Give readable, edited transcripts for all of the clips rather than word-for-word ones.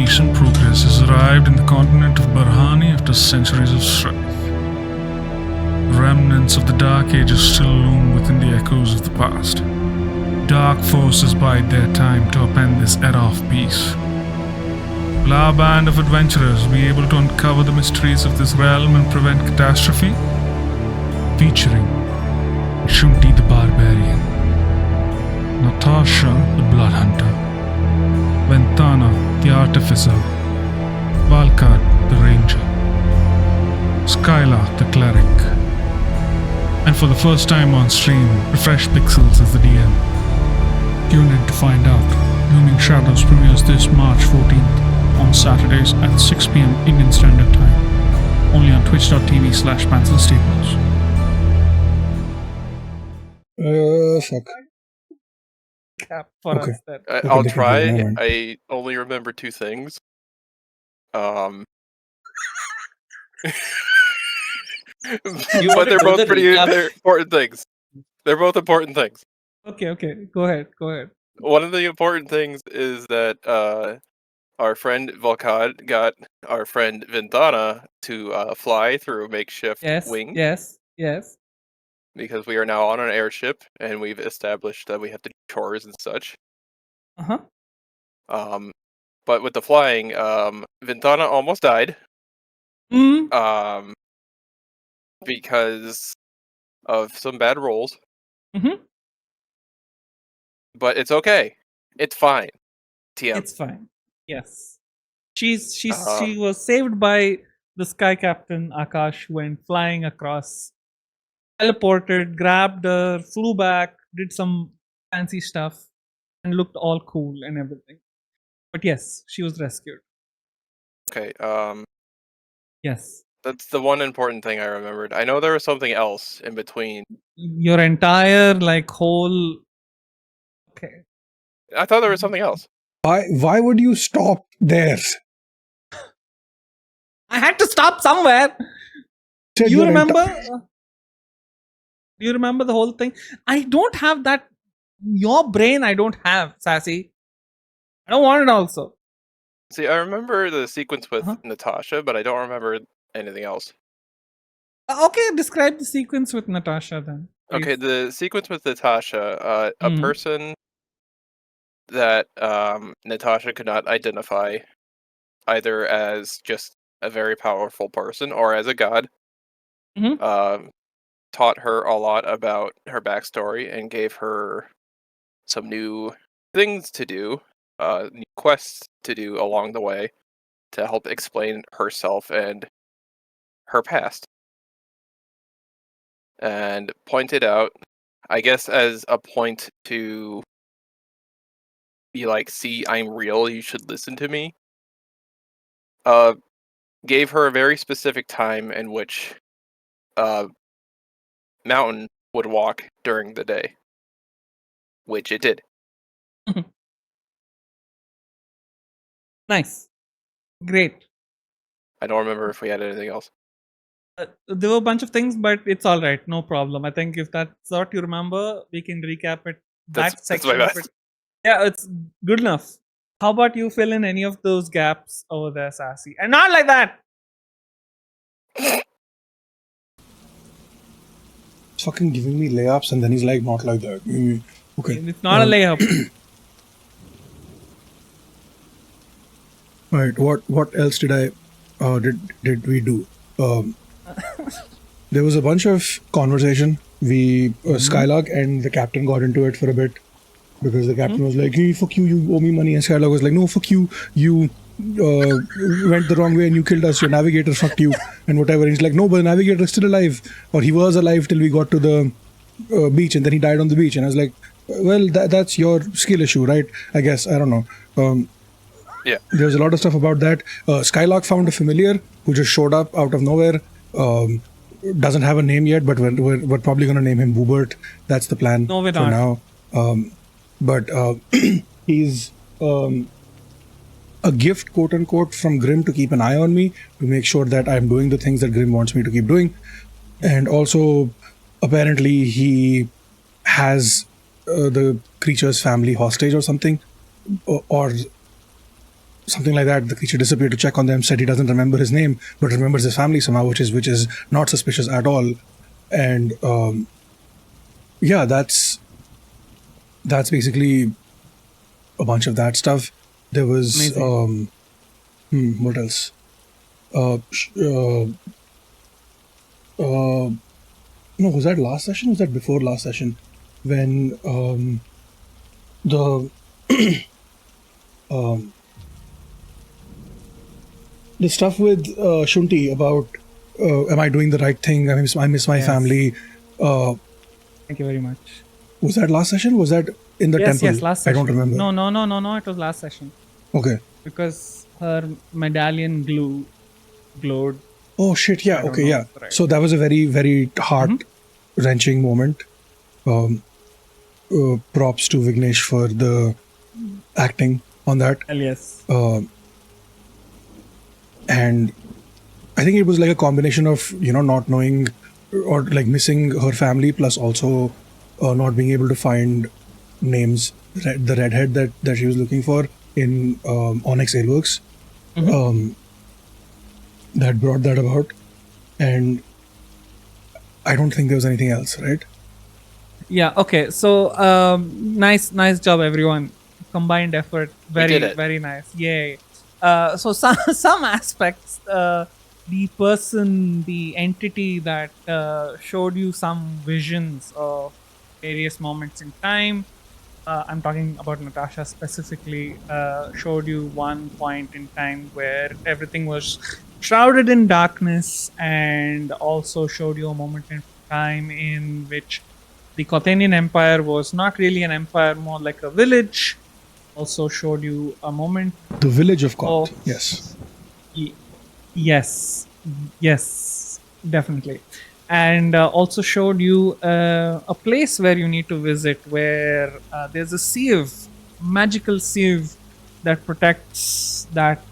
recent progress has arrived in the continent of Barhani after centuries of strife. Remnants of the Dark Ages still loom within the echoes of the past. Dark forces bide their time to upend this era of peace. Will our band of adventurers be able to uncover the mysteries of this realm and prevent catastrophe? Featuring Shunti the Barbarian, Natasha the Blood Hunter, Ventana the Artificer, Valkad the Ranger, Skylark the Cleric, and for the first time on stream, Refresh Pixels as the DM. Tune in to find out. Looming Shadows premieres this March 14th on Saturdays at 6 p.m. Indian Standard Time, only on twitch.tv/Pantsless Tables. Fuck. Cap for Okay. us then. I'll different try. game, never mind. I only remember two things. But they're both pretty important things. They're both important things. Okay. Go ahead. One of the important things is that our friend Volkad got our friend Ventana to fly through a makeshift wing. Yes. Because we are now on an airship, and we've established that we have to do chores and such. Uh-huh. But with the flying, Ventana almost died. Because of some bad rolls. Mm-hmm. But it's okay. It's fine. TM. It's fine. Yes. She was saved by the Sky Captain Akash, who went flying across, teleported, grabbed her, flew back, did some fancy stuff, and looked all cool and everything. But yes, she was rescued. Okay, Yes. that's the one important thing I remembered. I know there was something else in between. Your entire whole. Okay. I thought there was something else. Why would you stop there? I had to stop somewhere. Said You your remember? Do you remember the whole thing? I don't have that. Your brain, I don't have, Sassy. I don't want it also. See, I remember the sequence with Natasha, but I don't remember anything else. Okay, describe the sequence with Natasha then. Please. Okay, the sequence with Natasha, a person that Natasha could not identify either as just a very powerful person or as a god, taught her a lot about her backstory and gave her some new things to do, new quests to do along the way to help explain herself and her past. And pointed out, I guess as a point to be like, see, I'm real, you should listen to me. Gave her a very specific time in which Mountain would walk during the day, which it did. Nice. Great. I don't remember if we had anything else. There were a bunch of things, but it's all right. No problem. I think if that's what you remember, we can recap it. That's my best. Yeah, it's good enough. How about you fill in any of those gaps over there, Sassy? And not like that! Fucking giving me layups, and then he's like, not like that. Okay. It's not a layup. Right. What else did did we do? There was a bunch of conversation. We Skylark and the captain got into it for a bit because the captain was like, "Hey, fuck you! You owe me money." And Skylark was like, "No, fuck you! You went the wrong way and you killed us. Your navigator fucked you and whatever." And he's like, "No, but the navigator is still alive, or he was alive till we got to the beach, and then he died on the beach." And I was like, "Well, that's your skill issue, right? I guess I don't know." Yeah. There's a lot of stuff about that. Skylark found a familiar who just showed up out of nowhere. Doesn't have a name yet, but we're probably going to name him Boobert. That's the plan for now. But he's a gift, quote unquote, from Grimm to keep an eye on me, to make sure that I'm doing the things that Grimm wants me to keep doing. And also, apparently, he has the creature's family hostage or something, or something like that. The creature disappeared to check on them, said he doesn't remember his name, but remembers his family somehow, which is not suspicious at all. And yeah, that's basically a bunch of that stuff. There was what else? No, was that last session? Was that before last session? When the the stuff with Shunti about am I doing the right thing? I miss my Yes. family. Thank you very much. Was that last session? Was that in the temple? Yes, last session. I don't remember. No. It was last session Okay. because her medallion glowed. Oh shit! Yeah. I don't Okay. know Yeah. the right So that was a very, very heart-wrenching moment. Props to Vignesh for the acting on that. Hell yes. And I think it was like a combination of not knowing or like missing her family, plus also not being able to find names. The redhead that she was looking for in Onyx Aleworks. That brought that about, and I don't think there was anything else, right? Yeah. Okay. So nice job, everyone. Combined effort. Very did it. very nice. Yay. So some aspects. The entity that showed you some visions of various moments in time. I'm talking about Natasha specifically. Showed you one point in time where everything was shrouded in darkness, and also showed you a moment in time in which the Cothenian Empire was not really an empire, more like a village. Also showed you a moment. The village of Koth. Oh. Yes. Yes, definitely. And also showed you a place where you need to visit, where there's a sieve, magical sieve that protects that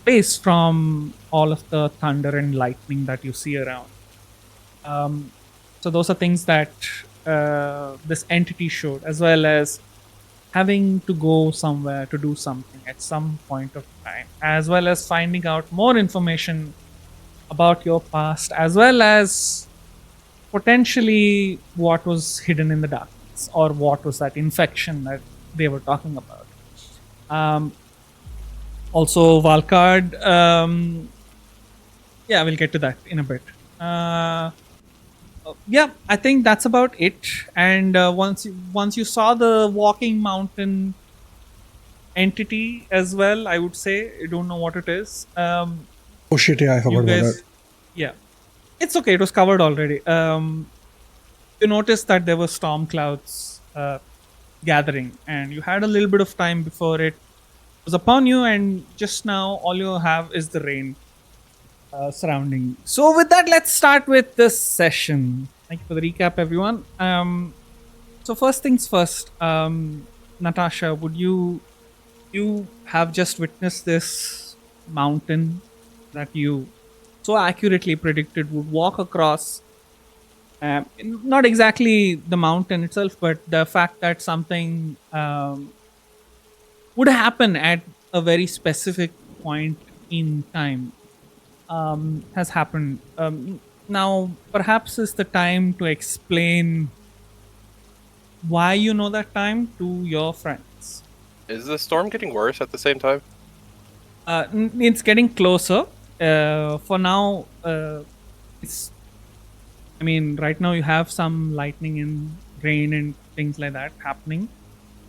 place from all of the thunder and lightning that you see around. So those are things that this entity showed, as well as having to go somewhere to do something at some point of time, as well as finding out more information about your past, as well as potentially what was hidden in the darkness, or what was that infection that they were talking about. Also Valkard, yeah, we'll get to that in a bit. Yeah, I think that's about it. And once you saw the walking mountain entity as well, I would say, I don't know what it is. Oh shit! Yeah, I forgot You about guys, that. yeah, it's okay. It was covered already. You noticed that there were storm clouds gathering, and you had a little bit of time before it was upon you. And just now, all you have is the rain surrounding. So, with that, let's start with this session. Thank you for the recap, everyone. So, first things first, Natasha, would you have just witnessed this mountain that you so accurately predicted would walk across, not exactly the mountain itself, but the fact that something would happen at a very specific point in time has happened. Now, perhaps is the time to explain why you know that time to your friends. Is the storm getting worse at the same time? It's getting closer. For now, it's. I mean, right now you have some lightning and rain and things like that happening,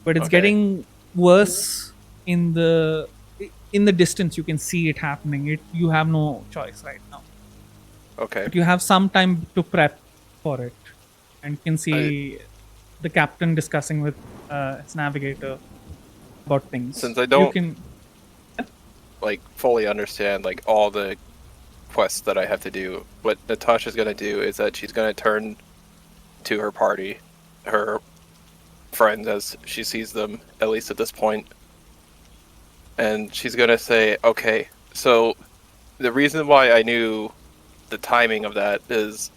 but it's Okay. getting worse in the distance. You can see it happening. You have no choice right now, Okay. but you have some time to prep for it, and you can see the captain discussing with its navigator about things. Since I don't you can. like fully understand like all the quests that I have to do, what Natasha's gonna do is that she's gonna turn to her party, her friends as she sees them, at least at this point, and she's gonna say, okay, so the reason why I knew the timing of that is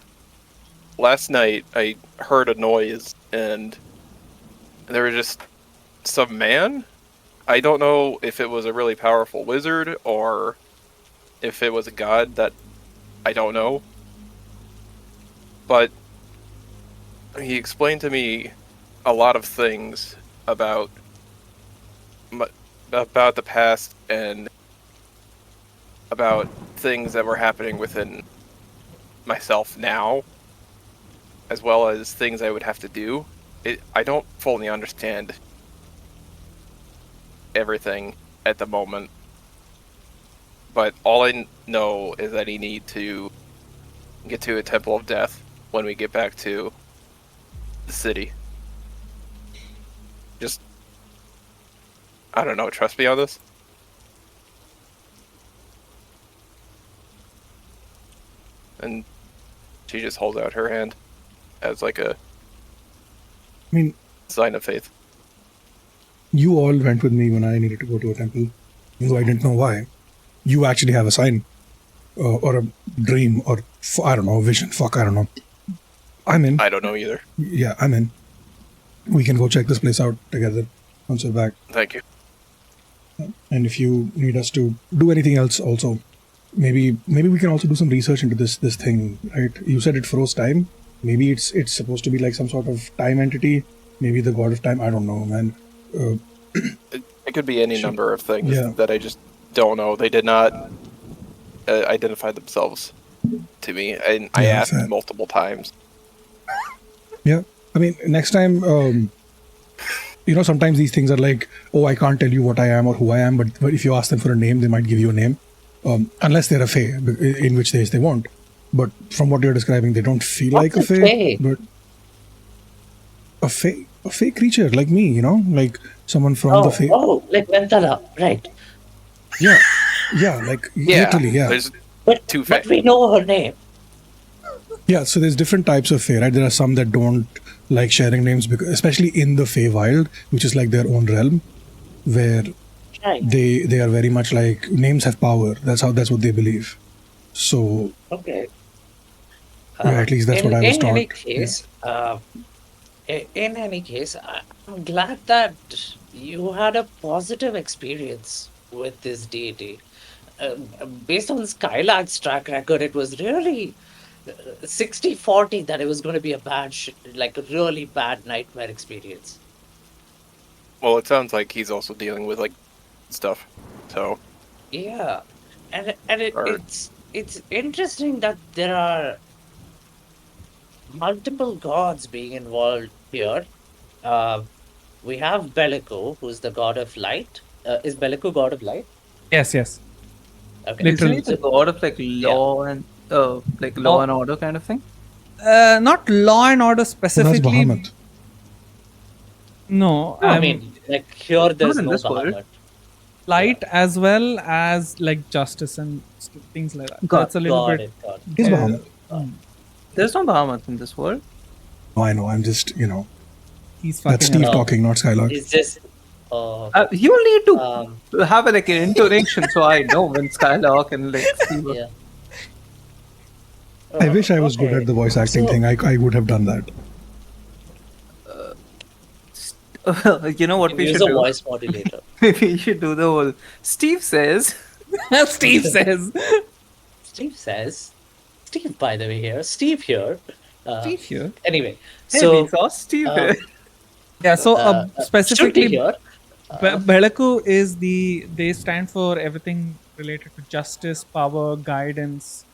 last night I heard a noise and there was just some man I don't know if it was a really powerful wizard or if it was a god that I don't know. But he explained to me a lot of things about the past and about things that were happening within myself now, as well as things I would have to do. I don't fully understand everything at the moment, but all I know is that I need to get to a Temple of Death when we get back to the city. Just, I don't know, trust me on this? And she just holds out her hand as like a I mean, sign of faith. you all went with me when I needed to go to a temple, though I didn't know why. You actually have a sign, or a dream, or I don't know, a vision. Fuck, I don't know. I'm in. I don't know either. Yeah, I'm in. We can go check this place out together once we're back. Thank you. And if you need us to do anything else, also, maybe we can also do some research into this thing, right? You said it froze time. Maybe it's supposed to be like some sort of time entity. Maybe the god of time. I don't know, man. It could be any number of things Yeah. that I just don't know. They did not identify themselves to me, and I Yeah, asked fair. multiple times. Yeah, I mean, next time, sometimes these things are like, oh, I can't tell you what I am or who I am, but if you ask them for a name, they might give you a name, unless they're a fae, in which case they won't. But from what you're describing, they don't feel like a What's a fae, fae? but a fae creature like me, like someone from the fae. Oh, like Ventala, right. Yeah, like literally, yeah. There's But, two but fae. we know her name. Yeah, so there's different types of fae, right? There are some that don't like sharing names, because, especially in the Fae Wild, which is like their own realm, where Right. they are very much like names have power. That's what they believe. So Okay. yeah, at least that's what I was In any taught. case, in any case, I'm glad that you had a positive experience with this deity. Based on Skylark's track record, it was really 60-40 that it was going to be a like a really bad nightmare experience. Well, it sounds like he's also dealing with like stuff. So Yeah, and Or- it's interesting that there are multiple gods being involved here. We have Bellico, who's the god of light. Is Bellico god of light? Yes, yes. Okay. Literally. Isn't he the god of like law and like law and order kind of thing? Not law and order So that's specifically. Bahamut. No, I mean, like here there's in no this world. Bahamut. light as well as like justice and things like that. Got- That's a little Got bit. it, got it. He's Yeah. Bahamut. There's no Bahamut in this world. Oh, I know. I'm just He's fucking. that's Steve hell. talking, not Skylark. It's just You need to um have like an intonation so I know when Skylark and like Steve are- yeah. I wish I was good Okay. at the voice acting So- thing. I would have done that. you know what we Use should a do? voice modulator. Maybe you should do the whole Steve says. Steve says. Steve, by the way, here. Steve here. Steve here. Anyway, Hey, so we saw Steve uh, here. Yeah. So Shruti specifically, here. Belaku is they stand for everything related to justice, power, guidance.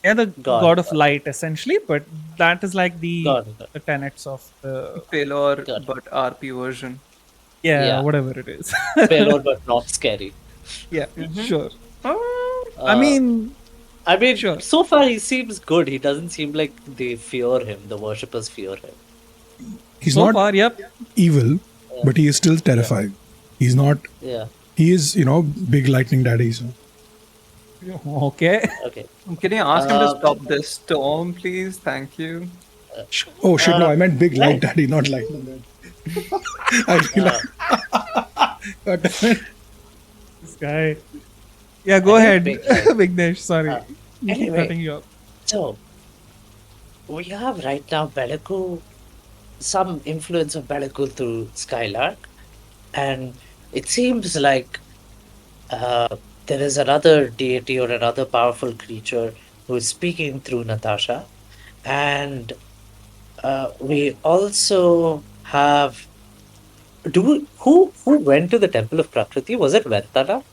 They're the god of light essentially, but that is like the Got it. the tenets of the Failure, Good. but RP version. yeah, Yeah. whatever it is. Payload, but not scary. Yeah, sure. Uh, I mean, sure. So far he seems good. He doesn't seem like they fear him. The worshippers fear him. He's so not far, yep. evil, but he is still terrifying. He's not. Yeah. He is, big lightning daddy. So Okay. Okay. Can you ask him to Uh, stop this storm, please? Thank you. oh shit, no, I meant big light right. daddy, not lightning daddy. I feel Uh, God damn it. This guy. Yeah, go I ahead, think big- Vignesh. Sorry. Uh, We keep anyway. cutting you off. So, we have right now Bellico, some influence of Bellico through Skylark, and it seems like there is another deity or another powerful creature who is speaking through Natasha. And we also have who went to the temple of Prakriti? Was it Ventana?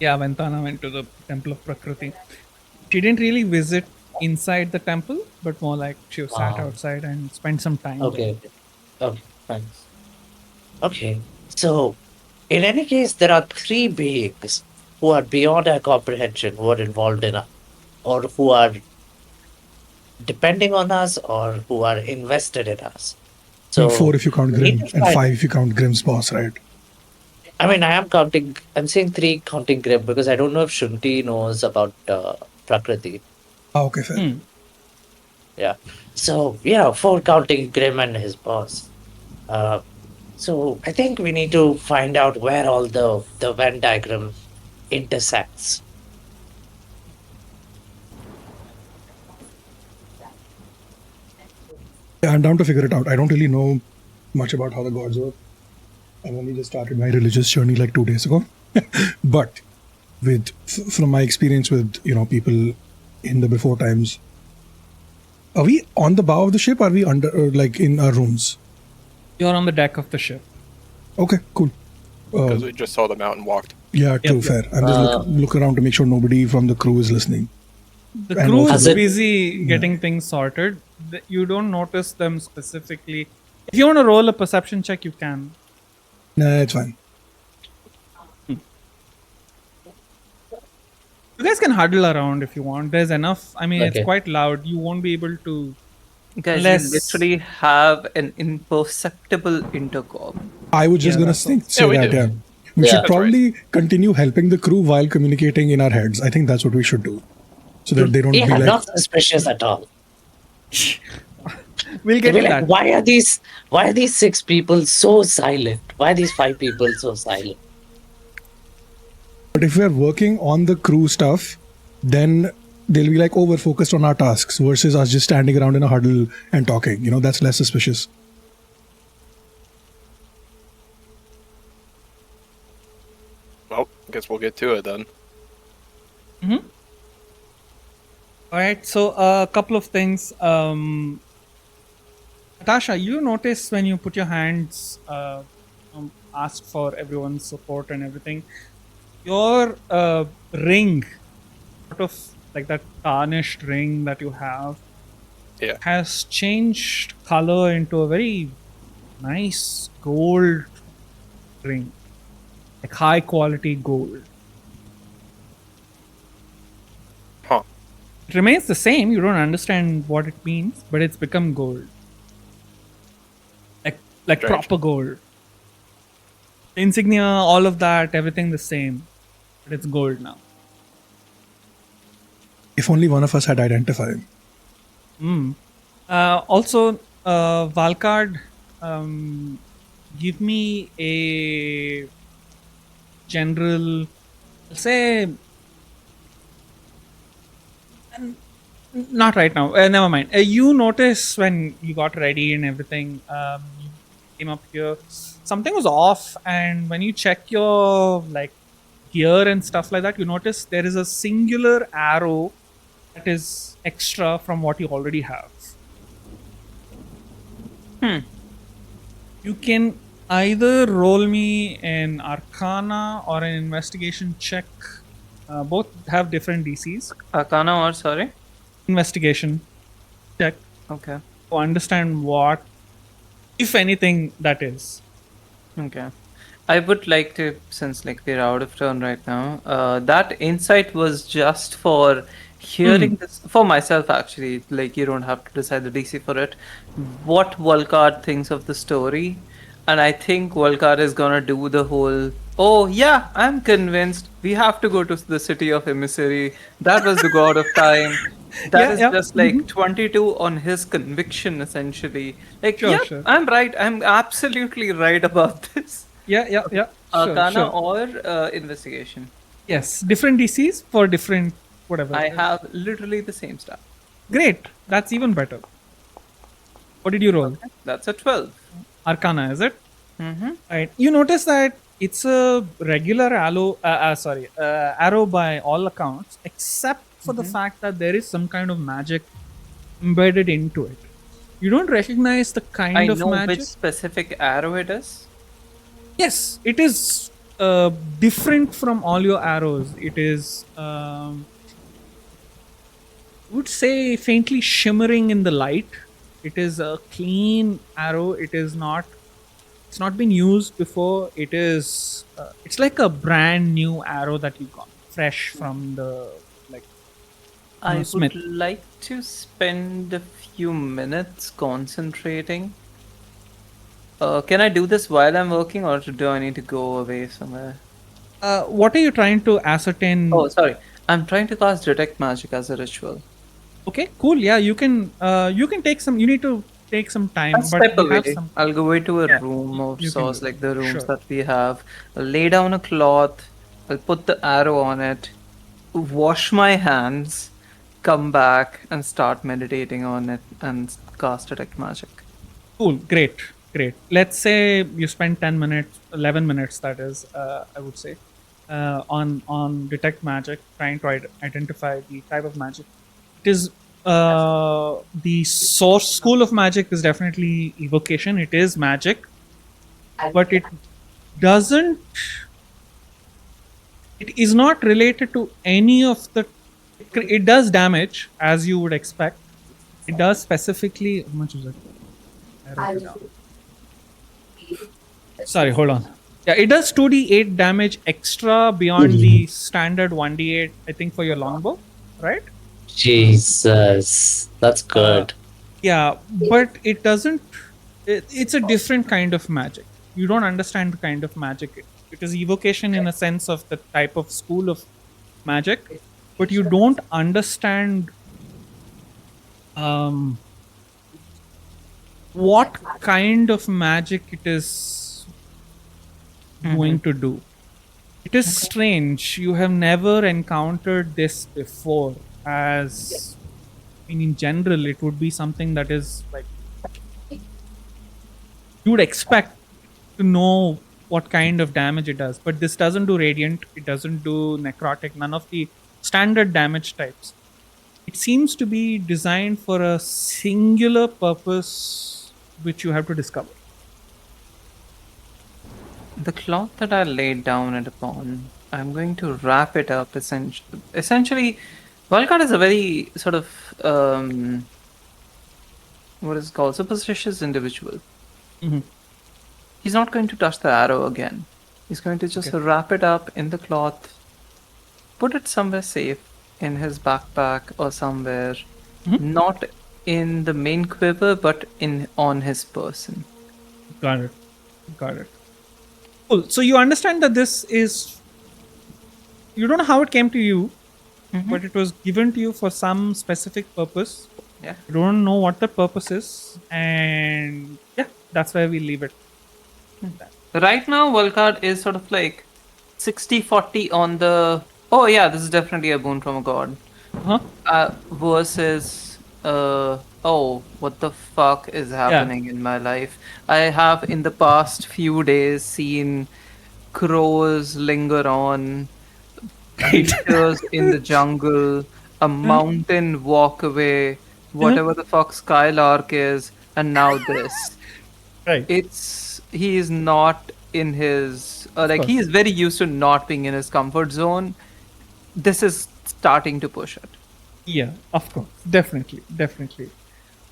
Yeah, Ventana went to the temple of Prakriti. She didn't really visit inside the temple, but more like she sat Ah, outside and spent some time there. okay, okay, okay, thanks. Okay, so in any case, there are three beings who are beyond our comprehension, who are involved in, or who are depending on us, or who are invested in us. Well, 4 So if you count we need Grim, to and find. 5 if you count Grim's boss, right? I mean, I am counting. I'm saying three counting Grim because I don't know if Shunti knows about Prakriti. Ah, okay, fair. Hmm. Yeah. So yeah, four counting Grim and his boss. Uh, so I think we need to find out where all the Venn diagram intersects. Yeah, I'm down to figure it out. I don't really know much about how the gods work. I've only just started my religious journey like 2 days ago. But from my experience with people in the before times, are we on the bow of the ship? Are we under like in our rooms? You're on the deck of the ship. Okay, cool. Because we just saw them out and walked. Yeah, true, Yep. fair. I'm just look around to make sure nobody from the crew is listening. The And crew also is the- busy getting things sorted. You don't notice them specifically. If you want to roll a perception check, you can. Nah, it's fine. You guys can huddle around if you want. There's enough. I mean, Okay. it's quite loud. You won't be able to. Guys, Unless- we literally have an imperceptible intercom. I was just Yeah, gonna that's say we that. do. Yeah, we Yeah. should That's probably continue helping the crew while communicating in our heads. I think that's what we should do, so that they don't Yeah, be like, not suspicious at all. We'll They'll get be to like, that. why are these six people so silent? Why are these five people so silent? But if we're working on the crew stuff, then they'll be like, oh, we're focused on our tasks versus us just standing around in a huddle and talking. That's less suspicious. Well, I guess we'll get to it then. All right. So a couple of things. Natasha, you notice when you put your hands, ask for everyone's support and everything. Your ring, sort of like that tarnished ring that you have, Yeah. has changed color into a very nice gold ring, like high quality gold. Huh. It remains the same. You don't understand what it means, but it's become gold, like Strange. proper gold. The insignia, all of that, everything the same, but it's gold now. If only one of us had identified. Also, Valkard, give me a general, I'll say, not right now. Never mind. You notice when you got ready and everything, you came up here, something was off, and when you check your like gear and stuff like that, you notice there is a singular arrow that is extra from what you already have. You can either roll me an Arcana or an investigation check. Both have different DCs. Arcana or sorry? Investigation check Okay. to understand what, if anything, that is. Okay. I would like to, since like we're out of turn right now, that insight was just for hearing this for myself actually. Like you don't have to decide the DC for it. What Volkard thinks of the story. And I think Volkard is gonna do the whole, oh yeah, I'm convinced we have to go to the city of emissary. That was the god of time. That Yeah, is yeah, just like 22 on his conviction essentially. Like, Sure, yeah, sure. I'm right. I'm absolutely right about this. Yeah. Sure, Arcana sure. or investigation. Yes, different DCs for different whatever. I have literally the same stuff. Great. That's even better. What did you roll? That's a 12. Arcana, is it? Mm-hmm. Right. You notice that it's a regular arrow by all accounts, except for the fact that there is some kind of magic embedded into it. You don't recognize the I kind of know which magic. specific arrow it is. Yes, it is different from all your arrows. It is, I would say, faintly shimmering in the light. It is a clean arrow. It is not. It's not been used before. It is. It's like a brand new arrow that you got, fresh from the like I smith. would like to spend a few minutes concentrating. Can I do this while I'm working, or do I need to go away somewhere? What are you trying to ascertain? Oh, sorry. I'm trying to cast Detect Magic as a ritual. Okay, cool. Yeah, you can. You can take some. You need to take some time, I'll but step we have away. some. I'll go away to a Yeah, room of you can sorts, do like it. the rooms Sure. that we have. I'll lay down a cloth. I'll put the arrow on it. Wash my hands. Come back and start meditating on it and cast Detect Magic. Cool. Great. Great. Let's say you spend 10 minutes, 11 minutes. That is, I would say, on detect magic, trying to identify the type of magic. It is the source school of magic is definitely evocation. It is magic, but it doesn't. It is not related to any of the. It does damage as you would expect. It does specifically. How much is it? I wrote it down. Sorry, hold on. Yeah, it does 2d8 damage extra beyond the standard 1d8, I think, for your longbow, right? Jesus, that's good. Yeah, but it doesn't. It's a different kind of magic. You don't understand the kind of magic. It is evocation in a sense of the type of school of magic, but you don't understand um, what kind of magic it is going to do. It is strange. You have never encountered this before. As in general, it would be something that is like you would expect to know what kind of damage it does. But this doesn't do radiant. It doesn't do necrotic. None of the standard damage types. It seems to be designed for a singular purpose, which you have to discover. The cloth that I laid down it upon, I'm going to wrap it up essentially. Valkad is a very sort of what is it called, superstitious individual. Mhm. He's not going to touch the arrow again. He's going to just wrap it up in the cloth, put it somewhere safe in his backpack or somewhere, not in the main quiver, but on his person. Got it. Got it. Cool. So you understand that this is. You don't know how it came to you, but it was given to you for some specific purpose. Yeah. You don't know what the purpose is, and yeah, that's where we leave it. Right now, Volkard is sort of like 60-40 on the. Oh, yeah, this is definitely a boon from a god. Huh? Versus. Oh, what the fuck is happening in my life? I have in the past few days seen crows linger on, creatures in the jungle, a mountain walk away, whatever the fuck Skylark is, and now this. Right. He is not in his like he course. is very used to not being in his comfort zone. This is starting to push it. Yeah, of course. Definitely.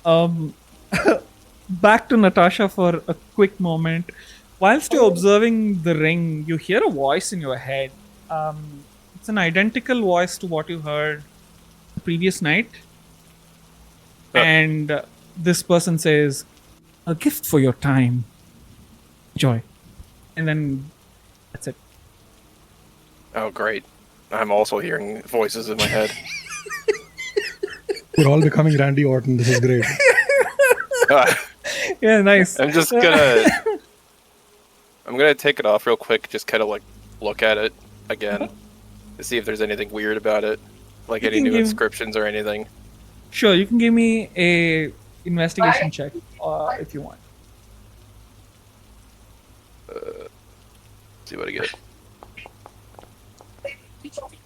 Um, back to Natasha for a quick moment. Whilst you're observing the ring, you hear a voice in your head. It's an identical voice to what you heard the previous night. And this person says, "A gift for your time. Joy." And then that's it. Oh, great. I'm also hearing voices in my head. We're all becoming Randy Orton. This is great. Yeah, nice. I'm just gonna. I'm gonna take it off real quick. Just kind of like look at it again to see if there's anything weird about it, like any new inscriptions or anything. Sure, you can give me a investigation check if you want. See what I get.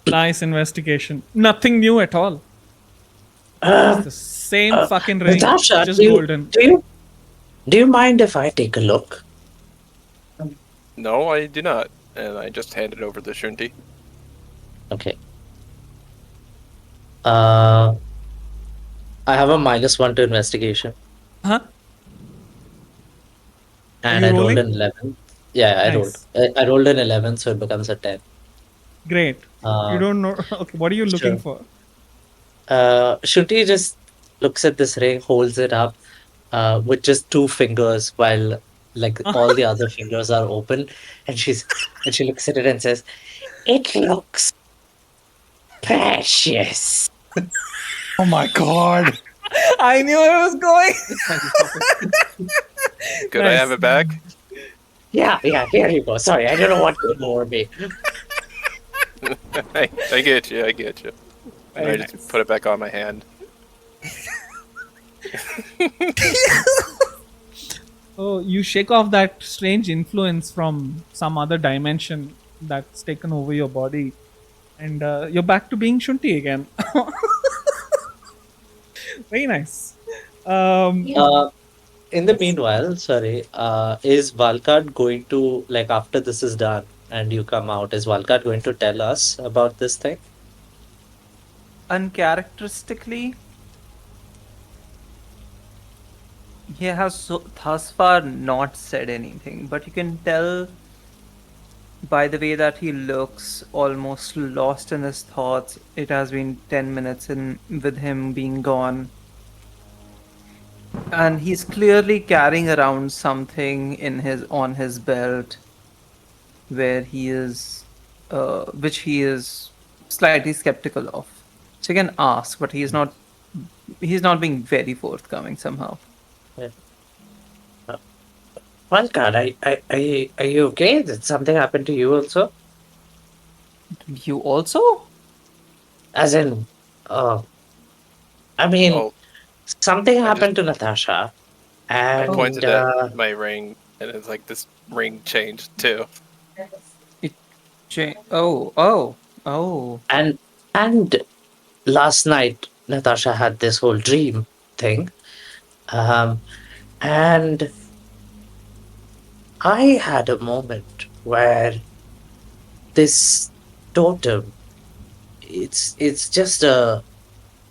Nice investigation. Nothing new at all. Uh, It's the same fucking ring, Natasha, just golden. do you mind if I take a look? No, I do not. And I just handed over the Shunti. Okay. I have a -1 to investigation, Huh? and you I rolled rolling? an 11. Yeah, I rolled. Nice. I rolled an 11, so it becomes a 10. Great. You Uh, don't know. Okay, what are you looking sure. for? Shruti just looks at this ring, holds it up, with just 2 fingers, while like all the other fingers are open, and she looks at it and says, "It looks precious." Oh my god. I knew I was going. Could I have it back? Yeah, here you go. Sorry, I don't know what to more me. I get you. I get you. And Very I just nice. put it back on my hand. Oh, you shake off that strange influence from some other dimension that's taken over your body, and you're back to being Shunti again. Very nice. In the meanwhile, sorry, is Valkad going to, like, after this is done and you come out, is Valkad going to tell us about this thing? Uncharacteristically, he has thus far not said anything, but you can tell by the way that he looks, almost lost in his thoughts. It has been 10 minutes in with him being gone. And he's clearly carrying around something on his belt where he is which he is slightly skeptical of. So you can ask, but he's not being very forthcoming somehow. Yeah. Valkad, are you okay? Did something happen to you also? You also? As in, I mean, Oh, something I happened to Natasha, I and pointed at my ring, and it's like this ring changed too. Oh. and last night Natasha had this whole dream thing, and I had a moment where this totem, it's just a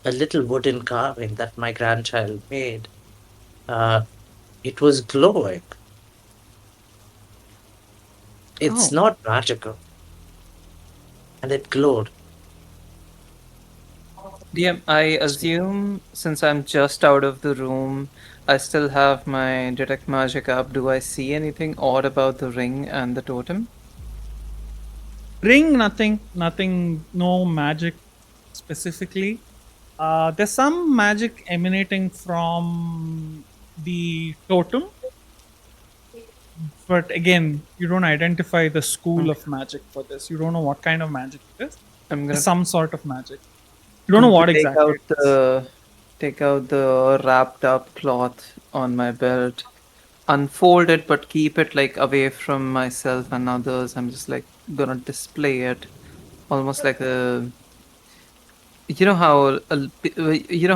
little wooden carving that my grandchild made. It was glowing. It's Oh. not magical, and it glowed. DM, I assume since I'm just out of the room, I still have my detect magic up. Do I see anything odd about the ring and the totem? Ring, nothing, no magic specifically. There's some magic emanating from the totem, but again, you don't identify the school of magic for this. You don't know what kind of magic it is. I'm gonna There's some sort of magic. You don't know what take exactly. out the wrapped up cloth on my belt, unfold it, but keep it like away from myself and others. I'm just like gonna display it, almost like a. You know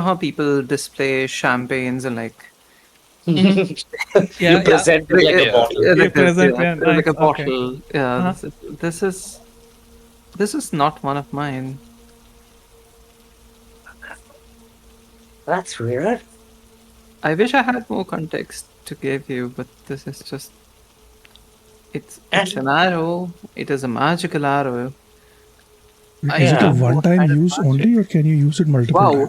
how people display champagnes and like You present it like a Yeah. bottle. You present, yeah, like a nice, okay. bottle. Yeah, Uh-huh. this is not one of mine. That's weird. I wish I had more context to give you, but this is just it's an arrow. It is a magical arrow. Is it a don't know what one-time kind of use magic. only, or can you use it multiple Wow.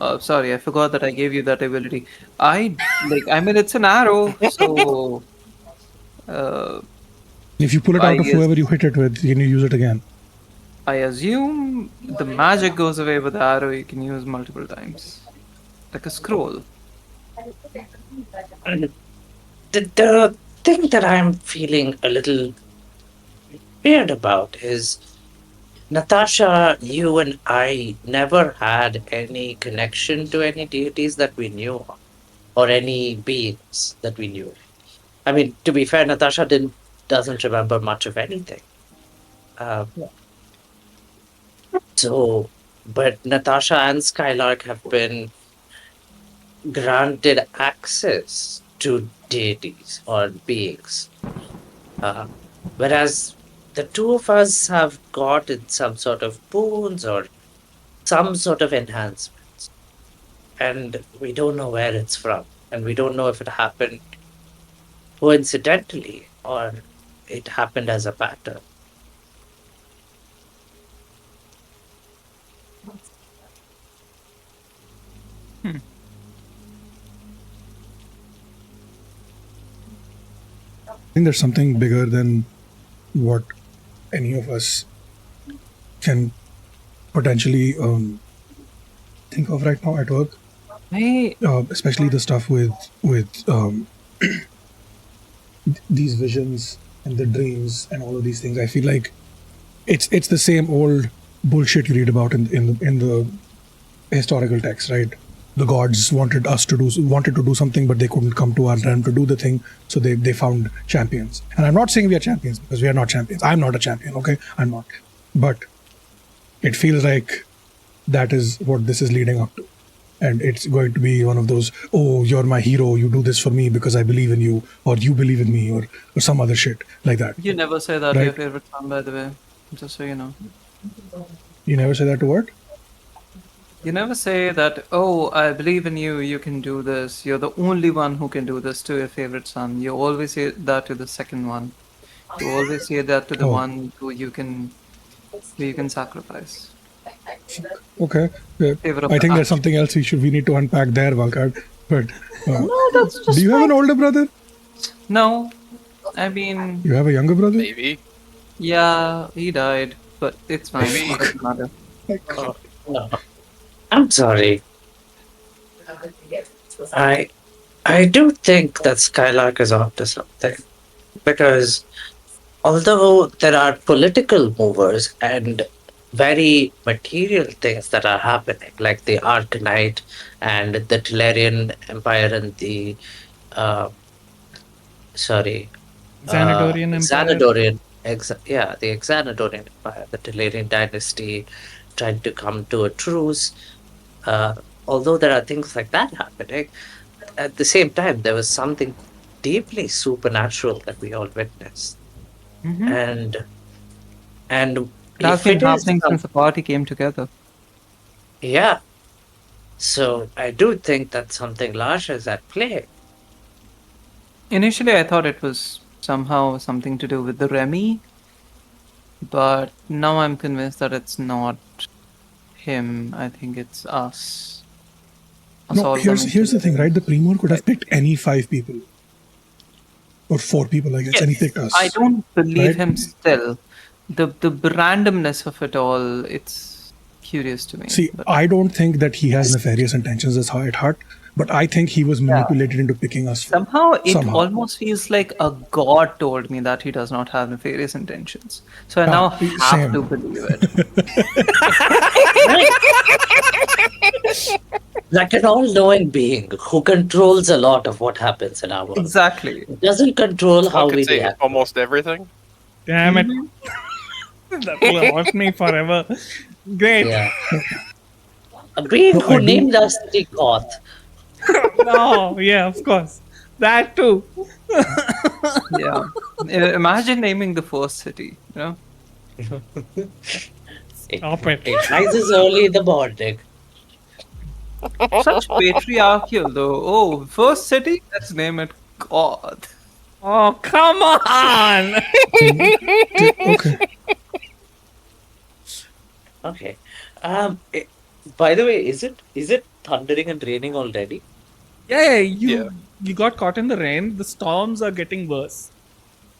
times? Sorry, I forgot that I gave you that ability. I mean, it's an arrow, so If you pull it I out of guess whoever you hit it with, can you use it again? I assume the magic goes away with the arrow. You can use multiple times, like a scroll. The thing that I'm feeling a little weird about is, Natasha, you and I never had any connection to any deities that we knew of, or any beings that we knew. I mean, to be fair, Natasha didn't doesn't remember much of anything. So, but Natasha and Skylark have been granted access to deities or beings, whereas the two of us have gotten some sort of boons or some sort of enhancements, and we don't know where it's from, and we don't know if it happened coincidentally or it happened as a pattern. I think there's something bigger than what any of us can potentially think of right now at work. Especially the stuff with these visions and the dreams and all of these things. I feel like it's the same old bullshit you read about in the historical text, right? The gods wanted to do something, but they couldn't come to our realm to do the thing, so they found champions. And I'm not saying we are champions, because we are not champions. I'm not a champion, okay? I'm not. But it feels like that is what this is leading up to. And it's going to be one of those, oh, you're my hero, you do this for me because I believe in you, or you believe in me, or some other shit like that. You never say that to Right. your favorite song, by the way. Just so you know. You never say that to what? You never say that, oh, I believe in you, you can do this. You're the only one who can do this to your favorite son. You always say that to the second one. You always say that to the Oh. one who you can sacrifice. Okay. Favor of I the think there's action. something else we need to unpack there, Valkard. But No, that's just do you have an older brother? No. I mean, You have a younger brother? Maybe. yeah, he died, but it's fine. Maybe. It doesn't matter. Oh, no. I'm sorry. I do think that Skylark is onto something, because although there are political movers and very material things that are happening, like the Arcanite and the Tellurian Empire and the Xanadorian Empire. Xanadorian, the Xanadorian Empire, the Tellurian dynasty trying to come to a truce. Although there are things like that happening, at the same time, there was something deeply supernatural that we all witnessed. Mm-hmm. And It has if been it is happening since the party came together. yeah. So I do think that something large is at play. Initially, I thought it was somehow something to do with the Remy, but now I'm convinced that it's not him. I think it's us. Us No, all here's coming the thing, together. right? The Primor could have picked any 5 people. Or 4 people, I guess, and he Yes, picked us. I don't believe right? him still. The randomness of it all, it's curious to me. See, but- I don't think that he has nefarious intentions at heart, but I think he was manipulated into picking us. Somehow it Somehow. almost feels like a god told me that he does not have nefarious intentions. So I now have same. to believe it. Like an all-knowing being who controls a lot of what happens in our world. Exactly. Doesn't control how One we could say react. almost everything. Damn it. That will haunt me forever. Great. Yeah. A being No, who I do- named us the Goth. No, yeah, of course. That too. Yeah. Imagine naming the first city, you know? Stop it. It rises early in the morning. Such patriarchal though. Oh, first city? Let's name it God. Oh, come on. Okay. Okay. By the way, is it thundering and raining already? Yeah, Yeah. you got caught in the rain. The storms are getting worse.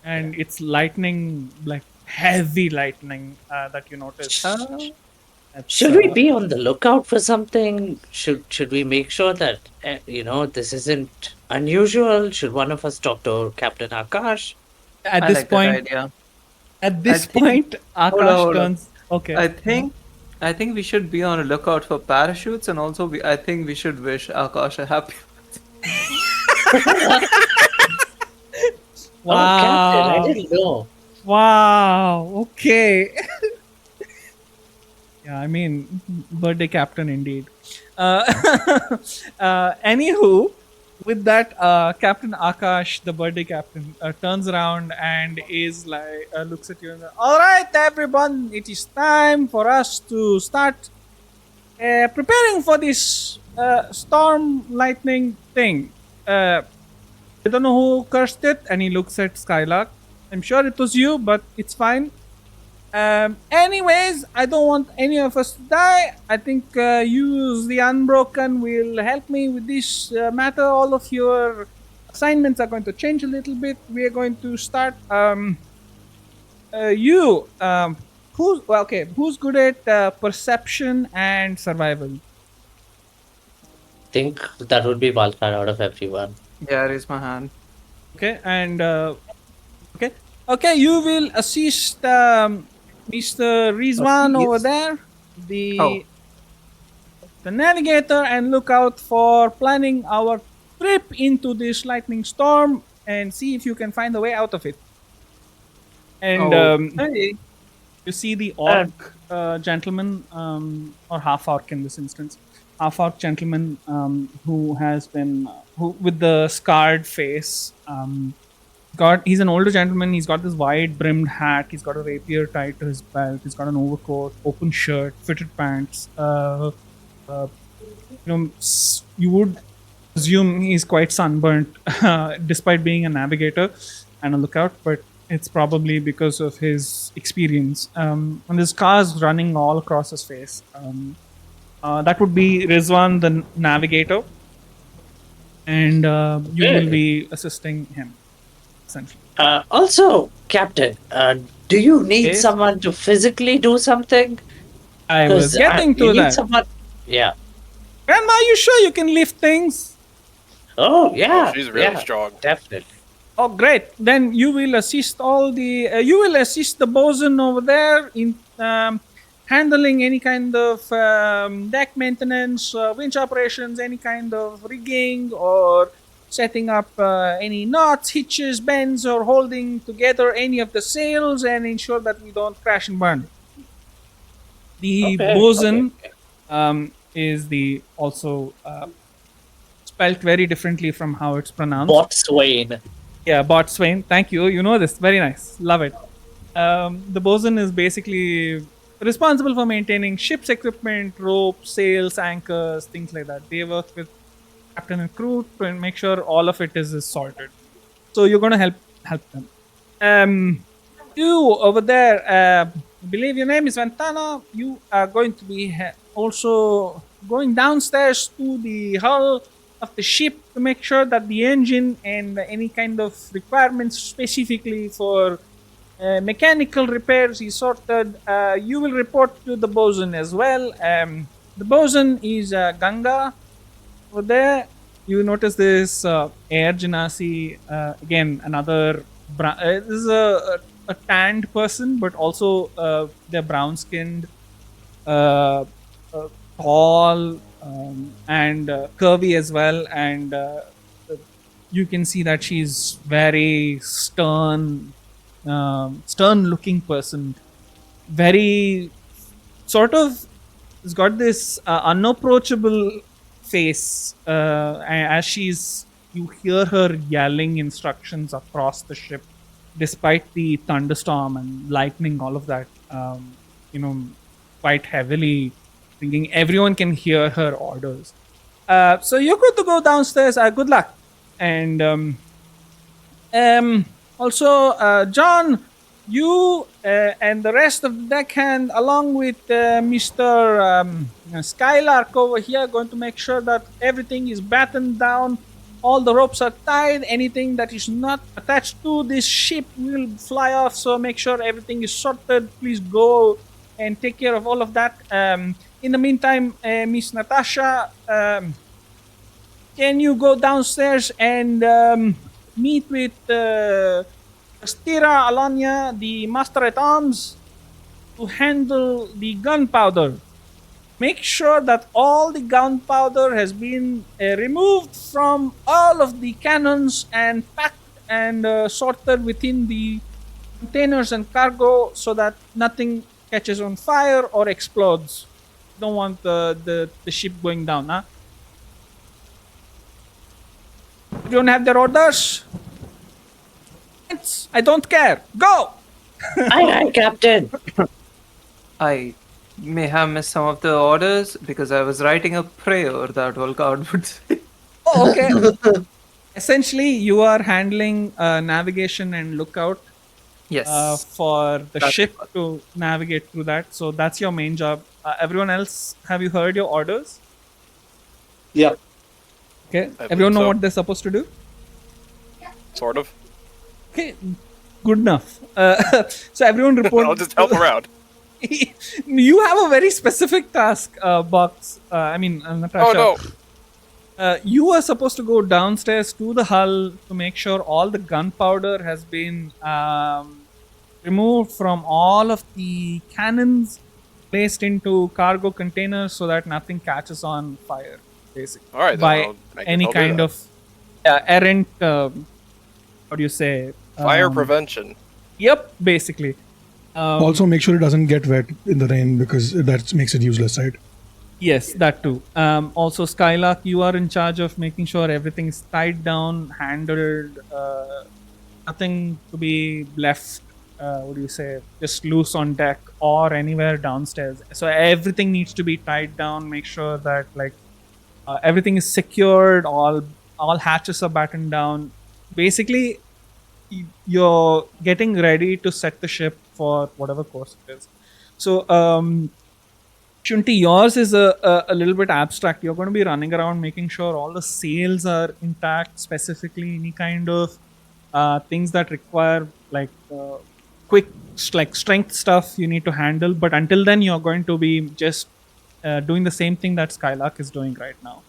And it's lightning, like heavy lightning that you notice. That's, Should we be on the lookout for something? Should we make sure that this isn't unusual? Should one of us talk to Captain Akash? At I this like point, that idea. at this think- point, Hold Akash on, hold on. turns. Okay. I think we should be on a lookout for parachutes, and also I think we should wish Akash a happy. Oh, Captain, I Wow. didn't know. Wow. Okay. Yeah, I mean, birthday captain indeed. Uh, anywho, with that, Captain Akash, the birthday captain, turns around and is like, looks at you and, all right, everyone, it is time for us to start preparing for this storm lightning thing. I don't know who cursed it, and he looks at Skylark. I'm sure it was you, but it's fine. Anyways, I don't want any of us to die. I think you, the Unbroken, will help me with this matter. All of your assignments are going to change a little bit. We are going to start. You, who's well, okay? Who's good at perception and survival? Think that would be Valkar out of everyone. Yeah, raise my hand. Okay, and okay, okay. You will assist Mr. Rizwan over Assist? there. Oh. The navigator, and look out for planning our trip into this lightning storm and see if you can find a way out of it. And Hey. you see the orc gentleman, or half orc in this instance, half orc gentleman who has been who with the scarred face. He's an older gentleman. He's got this wide brimmed hat. He's got a rapier tied to his belt. He's got an overcoat, open shirt, fitted pants. You would assume he's quite sunburnt, despite being a navigator and a lookout, but it's probably because of his experience. And there's scars running all across his face. That would be Rizwan, the navigator, and you will be assisting him, essentially. Also, Captain, do you need Yes? someone to physically do something? I was 'Cause, getting you to need that. someone. Yeah. Grandma, you sure you can lift things? Oh, yeah. she's really yeah, strong. Definitely. Oh, great. Then you will assist you will assist the bosun over there in handling any kind of deck maintenance, winch operations, any kind of rigging, or setting up any knots, hitches, bends, or holding together any of the sails and ensure that we don't crash and burn. The Okay, bosun okay. is the also spelt very differently from how it's pronounced. Botswain. Yeah, botswain. Thank you. You know this. Very nice. Love it. The bosun is basically responsible for maintaining ship's equipment, ropes, sails, anchors, things like that. They work with captain and crew to make sure all of it is sorted. So you're going to help them. You over there, I believe your name is Ventana. You are going to be also going downstairs to the hull of the ship to make sure that the engine and any kind of requirements specifically for mechanical repairs is sorted. You will report to the bosun as well. The bosun is Ganga. Over there, you notice this Air Genasi, again, another. This is a tanned person, but also they're brown skinned, tall, and curvy as well. And you can see that she's very stern, stern looking person. Very sort of has got this unapproachable face as you hear her yelling instructions across the ship despite the thunderstorm and lightning, all of that, quite heavily, thinking everyone can hear her orders. So you're good to go downstairs. Good luck. And also, John, you and the rest of the deckhand, along with Mr. Skylark over here, going to make sure that everything is battened down. All the ropes are tied. Anything that is not attached to this ship will fly off. So make sure everything is sorted. Please go and take care of all of that. In the meantime, Miss Natasha, can you go downstairs and meet with Stira Alanya, the master at arms, to handle the gunpowder? Make sure that all the gunpowder has been removed from all of the cannons and packed and sort them within the containers and cargo so that nothing catches on fire or explodes. Don't want the ship going down, huh? Everyone have their orders? I don't care. Go! Aye, Captain. I may have missed some of the orders because I was writing a prayer that Volkard would say. Oh, okay. Essentially, you are handling navigation and lookout Yes. for the That's ship what- to navigate through that. So that's your main job. Everyone else, have you heard your orders? Yeah. Okay. I Everyone believe know so. what they're supposed to do? Sort of. Okay. Good enough. So everyone report. I'll just help around. You have a very specific task, Box. Natasha. Oh no! You are supposed to go downstairs to the hull to make sure all the gunpowder has been removed from all of the cannons, placed into cargo containers so that nothing catches on fire, basically. All right, then By I guess any I'll do kind that. of errant, what do you say? Fire prevention. Yep, basically. Also, make sure it doesn't get wet in the rain because that makes it useless, right? Yes, that too. Also, Skylark, you are in charge of making sure everything is tied down, handled, nothing to be left, what do you say, just loose on deck or anywhere downstairs. So everything needs to be tied down, make sure that everything is secured, all hatches are battened down. Basically, you're getting ready to set the ship for whatever course it is. So, Shunti, yours is a little bit abstract. You're going to be running around making sure all the sails are intact, specifically any kind of things that require quick strength stuff you need to handle. But until then, you're going to be just doing the same thing that Skylark is doing right now.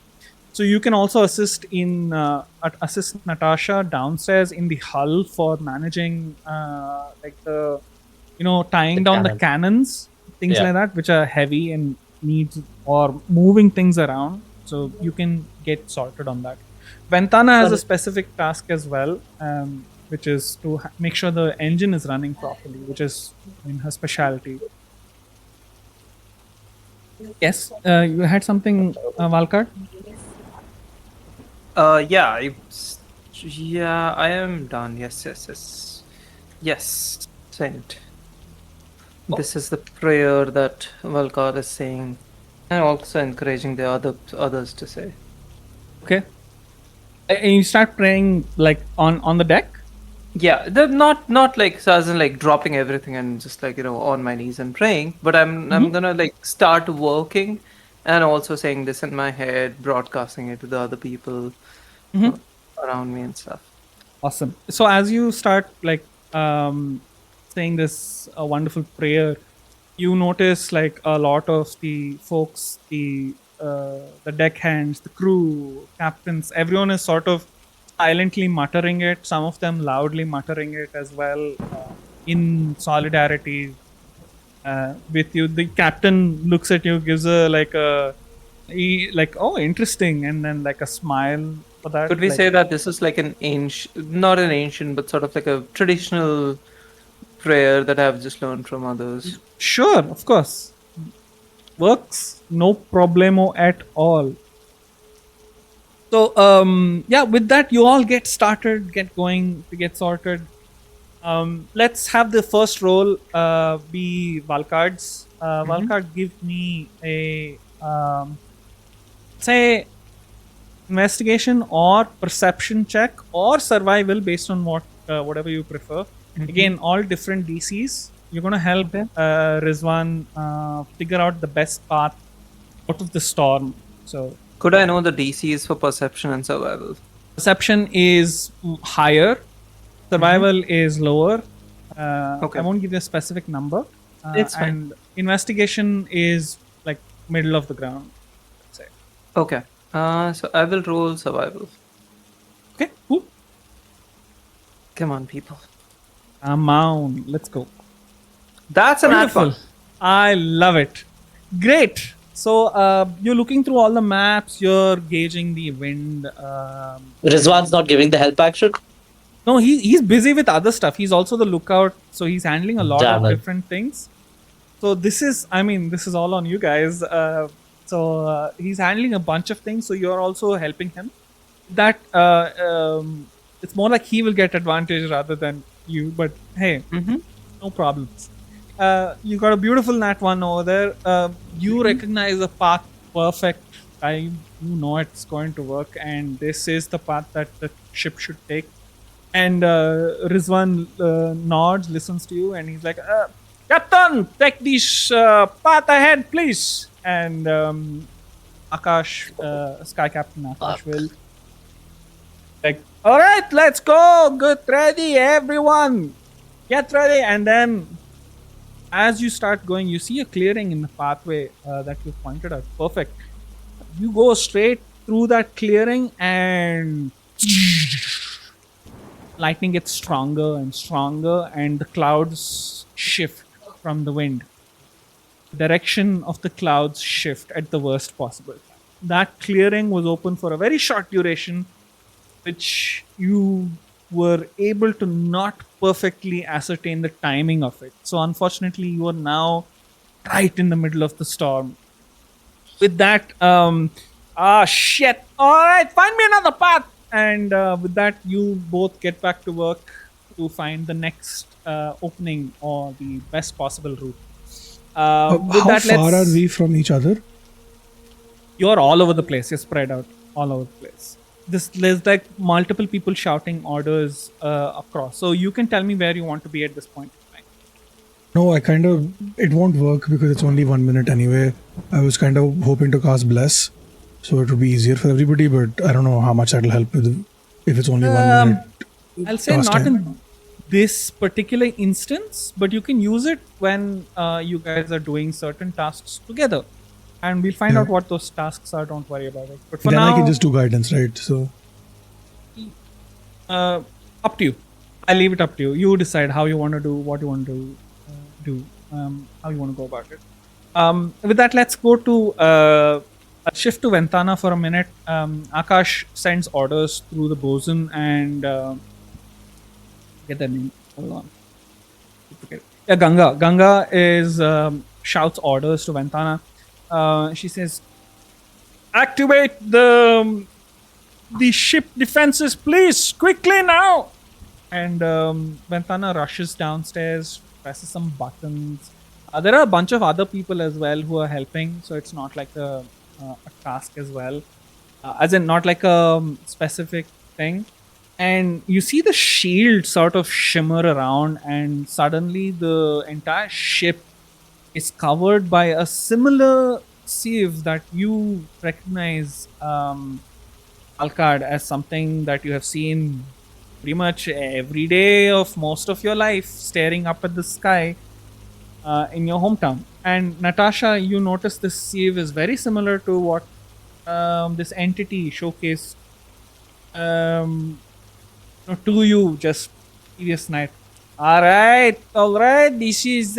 So you can also assist Natasha downstairs in the hull for managing tying down the cannons, things Yeah. like that, which are heavy and needs or moving things around. So you can get sorted on that. Ventana has a specific task as well, which is to make sure the engine is running properly, which is in her specialty. Yes, you had something, Valkar? Yeah, I am done. Yes, Saint. This is the prayer that Valkar is saying, and also encouraging the others to say. Okay. And you start praying on the deck? Yeah, they're not like so as in like dropping everything and just on my knees and praying, but I'm gonna start working and also saying this in my head, broadcasting it to the other people around me and stuff. Awesome. So as you start saying this wonderful prayer, you notice a lot of the folks, the deckhands, the crew, captains, everyone is sort of silently muttering it. Some of them loudly muttering it as well, in solidarity with you. The captain looks at you, gives oh, interesting, and then a smile for that. Could we say that this is like an ancient, not an ancient, but sort of like a traditional prayer that I've just learned from others? Sure, of course. Works, no problemo at all. So, with that, you all get started, get going, to get sorted. Let's have the first roll be Valkard's. Valkard, give me a, say, investigation or perception check or survival based on whatever you prefer. Again, all different DCs. You're going to help Rizwan figure out the best path out of the storm. So, Could I know the DCs for perception and survival? perception is higher, survival is lower. Okay. I won't give you a specific number. It's fine. And investigation is middle of the ground, let's say. Okay. So I will roll survival. Okay, cool. Come on, people. Amount. Let's go. That's an Wonderful. one. I love it. Great. So you're looking through all the maps. You're gauging the wind. Rizwan's not giving the help action. No, he's busy with other stuff. He's also the lookout, so he's handling a lot Damn of it. different things. So this is all on you guys. He's handling a bunch of things, so you're also helping him. That it's more like he will get advantage rather than you. But hey, no problems. You got a beautiful nat one over there. You recognize the path perfect. You know it's going to work, and this is the path that the ship should take. And Rizwan nods, listens to you, and he's like, Captain, take this path ahead, please. And Akash, Sky Captain Akash will like, all right, let's go. Get ready, everyone. Get ready. And then as you start going, you see a clearing in the pathway that you pointed out. Perfect. You go straight through that clearing and lightning gets stronger and stronger, and the clouds shift from the wind. The direction of the clouds shift at the worst possible time. That clearing was open for a very short duration, which you were able to not perfectly ascertain the timing of it. So unfortunately, you are now right in the middle of the storm. With that, shit. All right, find me another path. And with that, you both get back to work to find the next opening or the best possible route. With How that, far are we from each other? You're all over the place. You're spread out all over the place. There's like multiple people shouting orders across. So you can tell me where you want to be at this point in time. No, it won't work because it's only 1 minute anyway. I was kind of hoping to cast Bless, so it would be easier for everybody, but I don't know how much that'll help if it's only 1 minute. I'll say cast not time. in this particular instance, but you can use it when you guys are doing certain tasks together. And we'll find Yeah. out what those tasks are. Don't worry about it. But for Then now, I can just do guidance, right? So up to you. I'll leave it up to you. You decide how you want to do, what you want to do, how you want to go about it. With that, let's go to a shift to Ventana for a minute. Akash sends orders through the bosun and get that name. Hold on. Yeah, Ganga. Ganga is shouts orders to Ventana. She says, "Activate the ship defenses, please, quickly now!" And Ventana rushes downstairs, presses some buttons. There are a bunch of other people as well who are helping, so it's not like a task as well, as in not like a specific thing. And you see the shield sort of shimmer around, and suddenly the entire ship is covered by a similar sieve that you recognize, Alcard, as something that you have seen pretty much every day of most of your life, staring up at the sky in your hometown. And Natasha, you notice this sieve is very similar to what this entity showcased to you just previous night. All right. This is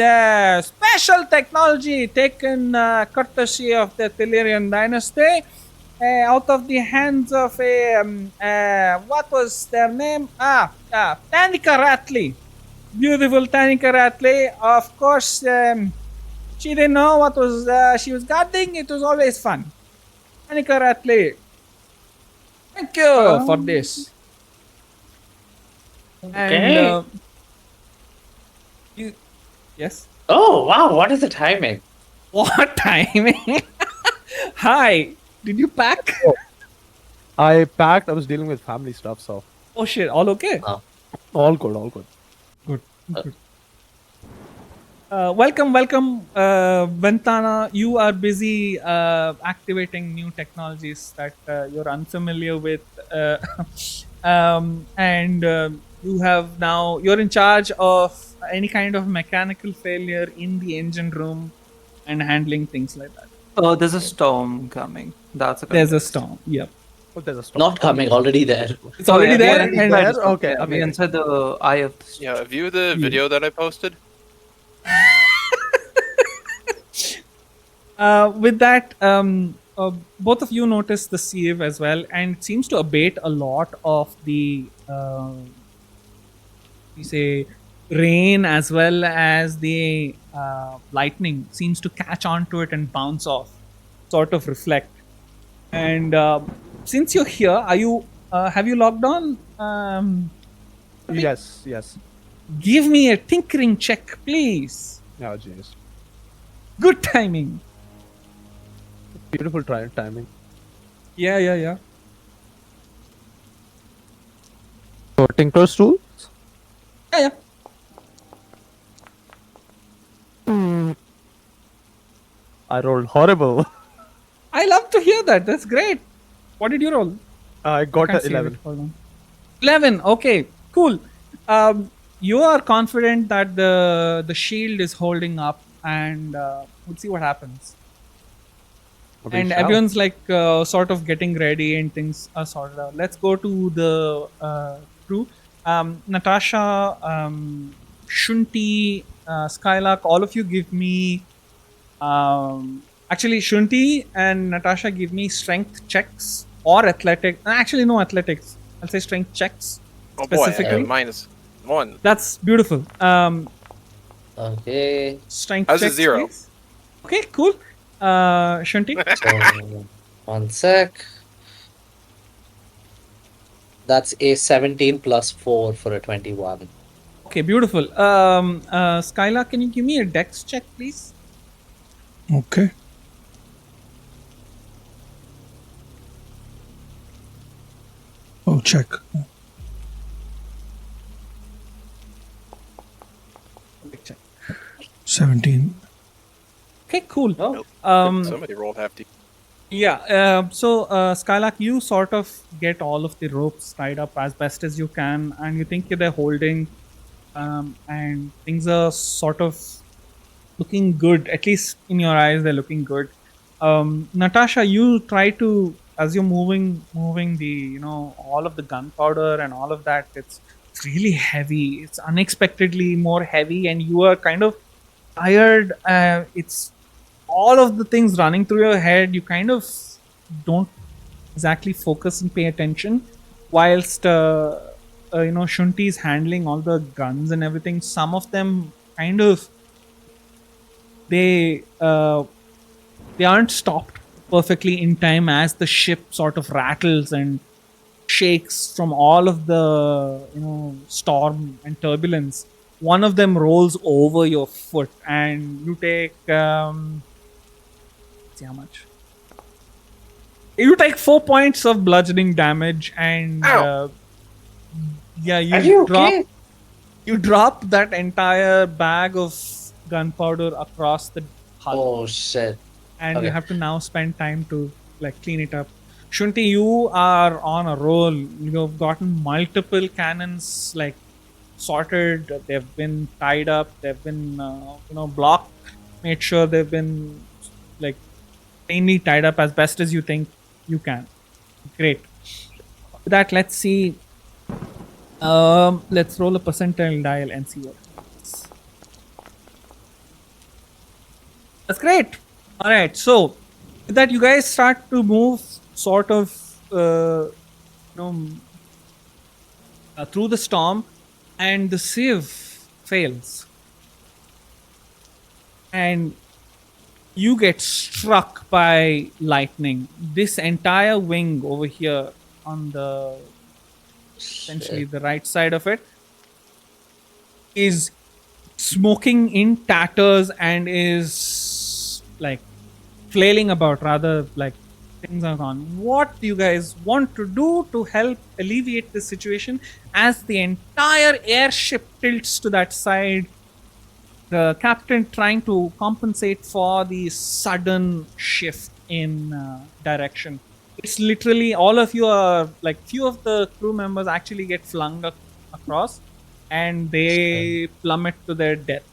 special technology taken courtesy of the Telerian dynasty out of the hands of what was their name? Tanika Ratley. Beautiful Tanika Ratley. Of course, she didn't know what was she was guarding. It was always fun. Tanika Ratley. Thank you for this. Okay. And yes. Oh wow! What is the timing? What timing? Hi. Did you pack? I packed. I was dealing with family stuff, so Oh shit. All okay? all good, all good. Good. Welcome, Ventana. You are busy activating new technologies that you're unfamiliar with, and you're in charge of any kind of mechanical failure in the engine room and handling things like that. Oh, there's a storm coming. That's a good There's a news. storm. Yep, Oh, there's a stop. Not coming. Already there. it's already there. Already and- there? Okay, Yeah, we okay. inside the eye of the storm. Yeah, view the video that I posted. With that, both of you notice the sieve as well, and it seems to abate a lot of the we say, rain as well as the lightning seems to catch onto it and bounce off, sort of reflect. And since you're here, are you have you logged on? Yes, yes. Give me a tinkering check, please. Oh, jeez. Good timing. Beautiful timing. Yeah. So, Tinker's Tools? Yeah. I rolled horrible. I love to hear that. That's great. What did you roll? I got Can't a see 11. it. Hold on. 11. Okay, cool. You are confident that the shield is holding up, and we'll see what happens. We And shall. everyone's like sort of getting ready and things are sorted out. Let's go to the crew. Natasha, Shunti, Skylark, all of you give me. Actually, Shunti and Natasha give me strength checks or athletic. Actually, no athletics. I'll say strength checks. Oh boy, I Specifically. got -1. That's beautiful. Okay. Strength How's a checks, 0? please. Okay, cool. Shunti. So, one sec. That's a 17 plus 4 for a 21. Okay, beautiful. Skylark, can you give me a dex check, please? Okay. Oh, check. 17. Okay, cool. Oh, Somebody rolled hefty. Yeah, so Skylark, you sort of get all of the ropes tied up as best as you can, and you think they're holding, and things are sort of looking good. At least in your eyes, they're looking good. Natasha, you try to, as you're moving the, all of the gunpowder and all of that. It's really heavy. It's unexpectedly more heavy, and you are kind of tired. It's all of the things running through your head. You kind of don't exactly focus and pay attention, whilst Shunti is handling all the guns and everything. Some of them kind of they aren't stopped perfectly in time as the ship sort of rattles and shakes from all of the storm and turbulence. One of them rolls over your foot, and you take see how much. You take 4 points of bludgeoning damage, and Are you okay? you drop that entire bag of gunpowder across the hull, Oh shit. and you okay. have to now spend time to clean it up. Shunti, you are on a roll. You've gotten multiple cannons sorted. They've been tied up. They've been blocked. Made sure they've been plainly tied up as best as you think you can. Great. With that, let's see. Let's roll a percentile dial and see what happens. That's great. All right. So with that, you guys start to move sort of through the storm, and the sieve fails, and you get struck by lightning. This entire wing over here on the essentially the right side of it is smoking in tatters and is flailing about, rather things are gone. What do you guys want to do to help alleviate this situation as the entire airship tilts to that side? The captain trying to compensate for the sudden shift in direction. It's literally all of you are few of the crew members actually get flung across, and they plummet to their death.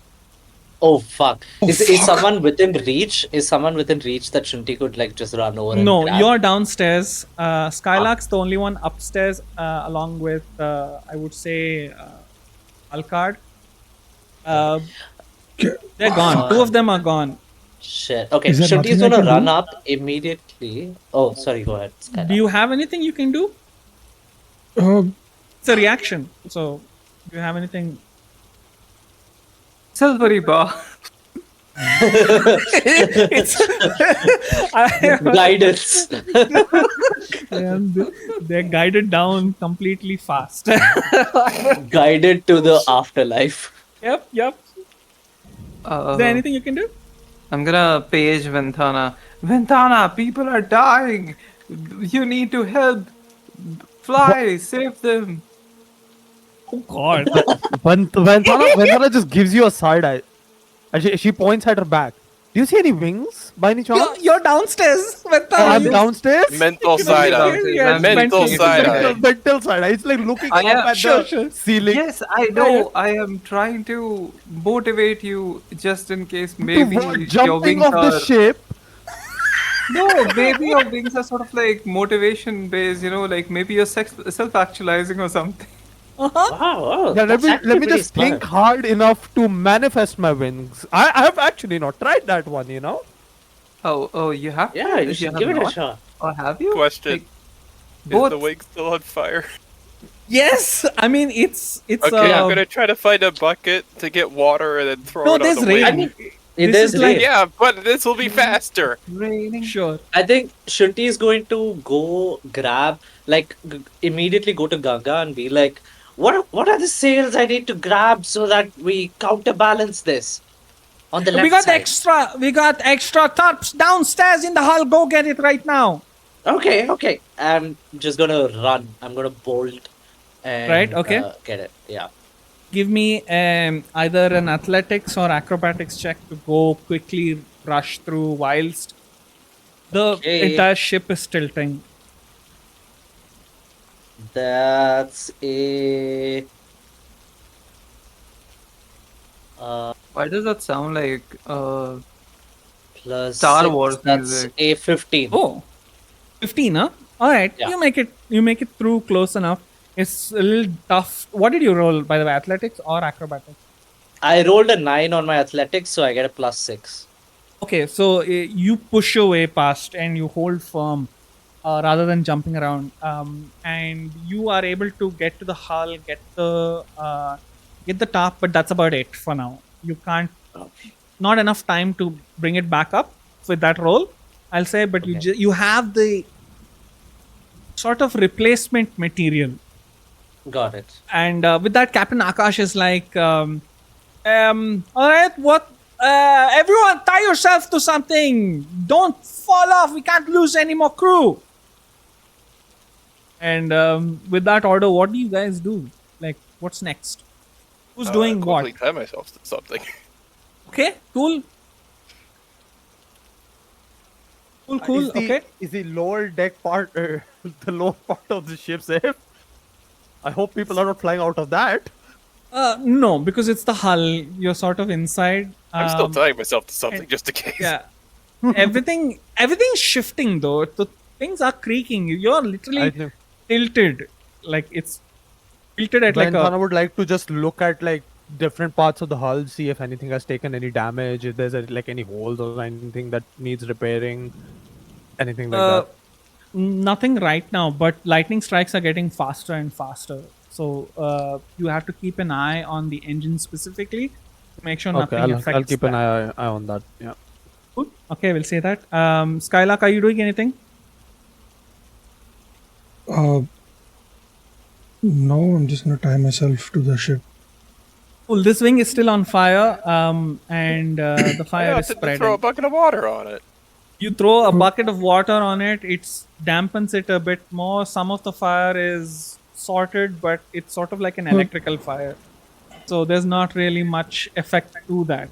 Oh fuck. Oh, Is fuck. someone within reach? Is someone within reach that Shunti could just run over and No, grab? you're downstairs. Skylark's the only one upstairs, along with I would say Alcard. They're gone. Two of them are gone. Shit. Okay, Is there Shunti's nothing I gonna can run do? up immediately. Oh, sorry, go ahead. Do you have anything you can do? Uh, It's a reaction. So Do you have anything? Silvery bar. It's Guidance. they're guided down completely fast. Guided to the afterlife. Yep. Is Uh, there anything you can do? I'm gonna page Ventana. Ventana, people are dying. You need to help. Fly, save them. Oh God. Ventana just gives you a side eye. And she points at her back. Do you see any wings by any chance? You're downstairs. I'm downstairs? Mental side up. Yeah, Mental mental side Mental, up. mental side eye. It's like looking I up am- at Sure, the sure. ceiling. Yes, I know. I am trying to motivate you just in case maybe your Jumping wings off the are. ship. No, maybe your wings are sort of like motivation based, like maybe you're self-actualizing or something. Wow. Yeah, that's actually let me pretty just think smart. hard enough to manifest my wings. I have actually not tried that one. Oh, you have? Yeah, you should have give it a not? shot. Or have you? Question. Like, Is both. the wing still on fire? Yes, I mean it's. Okay, I'm gonna try to find a bucket to get water and then throw No, it on there's the rain. wing. I mean, This there's is like- rain. Yeah, but this will be faster. Raining. Sure. I think Shunti is going to go grab, immediately go to Ganga and be like, what are the sails I need to grab so that we counterbalance this on the left We got side? extra tarps downstairs in the hull. Go get it right now. Okay. I'm just gonna run. I'm gonna bolt and Right, okay. get it. Yeah. Give me either an athletics or acrobatics check to go quickly rush through whilst the Okay. entire ship is tilting. That's a Why does that sound like plus Star 6. Wars That's music? a 15. Oh, 15, huh? All right, Yeah. you make it through close enough. It's a little tough. What did you roll, by the way, athletics or acrobatics? I rolled a 9 on my athletics, so I get a plus 6. Okay, so you push your way past and you hold firm rather than jumping around, and you are able to get to the hull, get the top, but that's about it for now. You can't, not enough time to bring it back up with that roll, I'll say, but you have the sort of replacement material. Got it. And with that, Captain Akash is like, all right, what? Everyone, tie yourself to something. Don't fall off. We can't lose any more crew. And with that order, what do you guys do? Like, what's next? Who's doing what? Quickly tie myself to something. Okay, cool. Cool. Okay. Is the lower deck part, the lower part of the ship safe? I hope people are not flying out of that. No, because it's the hull. You're sort of inside. I'm still tying myself to something just in case. Yeah. Everything's shifting though. The things are creaking. You're I literally know. tilted. Like it's tilted at like Ventana a. would like to just look at like different parts of the hull, see if anything has taken any damage, if there's like any holes or anything that needs repairing, anything like that. Nothing right now, but lightning strikes are getting faster and faster. So you have to keep an eye on the engine specifically to make sure Okay, nothing affects I'll keep an that. eye on that. Yeah. Cool. Okay, we'll say that. Skylark, are you doing anything? No, I'm just gonna tie myself to the ship. Cool. This wing is still on fire, and the I fire is have to spreading. throw a bucket of water on it. You throw a bucket of water on it, it dampens it a bit more. Some of the fire is sorted, but it's sort of like an electrical fire. So there's not really much effect to that.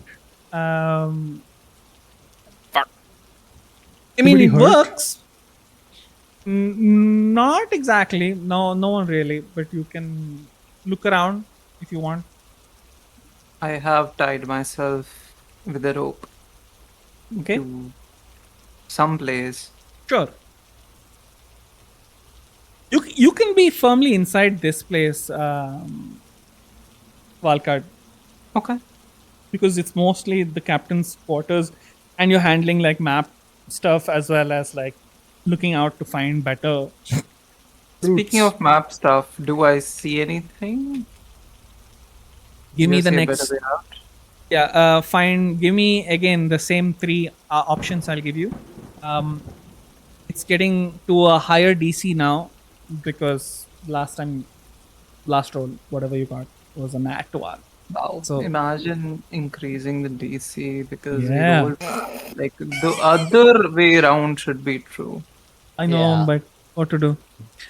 Fuck. I mean, Anybody it hurt? works. Not exactly. No one really. But you can look around if you want. I have tied myself with a rope Okay, to some place. sure. You can be firmly inside this place, Valkard, Okay. because it's mostly the captain's quarters, and you're handling like map stuff as well as like looking out to find better. Speaking of map stuff, do I see anything? Give me You the see a better next. way out? Yeah. Fine. Give me again the same 3 options. I'll give you. It's getting to a higher DC now because last roll, whatever you got was a nat 1. Wow. So Imagine increasing the DC because we yeah, rolled like the other way around should be true. I know, Yeah. but what to do?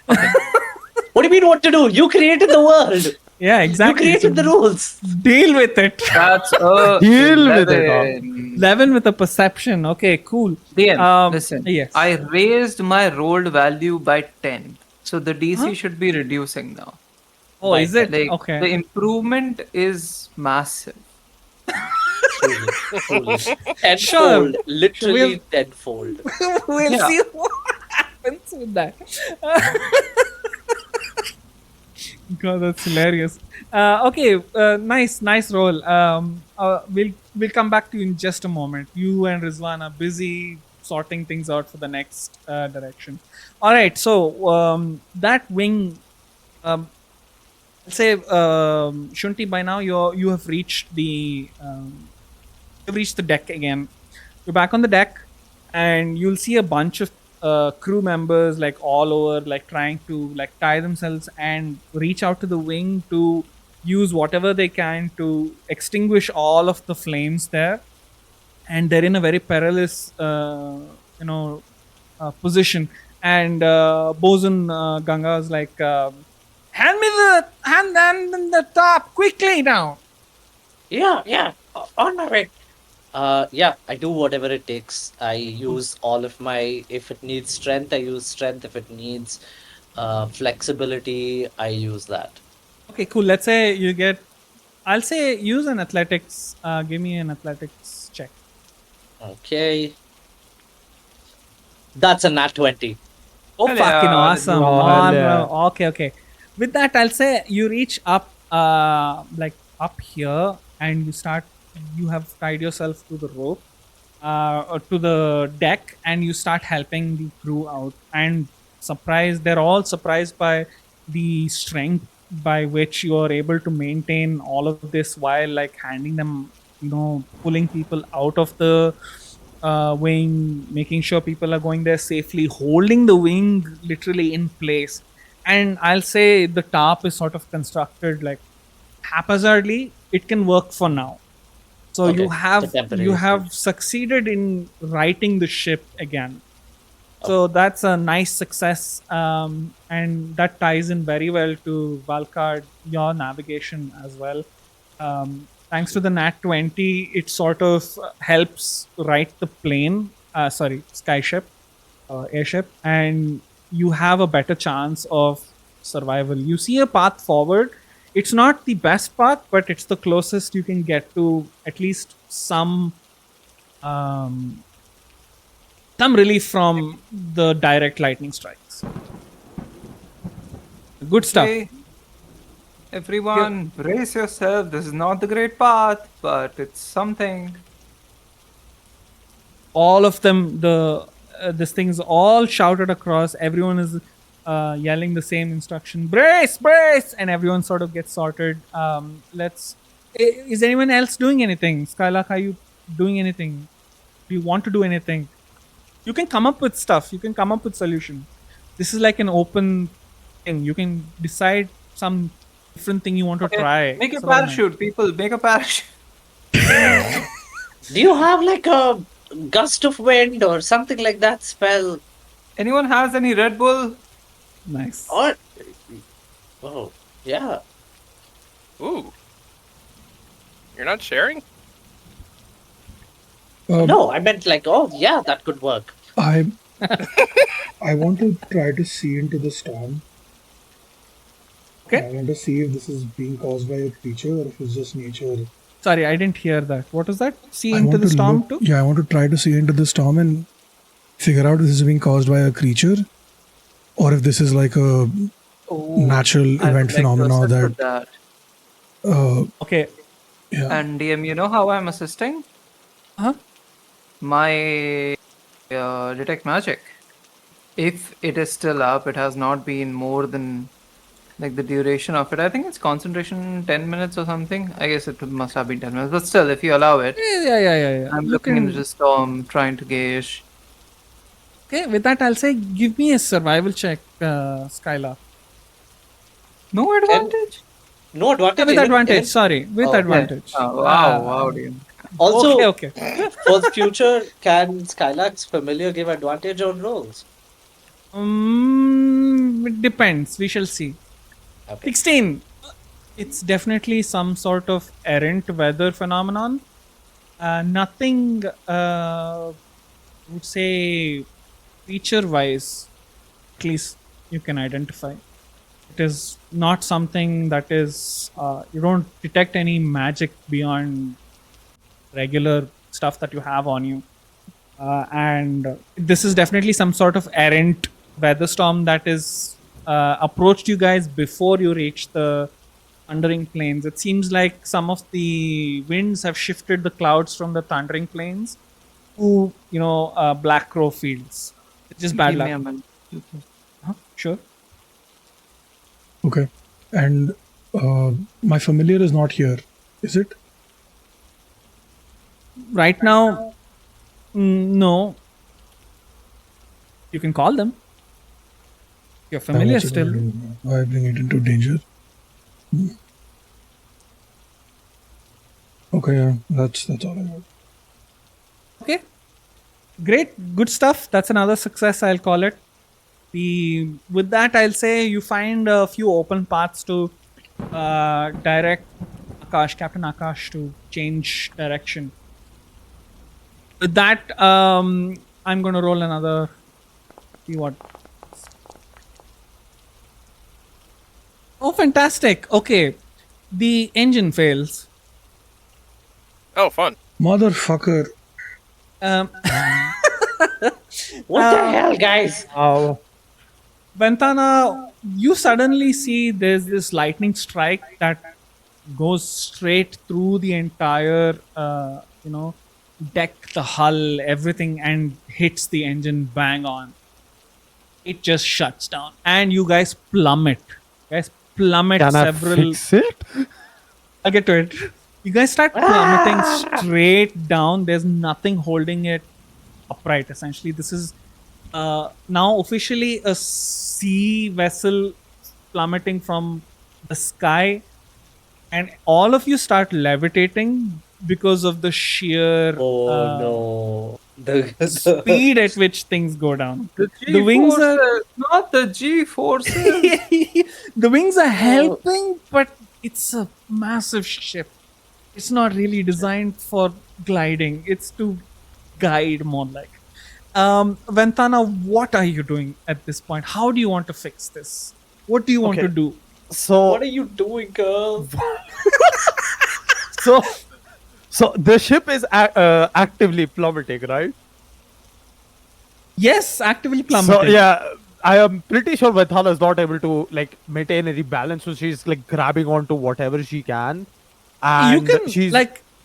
What do you mean what to do? You created the world. Yeah, You exactly. created the rules. Deal with it. That's a Deal with it, dog. 11. 11 with a perception. Okay, cool. DM, listen. Yes. I raised my rolled value by 10. So the DC Huh? should be reducing now. Oh, is it? Like Okay. the improvement is massive. Truly. Tenfold. Literally tenfold. We'll Yeah. see what happens with that. God, that's hilarious. Okay, nice roll. We'll come back to you in just a moment. You and Rizwan are busy sorting things out for the next direction. All right, so that wing. Say, Shunti, by now you have reached the deck again. You're back on the deck, and you'll see a bunch of crew members like all over, like trying to like tie themselves and reach out to the wing to use whatever they can to extinguish all of the flames there. And they're in a very perilous, position. And Bosun Ganga's like, hand me the top quickly now. Yeah. On my way. Yeah, I do whatever it takes. I use all of my. If it needs strength, I use strength. If it needs flexibility, I use that. Okay, cool. Let's say you get. I'll say use an athletics. Give me an athletics check. Okay. That's a nat 20. Oh, Hell fucking yeah, let's awesome! go. All Hell yeah. right. Okay. With that, I'll say you reach up, like up here, and you start. You have tied yourself to the rope, or to the deck, and you start helping the crew out. And they're all surprised by the strength by which you are able to maintain all of this while like handing them, pulling people out of the wing, making sure people are going there safely, holding the wing literally in place. And I'll say the top is sort of constructed like haphazardly. It can work for now. So Okay, you it's a have temporary succeeded in righting the ship again. So that's a nice success, and that ties in very well to Valkard, your navigation as well. Thanks to the Nat 20, it sort of helps right the plane, skyship, airship, and you have a better chance of survival. You see a path forward. It's not the best path, but it's the closest you can get to at least some relief from the direct lightning strikes. Good stuff. Okay. Everyone, brace yourself. This is not the great path, but it's something. All of them, this thing's all shouted across. Everyone is yelling the same instruction: brace, brace, and everyone sort of gets sorted. Is anyone else doing anything? Skylark, are you doing anything? Do you want to do anything? You can come up with stuff. You can come up with solution. This is like an open thing. You can decide some different thing you want to try. Make a It's very nice. parachute, people. Make a parachute. Do you have like a gust of wind or something like that spell? Anyone has any Red Bull? Nice. Or oh yeah. Ooh. You're not sharing? No, I meant like, oh yeah, that could work. I want to try to see into the storm. Okay. I want to see if this is being caused by a creature or if it's just nature. Sorry, I didn't hear that. What was that? See I into want the to storm look- too? Yeah, I want to try to see into the storm and figure out if this is being caused by a creature or if this is like a natural I would event like to phenomena assist that. with Okay. Yeah. And DM, you know how I'm assisting? Huh? My detect magic. If it is still up, it has not been more than like the duration of it. I think it's concentration 10 minutes or something. I guess it must have been 10 minutes, but still, if you allow it, Yeah. I'm You looking into can. the storm, trying to gauge. Okay, with that, I'll say give me a survival check, Skylark. No Can advantage. no advantage. With Even advantage, sorry. With Oh. Yeah. advantage. Oh, wow, dude. also Okay. for the future, can Skylark's familiar give advantage on rolls? It depends. We shall see. Okay. 16. It's definitely some sort of errant weather phenomenon. Nothing, I would say, feature wise, at least you can identify. It is not something that is, you don't detect any magic beyond regular stuff that you have on you. And this is definitely some sort of errant weather storm that is approached you guys before you reach the thundering plains. It seems like some of the winds have shifted the clouds from the thundering plains to Black Crow fields. It's just bad Give me luck. a minute. Sure. Okay. And my familiar is not here, is it? Right now, no. You can call them. You're familiar What's it gonna still. do? I bring it into danger. Okay, yeah, that's all I got. Okay. Great. Good stuff. That's another success, I'll call it. With that, I'll say you find a few open paths to direct Captain Akash to change direction. With that, I'm going to roll another. See what. Oh, fantastic. Okay. The engine fails. Oh, fun. Motherfucker. What the hell, guys? Oh, Ventana, you suddenly see there's this lightning strike that goes straight through the entire, deck, the hull, everything, and hits the engine bang on. It just shuts down, and you guys plummet. can Several. I fix it? I'll get to it. You guys start plummeting straight down. There's nothing holding it upright. Essentially, this is now officially a sea vessel plummeting from the sky, and all of you start levitating because of the sheer Oh no. The speed at which things go down. The The wings are G-forces, not the G-forces. the wings are helping, but it's a massive ship. It's not really designed for gliding. It's to guide more like. Ventana, what are you doing at this point? How do you want to fix this? What do you want Okay. to do? So, What are you doing, girl? so the ship is actively plummeting, right? Yes, actively plummeting. So yeah, I am pretty sure Ventana is not able to like maintain any balance, so she's like grabbing onto whatever she can, and you can she's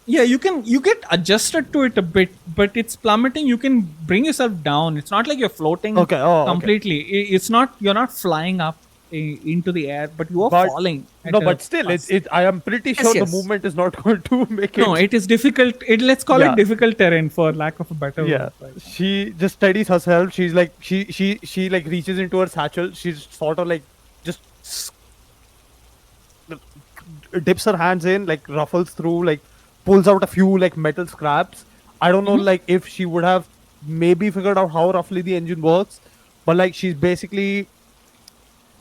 you get adjusted to it a bit, but it's plummeting. You can bring yourself down. It's not like you're floating Okay, oh, okay. completely. It's not, you're not flying up into the air, but you are But- falling at no, a but still, fast- I am pretty sure yes. the movement is not going to make it. no, it is difficult. Let's call Yeah. it difficult terrain for lack of a better Yeah, word. Right? she just steadies herself. She's like she like reaches into her satchel. She's sort of like just dips her hands in, like ruffles through, like pulls out a few like metal scraps. I don't know like if she would have maybe figured out how roughly the engine works, but like she's basically.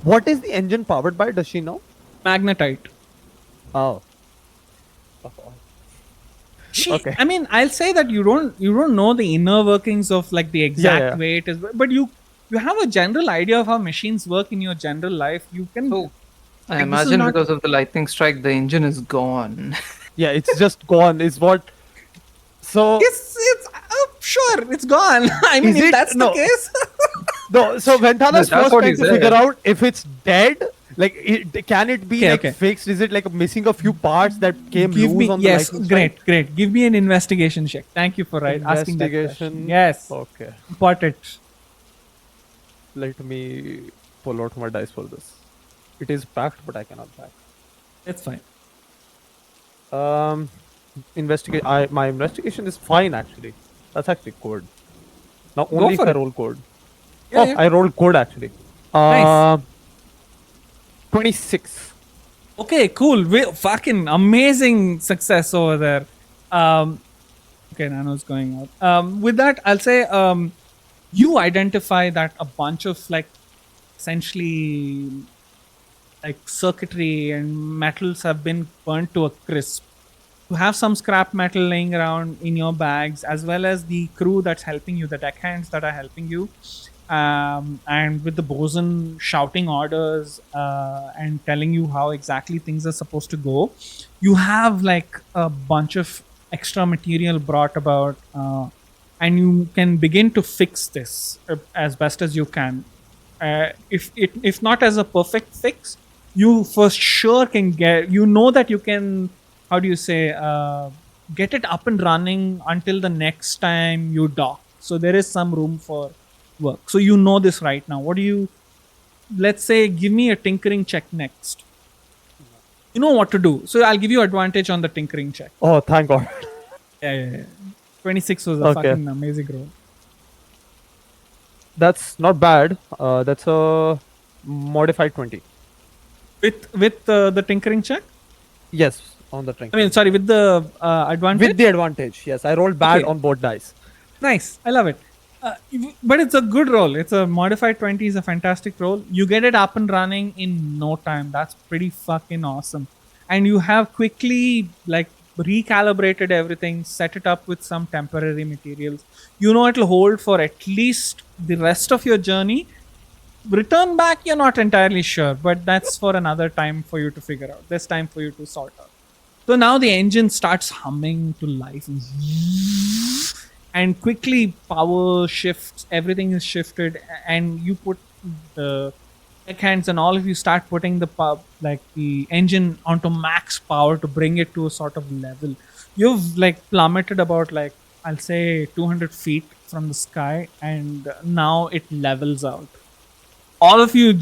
What is the engine powered by? Does she know? Magnetite. Oh. Okay. I mean, I'll say that you don't know the inner workings of like the exact yeah. way it is, but you have a general idea of how machines work in your general life. You can. So, I Like, this is imagine not- because of the lightning strike, the engine is gone. Yeah, it's just gone. Is what. So It's sure it's gone. I mean, Is if it? that's No. the case. no. So Ventana's That's first what trying he to figure said. out if it's dead. Like, can it be Okay, like okay. fixed? Is it like missing a few parts that came Give loose me on the yes, lightning strike? great. Give me an investigation check. Thank you for asking that question. Investigation. Yes, Okay. important. Let me pull out my dice for this. It is packed, but I cannot pack. It's fine. Investigate. My investigation is fine actually. That's actually good. Now Go only if for I it. roll good. Yeah, Oh, yeah. I rolled good actually. Nice. 26. Okay, cool. Fucking amazing success over there. Okay, Nano's going out. With that, I'll say you identify that a bunch of like essentially like circuitry and metals have been burnt to a crisp. You have some scrap metal laying around in your bags, as well as the crew that's helping you, the deckhands that are helping you, and with the bosun shouting orders and telling you how exactly things are supposed to go. You have like a bunch of extra material brought about, and you can begin to fix this as best as you can. If not as a perfect fix, you for sure can get. You know that you can. How do you say? Get it up and running until the next time you dock. So there is some room for work. So you know this right now. What do you? Let's say, give me a tinkering check next. You know what to do. So I'll give you advantage on the tinkering check. Oh, thank God. Yeah. 26 was a Okay. fucking amazing roll. That's not bad. That's a modified 20. With the tinkering check. Yes, on the drink. I mean, sorry, with the advantage. With the advantage, yes. I rolled bad Okay. on both dice. Nice. I love it. But it's a good roll. It's a modified 20 is a fantastic roll. You get it up and running in no time. That's pretty fucking awesome. And you have quickly like recalibrated everything, set it up with some temporary materials. You know it'll hold for at least the rest of your journey. Return back, you're not entirely sure, but that's for another time for you to figure out. There's time for you to sort out. So now the engine starts humming to life and quickly power shifts, everything is shifted, and you put the deckhands and all of you start putting the engine onto max power to bring it to a sort of level. You've like plummeted about like I'll say 200 feet from the sky, and now it levels out. All of you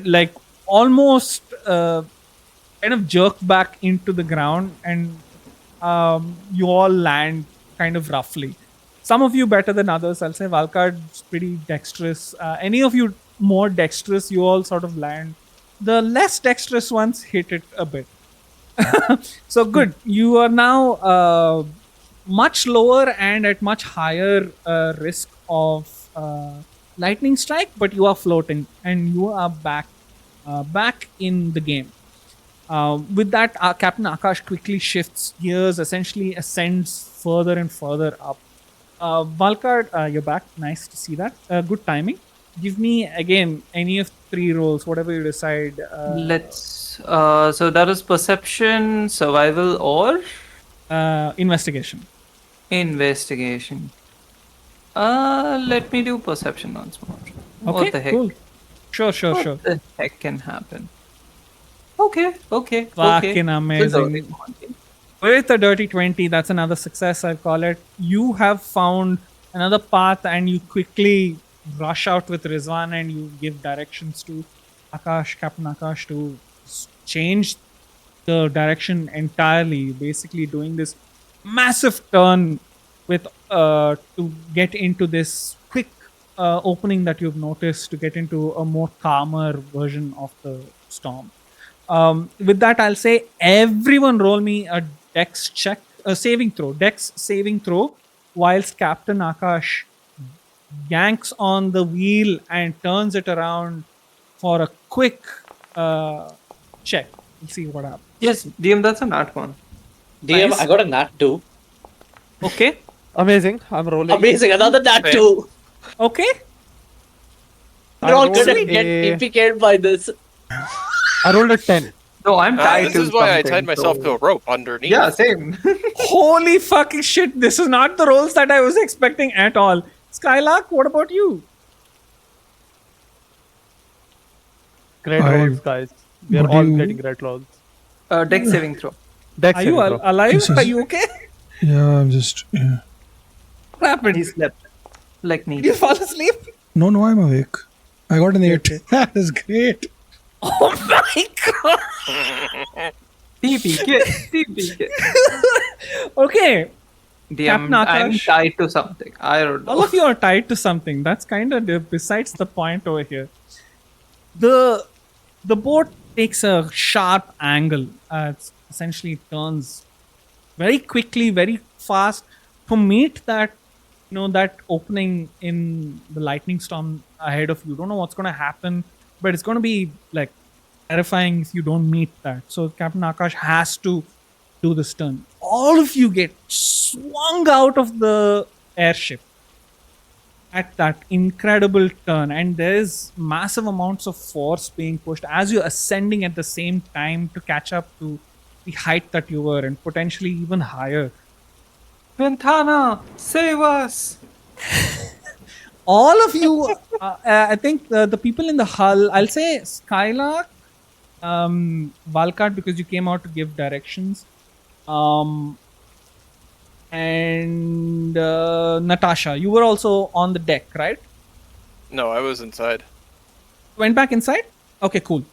like almost kind of jerk back into the ground, and you all land kind of roughly. Some of you better than others. I'll say Valkard's pretty dexterous. Any of you more dexterous, you all sort of land. The less dexterous ones hit it a bit. So good. You are now much lower and at much higher risk of lightning strike, but you are floating and you are back in the game. With that, Captain Akash quickly shifts gears, essentially ascends further and further up. Valkard, you're back. Nice to see that. Good timing. Give me again any of 3 rolls, whatever you decide. Let's. So that is perception, survival, or Investigation. investigation. Let me do perception once more. Okay, What the heck? cool. Sure. What the heck can happen? Okay. Fucking amazing. With a dirty 20, that's another success, I'll call it. You have found another path and you quickly rush out with Rizwan and you give directions to Captain Akash, to change the direction entirely, basically doing this massive turn with to get into this quick opening that you've noticed to get into a more calmer version of the storm. With that, I'll say everyone roll me a dex check, a dex saving throw, whilst Captain Akash yanks on the wheel and turns it around for a quick check. We'll see what happens. Yes, DM, that's a nat one. DM, Nice. I got a nat 2. Okay. Amazing. I'm rolling. Amazing, another nat Fair. 2. Okay. We're all rolled gonna get a- implicated by this. I rolled a 10. No, I'm tied This to is why I something, tied myself so- to a rope underneath. Yeah, same. Holy fucking shit. This is not the rolls that I was expecting at all. Skylark, what about you? Great I- rolls, guys. We are what do all you- getting great rolls. Dex saving throw. Dex Are you saving throw. alive? Jesus. Are you okay? Yeah, I'm just. Yeah. What happened? He slept. Like me. Did you fall asleep? No, I'm awake. I got an 8. That is great. Oh my god! TPK. Okay, DM, Captain I'm Akash. tied to something. I don't know. All of you are tied to something. That's kind of besides the point over here. The boat takes a sharp angle. It essentially turns very quickly, very fast to meet that that opening in the lightning storm ahead of you. Don't know what's going to happen, but it's going to be like terrifying if you don't meet that. So Captain Akash has to do this turn. All of you get swung out of the airship at that incredible turn, and there's massive amounts of force being pushed as you're ascending at the same time to catch up to the height that you were and potentially even higher. Ventana, save us! All of you, I think the people in the hull, I'll say Skylark, Valkart, because you came out to give directions, and Natasha, you were also on the deck, right? No, I was inside. Went back inside? Okay, cool.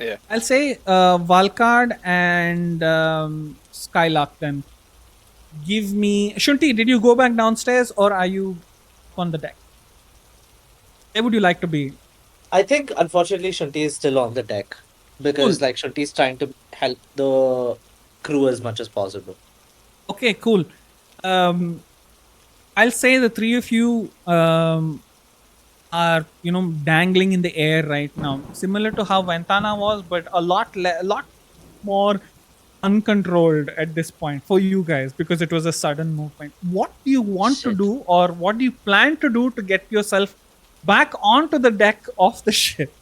Yeah. I'll say Valkard and Skylark then. Give me... Shunti, did you go back downstairs or are you on the deck? Where would you like to be? I think, unfortunately, Shunti is still on the deck because, Cool. like, Shunti is trying to help the crew as much as possible. Okay, cool. I'll say the three of you are dangling in the air right now, similar to how Ventana was, but a lot more uncontrolled at this point for you guys because it was a sudden movement. What do you want to Shit. do, or what do you plan to do to get yourself back onto the deck of the ship?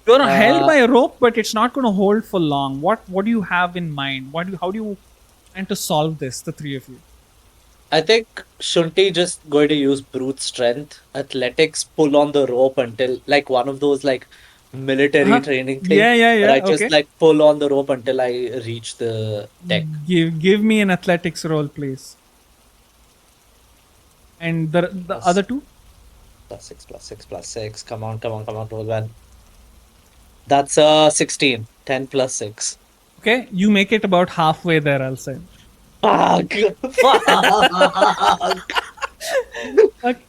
You're held by a rope, but it's not going to hold for long. What do you have in mind? How do you plan to solve this, the three of you? I think Shunti just going to use brute strength, athletics, pull on the rope until, like, one of those, like, military training things. Yeah. But I just, Okay. like, pull on the rope until I reach the deck. Give me an athletics roll, please. And the Plus- other two? +6. Come on, roll well. That's 16. 10 plus 6. Okay, you make it about halfway there, I'll say. Fuck! Okay.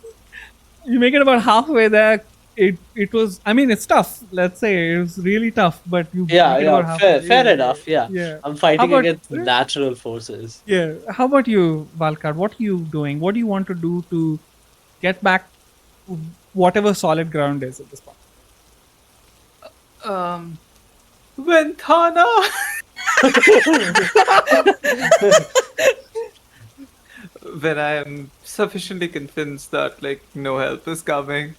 You make it about halfway there. It was, I mean, it's tough. Let's say it was really tough, but you make it about halfway. Fair enough. Yeah. I'm fighting How about- against natural forces. Yeah. How about you, Valkar? What are you doing? What do you want to do to get back to whatever solid ground is at this point? Ventana! When I am sufficiently convinced that like no help is coming,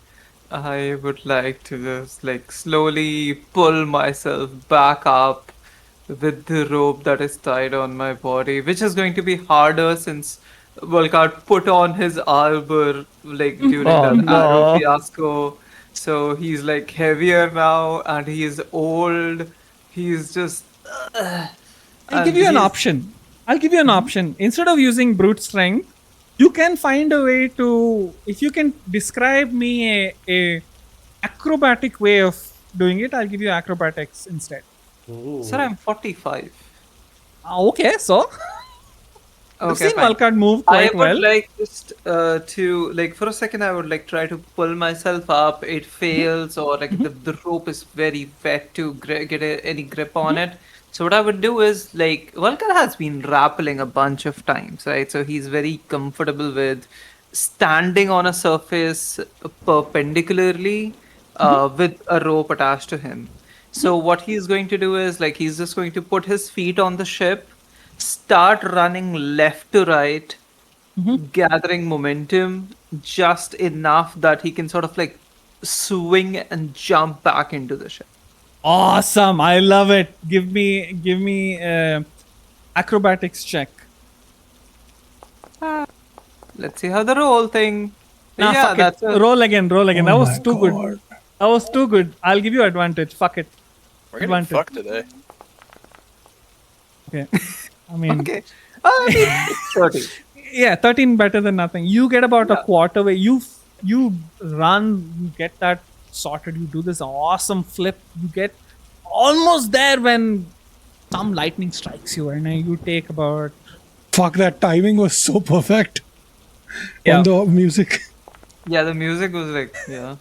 I would like to just like slowly pull myself back up with the rope that is tied on my body, which is going to be harder since Volkart put on his armor like during that arrow fiasco. So he's like heavier now and he is old. He's just I'll give you an option. Instead of using brute strength, you can find a way to. If you can describe me a acrobatic way of doing it, I'll give you acrobatics instead. Sir, I'm 45. Okay, so I've Okay, seen fine. Valkard move I quite would well. like just to like for a second I would like try to pull myself up. It fails or like the rope is very wet to get any grip on it. So what I would do is like Valkar has been rappelling a bunch of times, right? So he's very comfortable with standing on a surface perpendicularly with a rope attached to him. So what he's going to do is like he's just going to put his feet on the ship, start running left to right, gathering momentum just enough that he can sort of like swing and jump back into the ship. Awesome! I love it. Give me acrobatics check. Let's see how the roll thing. Nah, Yeah, fuck that's it. a, Roll again. That Oh was my too good. God. That was too good. I'll give you advantage. Fuck it. We're getting Advantage. fucked today. Okay. I mean, okay. I mean, 30. yeah, 13 better than nothing. You get about a quarter way. You run, you get that sorted. You do this awesome flip. You get almost there when some lightning strikes you, and you take about Fuck, that timing was so perfect Yeah. on the music. Yeah, the music was like, yeah.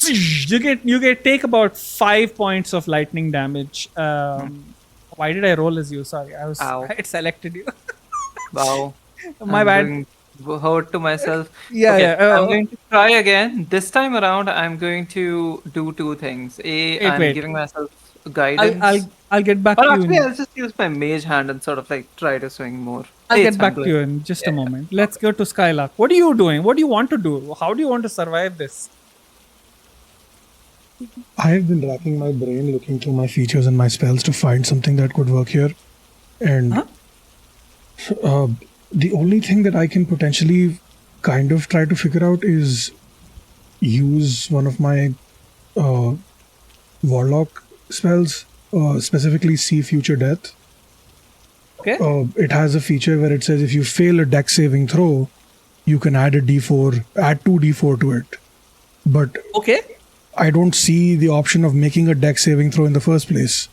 you get take about 5 points of lightning damage. Why did I roll as you? Sorry, I Ow. had selected you. Wow. My I'm bad. doing hurt to myself. Yeah, Okay, yeah. I'm going to try again. This time around, I'm going to do two things. I'm wait. giving myself guidance. I'll get back Or to you. actually, I'll just use my mage hand and sort of like try to swing more. I'll Hey, get it's back fine, to you in just a moment. Let's go to Skylark. What are you doing? What do you want to do? How do you want to survive this? I have been racking my brain looking through my features and my spells to find something that could work here. And the only thing that I can potentially kind of try to figure out is use one of my warlock spells, specifically See Future Death. Okay. It has a feature where it says if you fail a dex saving throw, you can add add 2d4 to it. But Okay. I don't see the option of making a dex saving throw in the first place.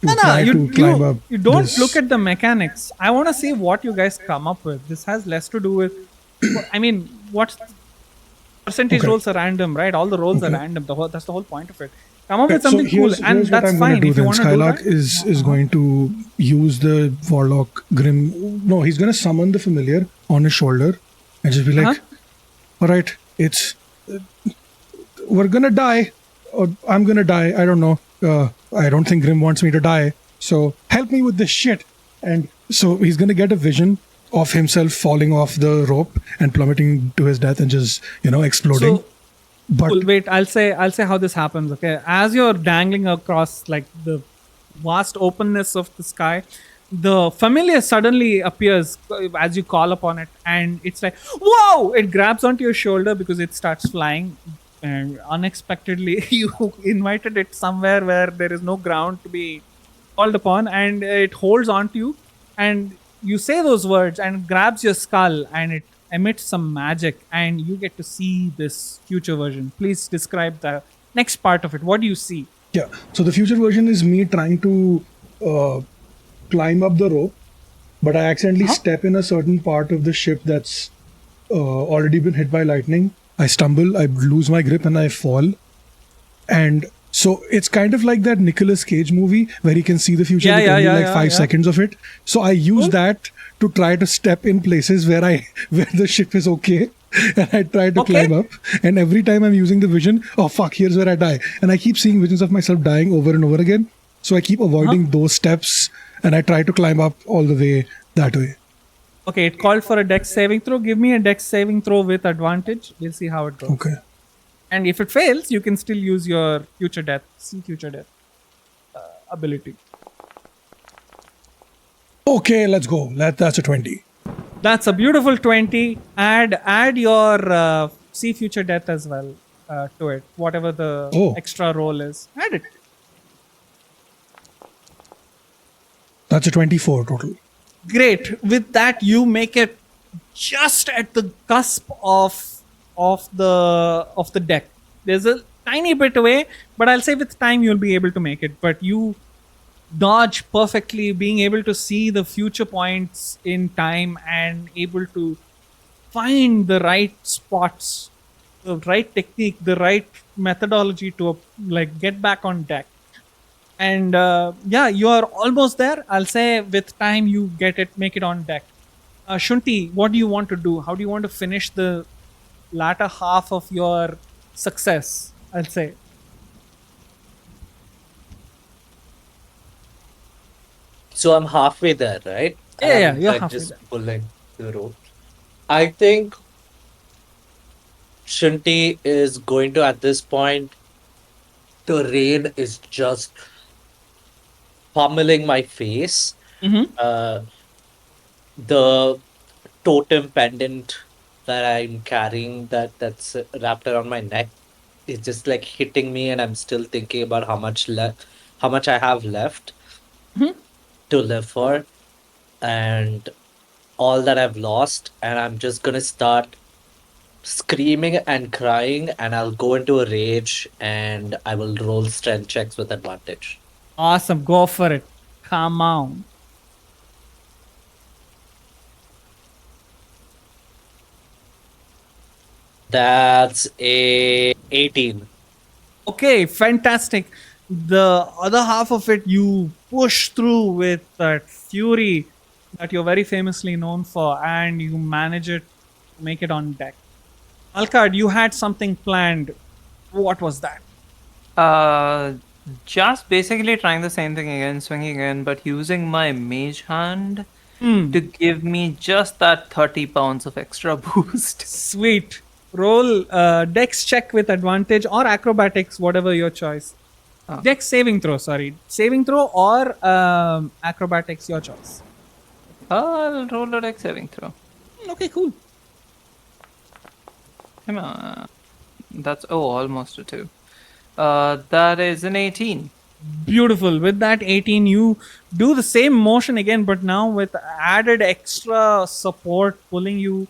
To try to climb up you don't this. look at the mechanics. I want to see what you guys come up with. This has less to do with. I mean, what percentage rolls are random, right? All the rolls are random. That's the whole point of it. Come up with something cool, and here's that's what I'm fine. Gonna do If you then. want to do Skylark that, is going to use the warlock grim. No, he's going to summon the familiar on his shoulder and just be like, "All right, it's we're gonna die, or I'm gonna die. I don't know. I don't think Grim wants me to die. So help me with this shit." And so he's gonna get a vision of himself falling off the rope and plummeting to his death and just exploding. So, but cool. Wait, I'll say how this happens. Okay, as you're dangling across like the vast openness of the sky, the familiar suddenly appears as you call upon it, and it's like, whoa! It grabs onto your shoulder because it starts flying, and unexpectedly you invited it somewhere where there is no ground to be called upon, and it holds onto you, and you say those words and grabs your skull, and it emits some magic, and you get to see this future version. Please describe the next part of it. What do you see? yeah, so the future version is me trying to climb up the rope, but I accidentally step in a certain part of the ship that's already been hit by lightning. I stumble, I lose my grip, and I fall. And so it's kind of like that Nicolas Cage movie where he can see the future with only 5 seconds of it. So I use that to try to step in places where the ship is okay. And I try to climb up. And every time I'm using the vision, oh fuck, here's where I die. And I keep seeing visions of myself dying over and over again. So I keep avoiding those steps, and I try to climb up all the way that way. Okay, it called for a dex saving throw. Give me a dex saving throw with advantage. We'll see how it goes. Okay. And if it fails, you can still use your see future death ability. Okay, let's go. That's a 20. That's a beautiful 20. Add your see future death as well to it. Whatever the extra roll is, add it. That's a 24 total. Great. With that, you make it just at the cusp of the deck. There's a tiny bit away, but I'll say with time you'll be able to make it. But you dodge perfectly, being able to see the future points in time and able to find the right spots, the right technique, the right methodology to get back on deck. And you are almost there. I'll say with time you make it on deck. Shunti, what do you want to do? How do you want to finish the latter half of your success? I'll say. So I'm halfway there, right? Yeah, you're like halfway just there. pulling the rope. I think Shinti is going to, at this point, the rain is just pummeling my face. Mm-hmm. The totem pendant that I'm carrying that's wrapped around my neck is just like hitting me, and I'm still thinking about how much I have left to live for, and all that I've lost, and I'm just gonna start screaming and crying, and I'll go into a rage, and I will roll strength checks with advantage. Awesome. Go for it. Come on. That's a 18. Okay, fantastic. The other half of it you push through with that fury that you're very famously known for, and you manage it to make it on deck. Alcard, you had something planned. What was that? Uh, just basically trying the same thing again, swinging in, but using my mage hand to give me just that 30 pounds of extra boost. Sweet. Roll dex check with advantage or acrobatics, whatever your choice. Oh. Dex saving throw, sorry. Saving throw or acrobatics, your choice. I'll roll a dex saving throw. Okay, cool. Come on. That's almost a 2. That is an 18. Beautiful. With that 18, you do the same motion again, but now with added extra support pulling you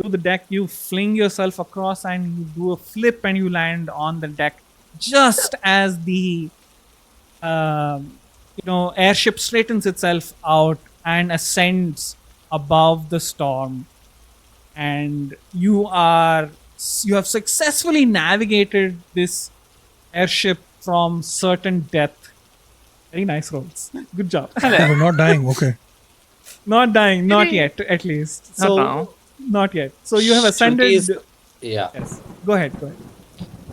to the deck. You fling yourself across and you do a flip and you land on the deck just as the airship straightens itself out and ascends above the storm. And you have successfully navigated this airship from certain death. Very nice rolls. Good job. Oh, we're not dying. Okay. Not dying, not yet, at least. So, now. not yet. So you have ascended. Yeah. Yes. Go ahead.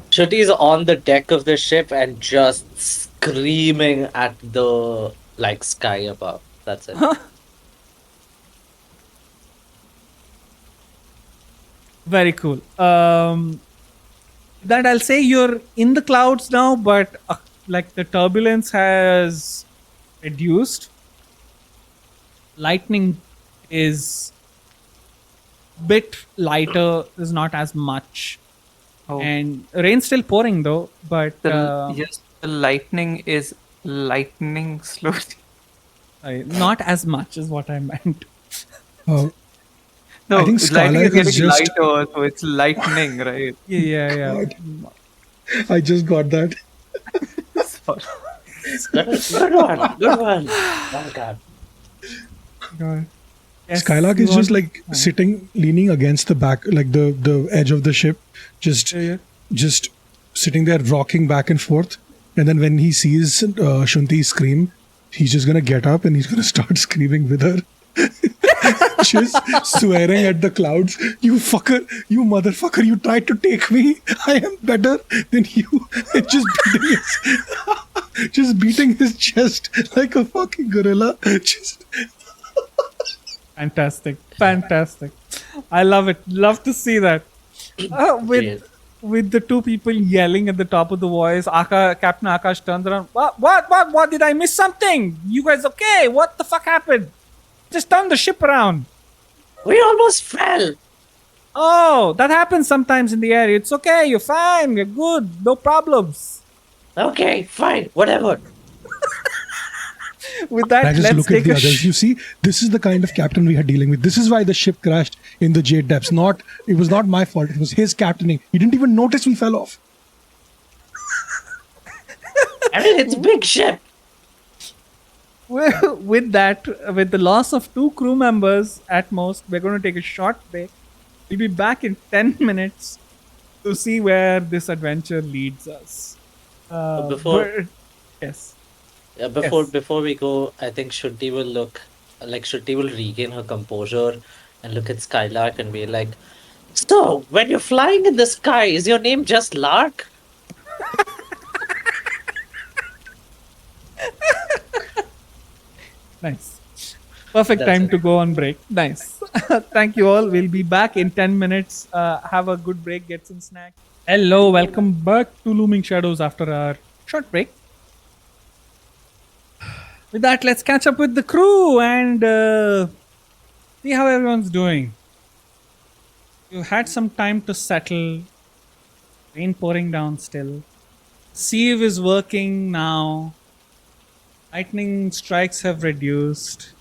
Shruti is on the deck of the ship and just screaming at the sky above. That's it. Very cool. That I'll say you're in the clouds now, but the turbulence has reduced. Lightning is bit lighter, is not as much. Oh. And rain's still pouring though, but Yes, the lightning is lightning slowly. sorry, not as much is what I meant. No, I think lightning Skylark is is getting just. lighter, so it's lightning, right? Yeah. God. I just got that. Sorry. Good one. Good one. Oh, God. Yes, Skylark you is just want- sitting, leaning against the back, the edge of the ship, just sitting there, rocking back and forth. And then when he sees Shunti scream, he's just gonna get up and he's gonna start screaming with her, just swearing at the clouds. You fucker, you motherfucker! You tried to take me. I am better than you. Just beating his chest like a fucking gorilla. Just. Fantastic. I love it. Love to see that. With the two people yelling at the top of the voice, Captain Akash turns around. What? Did I miss something? You guys okay? What the fuck happened? Just turn the ship around. We almost fell. Oh, that happens sometimes in the air. It's okay. You're fine. You're good. No problems. Okay, fine. Whatever. With that, I just let's look take at the a others. You see, this is the kind of captain we are dealing with. This is why the ship crashed in the Jade Depths. It was not my fault. It was his captaining. He didn't even notice we fell off. I mean, it's a big ship. With the loss of 2 crew members at most, we're going to take a short break. We'll be back in 10 minutes to see where this adventure leads us. Yes. Before we go, I think Shruti will regain her composure and look at Skylark and be like, "So, when you're flying in the sky, is your name just Lark?" Nice. Perfect That's time it. to go on break. Nice. Thank you all. We'll be back in 10 minutes. Have a good break. Get some snacks. Hello. Welcome back to Looming Shadows after our short break. With that, let's catch up with the crew and see how everyone's doing. You had some time to settle. Rain pouring down still. Sieve is working now. Lightning strikes have reduced.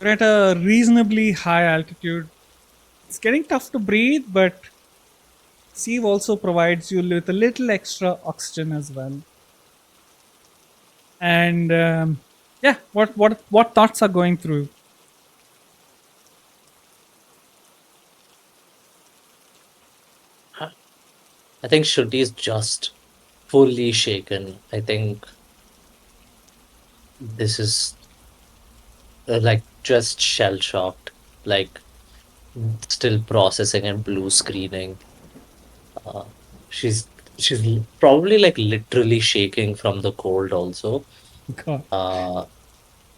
We're at a reasonably high altitude. it's getting tough to breathe, but Sieve also provides you with a little extra oxygen as well. And yeah, what thoughts are going through? I think Shruti is just fully shaken. I think this is like just shell shocked, like still processing and blue screening. Uh, she's probably like literally shaking from the cold also. God. Uh,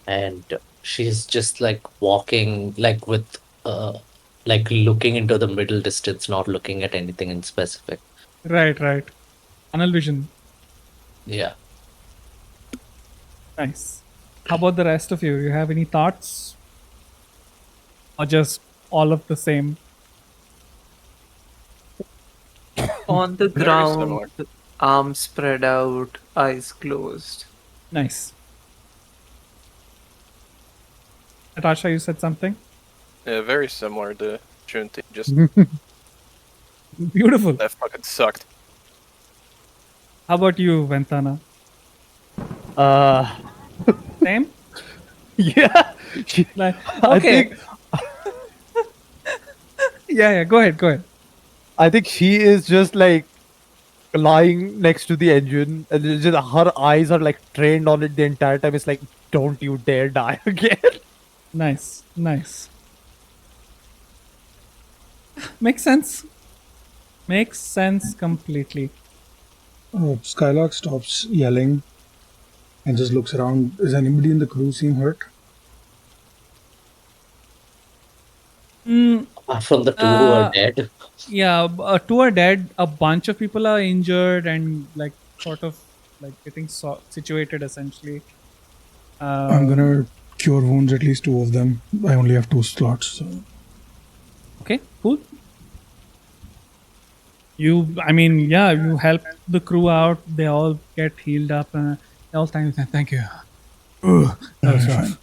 and she's just like walking like with like looking into the middle distance, not looking at anything in specific. Right. Tunnel vision. Yeah. Nice. How about the rest of you? You have any thoughts? Or just all of the same? On the Very ground, similar. arms spread out, eyes closed. Nice. Natasha, you said something? Yeah, very similar to Junti. Just Beautiful. that fucking sucked. How about you, Ventana? Uh, Same? yeah. Like, I okay. think Yeah, go ahead. I think she is just like lying next to the engine, and it's just her eyes are like trained on it the entire time. It's like, don't you dare die again. Nice. Makes sense completely. Skylark stops yelling and just looks around. Is anybody in the crew seem hurt? Apart from the two who are dead. Yeah, two are dead. A bunch of people are injured and like sort of like getting situated essentially. I'm gonna cure wounds, at least 2 of them. I only have 2 slots, so. Okay, cool. You help the crew out. They all get healed up. They all thank you. That's fine.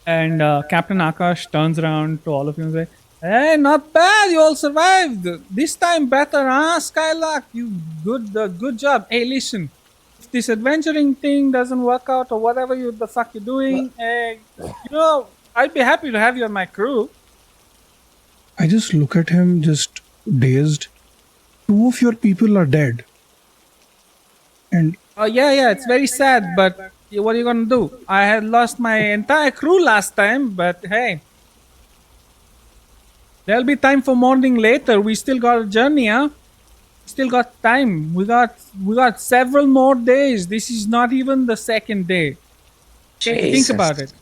And Captain Akash turns around to all of you and says, "Hey, not bad. You all survived. This time better, huh, Skylark? You good job. Hey, listen. If this adventuring thing doesn't work out or whatever the fuck you're doing, I'd be happy to have you on my crew." I just look at him, just dazed. 2 of your people are dead. And Yeah, it's very sad, but what are you gonna do? I had lost my entire crew last time, but hey, there'll be time for mourning later. We still got a journey, huh? Still got time. We got several more days. This is not even the second day. Think about it.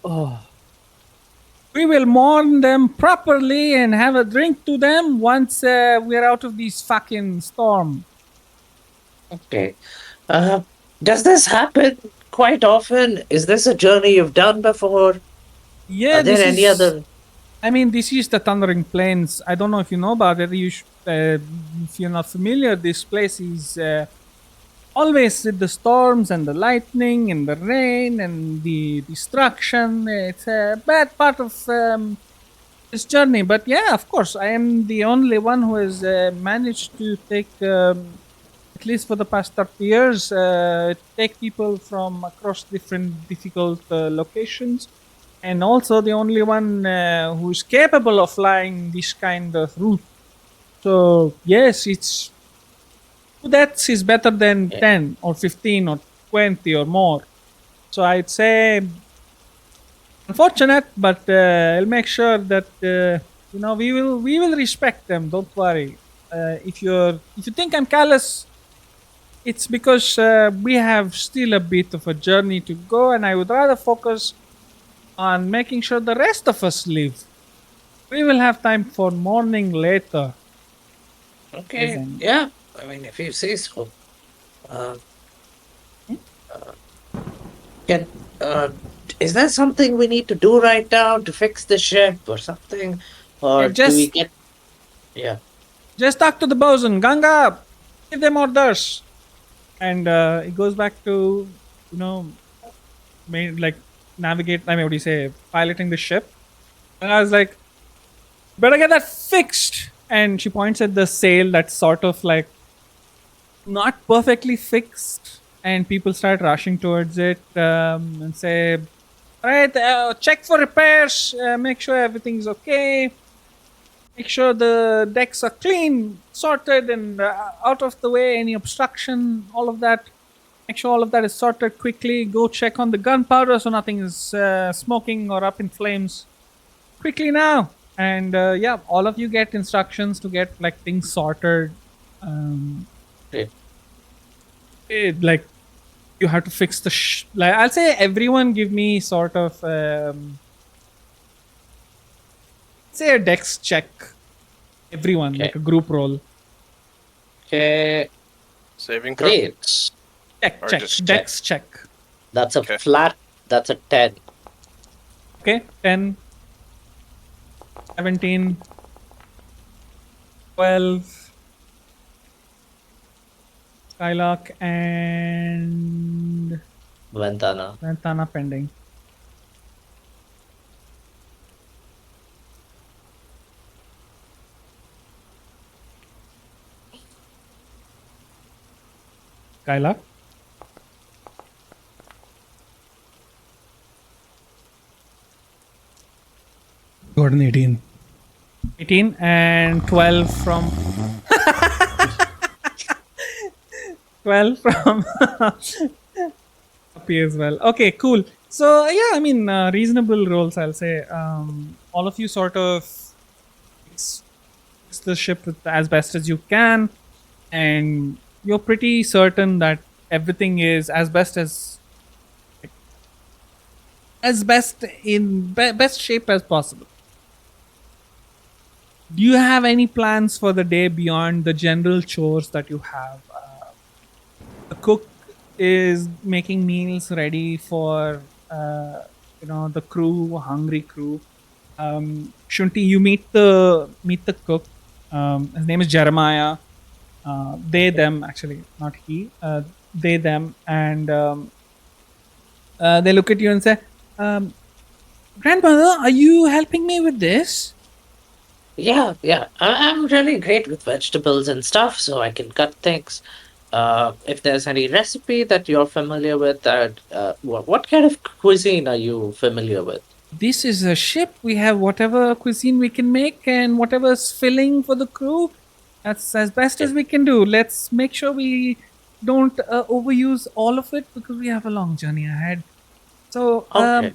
Oh, We will mourn them properly and have a drink to them once we're out of this fucking storm. Okay. Does this happen quite often? Is this a journey you've done before? Yeah, Are there any other? I mean, this is the Thundering Plains. I don't know if you know about it. If you're not familiar, this place is always with the storms and the lightning and the rain and the destruction. It's a bad part of this journey. But yeah, of course, I am the only one who has managed to take, at least for the past 30 years, take people from across different difficult locations. And also the only one who is capable of flying this kind of route. So yes, it's 2 deaths is better than 10 or 15 or 20 or more. So I'd say unfortunate, but I'll make sure that we will respect them. Don't worry. If you think I'm callous, it's because we have still a bit of a journey to go, and I would rather focus on making sure the rest of us live. We will have time for mourning later. Okay. Isn't- Yeah. I mean, if you say so. Can is there something we need to do right now to fix the ship or something, or do we just get? Yeah. just talk to the bosun, Ganga. Give them orders, and it goes back to like piloting the ship. And I was like, better get that fixed. And she points at the sail that's sort of like not perfectly fixed. And people start rushing towards it and say, all right, check for repairs, make sure everything's okay. Make sure the decks are clean, sorted, and out of the way, any obstruction, all of that. Make sure all of that is sorted quickly. Go check on the gunpowder so nothing is smoking or up in flames. Quickly now. And yeah, all of you get instructions to get like things sorted. Great. Like you have to fix the like I'll say everyone give me sort of say a dex check. Everyone, Okay. like a group roll. Okay. Saving throw? Great. Or Check. just Dex check. That's a Okay. flat. That's a 10. Okay, 10, 17, 12, Skylark and Ventana. Ventana pending. Skylark. Got an 18. 18 and 12 from 12 from Puppy as well. Okay, cool. So yeah, I mean reasonable rolls, I'll say. All of you sort of fix the ship as best as you can, and you're pretty certain that everything is as best in best shape as possible. Do you have any plans for the day beyond the general chores that you have? The cook is making meals ready for the crew, hungry crew. Shunti, you meet the cook. His name is Jeremiah. They them actually, not he. They them, and they look at you and say, "Grandmother, are you helping me with this?" Yeah. I'm really great with vegetables and stuff, so I can cut things. If there's any recipe that you're familiar with, what kind of cuisine are you familiar with? This is a ship. We have whatever cuisine we can make and whatever's filling for the crew. That's as best as we can do. Let's make sure we don't overuse all of it because we have a long journey ahead. So, Okay.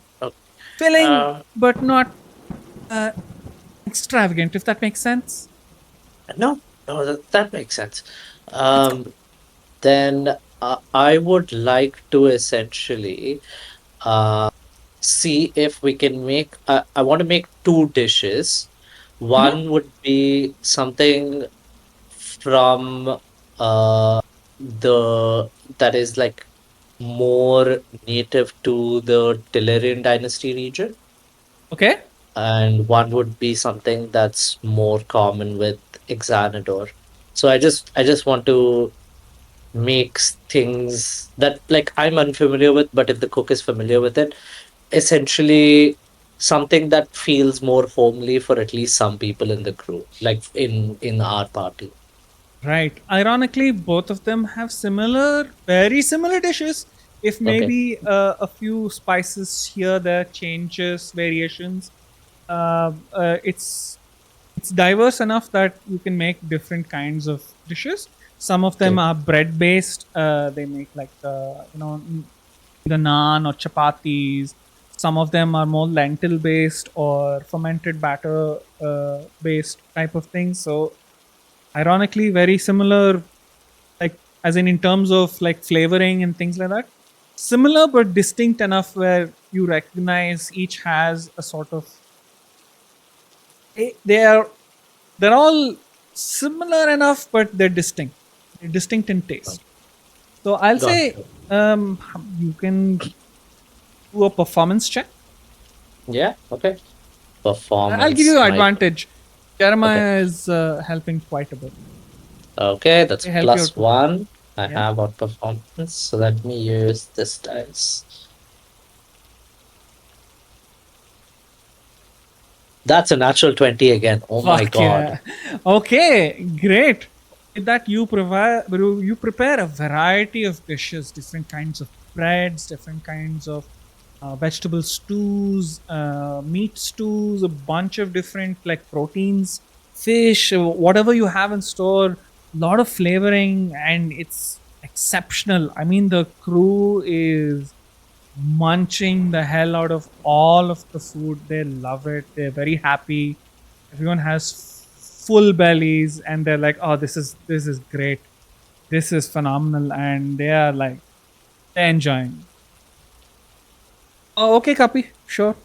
filling Uh, but not extravagant, if that makes sense. no, that makes sense. Then I would like to essentially see if we can make. I want to make two dishes. One would be something from the that is like more native to the Tellurian dynasty region, Okay. and one would be something that's more common with Xanador. So I just want to make things that like I'm unfamiliar with, but if the cook is familiar with it, essentially something that feels more homely for at least some people in the crew, like in our party. Right. Ironically, both of them have very similar dishes. If Okay. maybe a few spices here, there changes, variations. It's diverse enough that you can make different kinds of dishes. Some of them Okay. are bread based. They make like either naan or chapatis. Some of them are more lentil based or fermented batter based type of things. So ironically very similar, like as in terms of like flavoring and things like that, similar but distinct enough where you recognize each has a sort of they're all similar enough but they're distinct in taste. So I'll Got say it. you can do a performance check. Yeah. Okay. I'll give Performance. you My advantage. Jeremiah is helping quite a bit. Okay, that's They help you out. +1. I Yeah. have on performance, so let me use this dice. That's a natural 20 again. Oh my Fuck god. yeah. Okay, great. With that, you prepare a variety of dishes, different kinds of breads, different kinds of vegetable stews, meat stews, a bunch of different like proteins, fish, whatever you have in store. Lot of flavoring, and it's exceptional. I mean, the crew is munching the hell out of all of the food. They love it. They're very happy. Everyone has full bellies, and they're like, "Oh, this is great. This is phenomenal," and they are like, they're enjoying. Oh, okay, copy. Sure.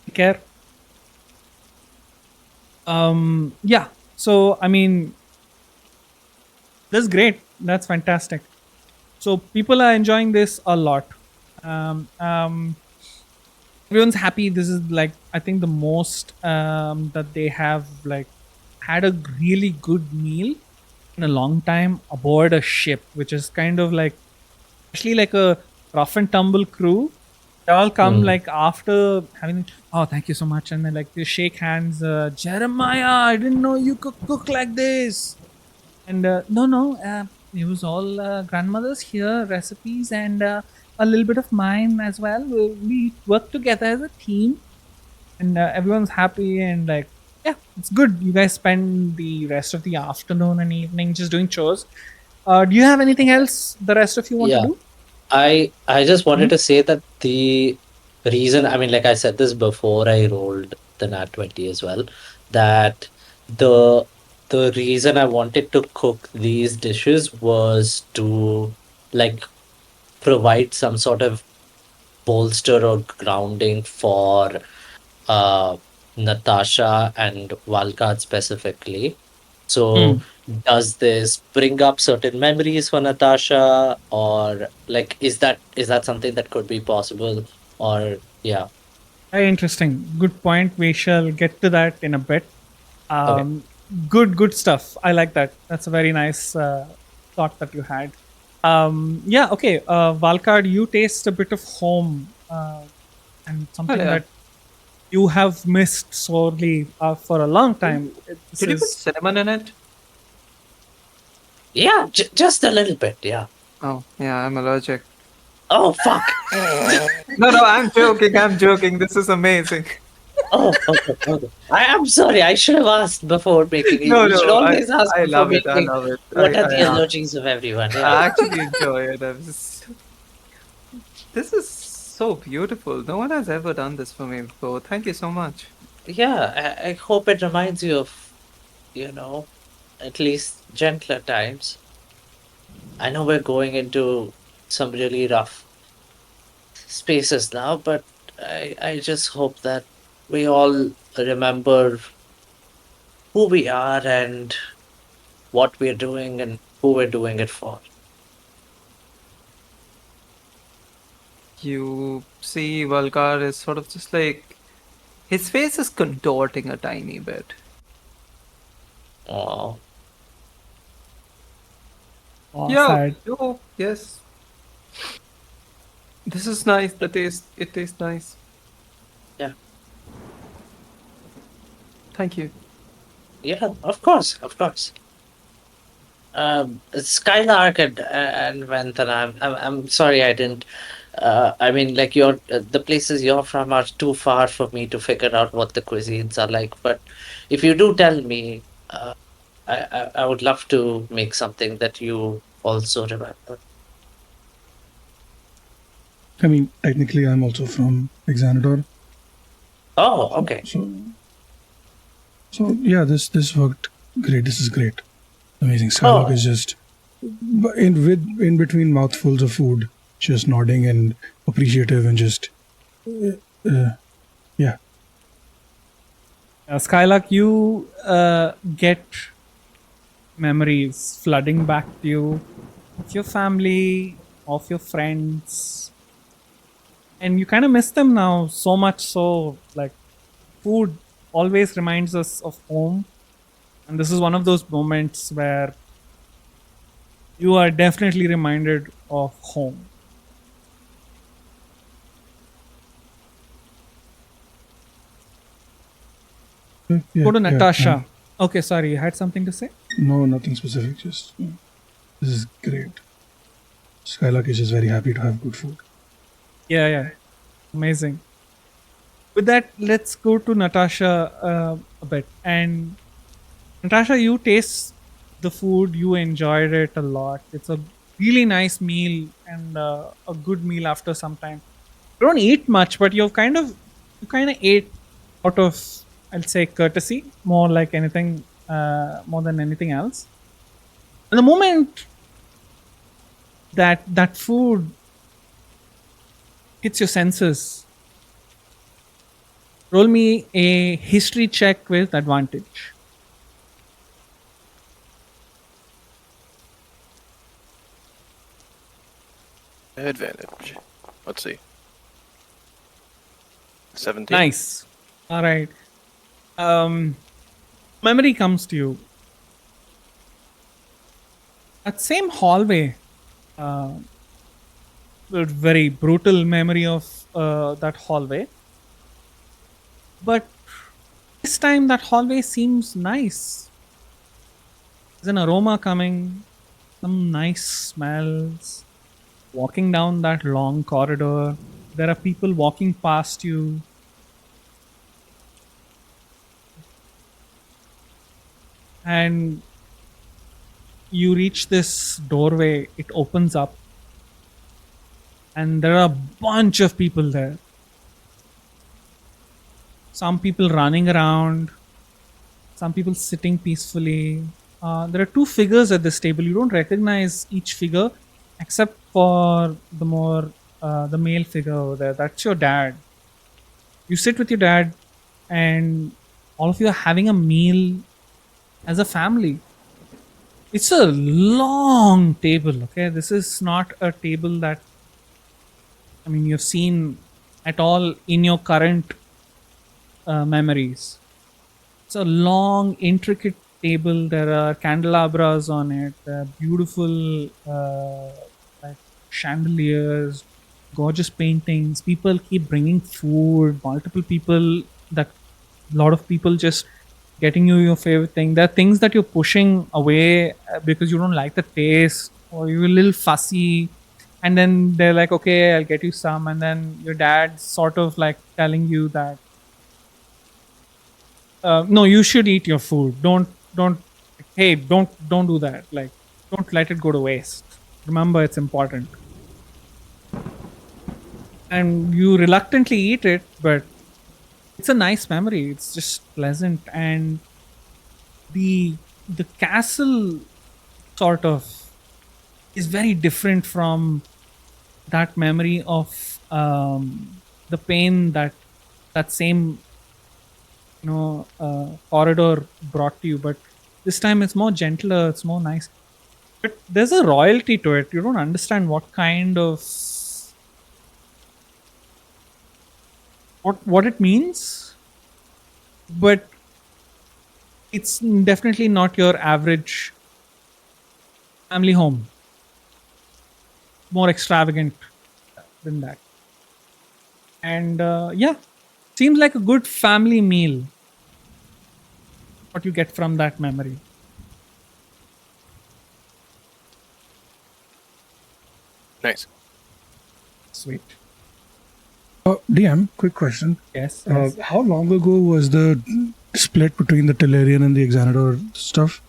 Take care. Yeah. So, I mean, that's great. That's fantastic. So, people are enjoying this a lot. Um, um, Everyone's happy. This is like, I think, the most that they have like had a really good meal in a long time aboard a ship, which is kind of like, especially like a rough and tumble crew. They all come like after having, oh, thank you so much, and then like they shake hands. Jeremiah, I didn't know you could cook like this. And no, it was all grandmother's here recipes, and a little bit of mine as well. We work together as a team, and everyone's happy, and like, yeah, it's good. You guys spend the rest of the afternoon and evening just doing chores. Do you have anything else the rest of you want to Yeah. do? I just wanted to say that the reason, I mean, like I said this before I rolled the nat 20 as well, that the the reason I wanted to cook these dishes was to like provide some sort of bolster or grounding for uh Natasha and Valkad specifically. So does this bring up certain memories for Natasha, or like is that something that could be possible? Or yeah. Very interesting. Good point. We shall get to that in a bit. Okay. Good stuff. I like that. That's a very nice thought that you had. Yeah, okay. Valkard, you taste a bit of home, and Oh something yeah. that you have missed sorely for a long time. This Did you put is cinnamon in it? Yeah, just a little bit, yeah. Oh yeah, I'm allergic. Oh fuck. No, I'm joking. I'm joking. This is amazing. Oh, okay. I am sorry. I should have asked before making it. No, You should no, always ask I before love it. I making love it. what are the I allergies of everyone. Yeah. I actually enjoy it. This is so beautiful. No one has ever done this for me before. Thank you so much. Yeah, I hope it reminds you of, you know, at least gentler times. I know we're going into some really rough spaces now, but I just hope that we all remember who we are and what we're doing and who we're doing it for. You see, Valkar is sort of just like his face is contorting a tiny bit. Oh, Yeah. sad. Oh, yes. This is nice. It tastes nice. yeah. Thank you. Yeah, of course, of course. Skylark and Venthan, I'm sorry I didn't. I mean, like the places you're from are too far for me to figure out what the cuisines are like. But if you do tell me, I would love to make something that you also remember. I mean, technically, I'm also from Exanador. Oh, okay. So yeah, this worked great. This is great. Amazing. Skylark Oh, is just in between mouthfuls of food, just nodding and appreciative and just yeah. Skylark, you get memories flooding back to you of your family, of your friends, and you kind of miss them now so much. So, like, food always reminds us of home, and this is one of those moments where you are definitely reminded of home. Yeah, Go to yeah, Natasha. Okay, sorry, you had something to say? no, nothing specific. Just this is great. Skylark is just very happy to have good food. Yeah. Amazing. With that, let's go to Natasha a bit. And Natasha, you taste the food, you enjoyed it a lot. It's a really nice meal and a good meal after some time. You don't eat much, but you kind of ate out of, I'll say, courtesy, more like anything, more than anything else. And the moment that food hits your senses, roll me a history check with advantage. Advantage. Let's see. 17. Nice. All right. Memory comes to you. That same hallway, uh, a very brutal memory of that hallway. But this time, that hallway seems nice. There's an aroma coming, some nice smells. Walking down that long corridor, there are people walking past you. And you reach this doorway, it opens up, and there are a bunch of people there. Some people running around, some people sitting peacefully. There are two figures at this table. You don't recognize each figure except for the male figure over there. That's your dad. You sit with your dad, and all of you are having a meal as a family. It's a long table, okay? This is not a table that, I mean, you've seen at all in your current memories. It's a long, intricate table. There are candelabras on it. There are beautiful like chandeliers, gorgeous paintings. People keep bringing food. Multiple people, that a lot of people just getting you your favorite thing. There are things that you're pushing away because you don't like the taste, or you're a little fussy. And then they're like, okay, I'll get you some. And then your dad's sort of like telling you that, no, you should eat your food. Don't, hey, don't do that. Like, don't let it go to waste. Remember, it's important. And you reluctantly eat it, but it's a nice memory. It's just pleasant. And the castle sort of is very different from that memory of the pain that same corridor brought to you. But this time it's more gentler, it's more nice. But there's a royalty to it. You don't understand what kind of what it means, but it's definitely not your average family home. More extravagant than that. And yeah, seems like a good family meal. What you get from that memory. Nice. Sweet. DM, quick question. Yes. How long ago was the split between the Tellurian and the Xanador stuff?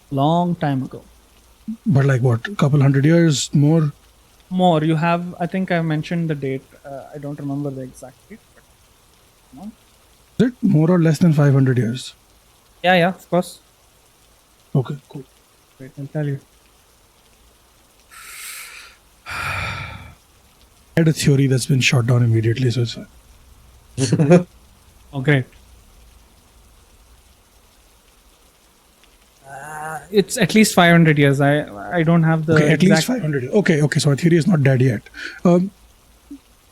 Long time ago. But like what, a couple hundred years more? More. You have, I think I mentioned the date. I don't remember the exact date. But come on. Is it more or less than 500 years? Yeah, of course. Okay, cool. Wait, I'll tell you. I had a theory that's been shot down immediately, so it's fine. Oh, great. It's at least 500 years. I don't have the Okay, at least exact- 500 years. Okay, so our theory is not dead yet.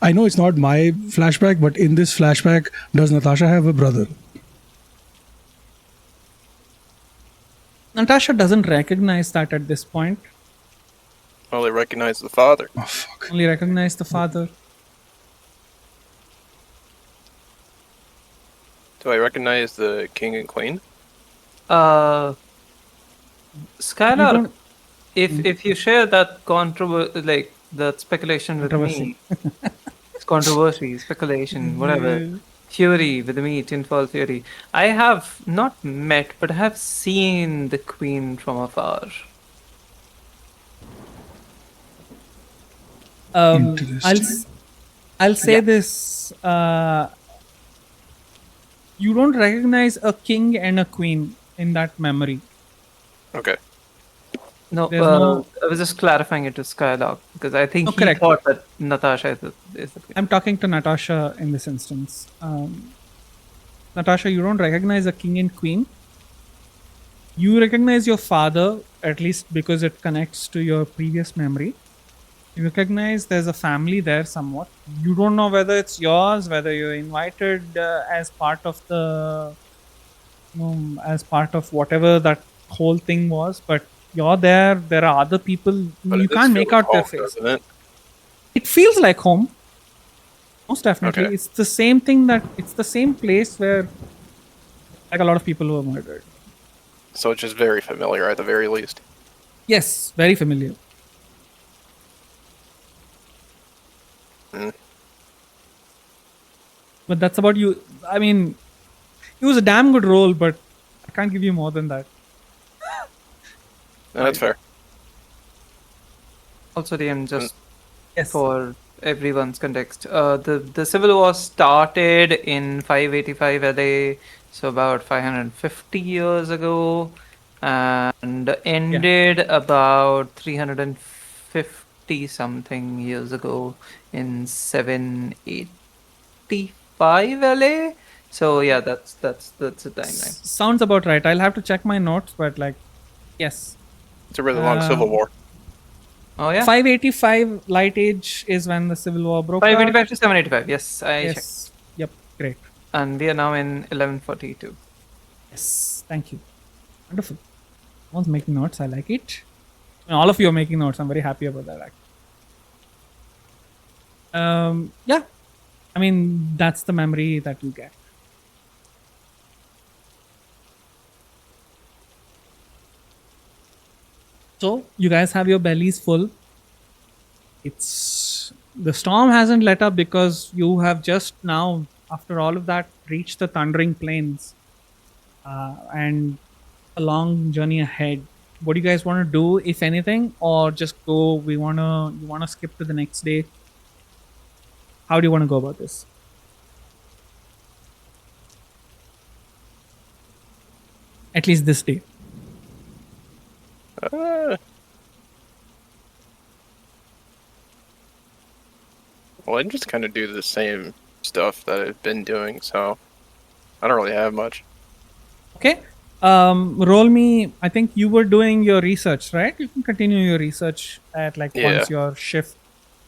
I know it's not my flashback, but in this flashback, does Natasha have a brother? Natasha doesn't recognize that at this point. Well, they recognize the father. Oh, fuck. Only recognize the father. Do I recognize the king and queen? Skylark, don't- if you share that like that speculation with Controversy. me, it's controversy, speculation, whatever. Yeah. Fury with me, Tinfall Fury. I have not met, but I have seen the queen from afar. Interesting. I'll say Yeah. this. You don't recognize a king and a queen in that memory. Okay. No, There's no- I was just clarifying it to Skylark because I think No, he correct. thought that Natasha is the queen. I'm talking to Natasha in this instance. Natasha, you don't recognize a king and queen. You recognize your father, at least because it connects to your previous memory. You recognize there's a family there somewhat. You don't know whether it's yours, whether you're invited as part of the, as part of whatever that whole thing was. But you're there. There are other people. But You it does can't feel make like out their home, face. doesn't it? It feels like home. Most definitely. Okay. It's the same thing it's the same place where like a lot of people were murdered. So it's just very familiar at the very least. Yes, very familiar. Mm. But that's about you. I mean, it was a damn good role, but I can't give you more than that. No, that's fair. Also, DM, just Yes. for everyone's context, the Civil War started in 585 LA, so about 550 years ago, and ended about 350 something years ago in 785 LA. So yeah, that's the timeline. Sounds about right. I'll have to check my notes, but like, yes. It's a really long Civil War. Oh yeah, 585 Light Age is when the Civil War broke out. 585 to 785. Yes, I checked. Yes. Yep. Great. And we are now in 1142. Yes. Thank you. Wonderful. Someone's making notes. I like it. And all of you are making notes. I'm very happy about that. Actually. Yeah. I mean, that's the memory that you get. So you guys have your bellies full. It's the storm hasn't let up because you have just now, after all of that, reached the thundering plains, and a long journey ahead. What do you guys want to do, if anything, or just go? You wanna skip to the next day? How do you want to go about this? At least this day. Well, I just kind of do the same stuff that I've been doing, so I don't really have much. Okay. Roll me. I think you were doing your research, right? You can continue your research at once Yeah. your shift,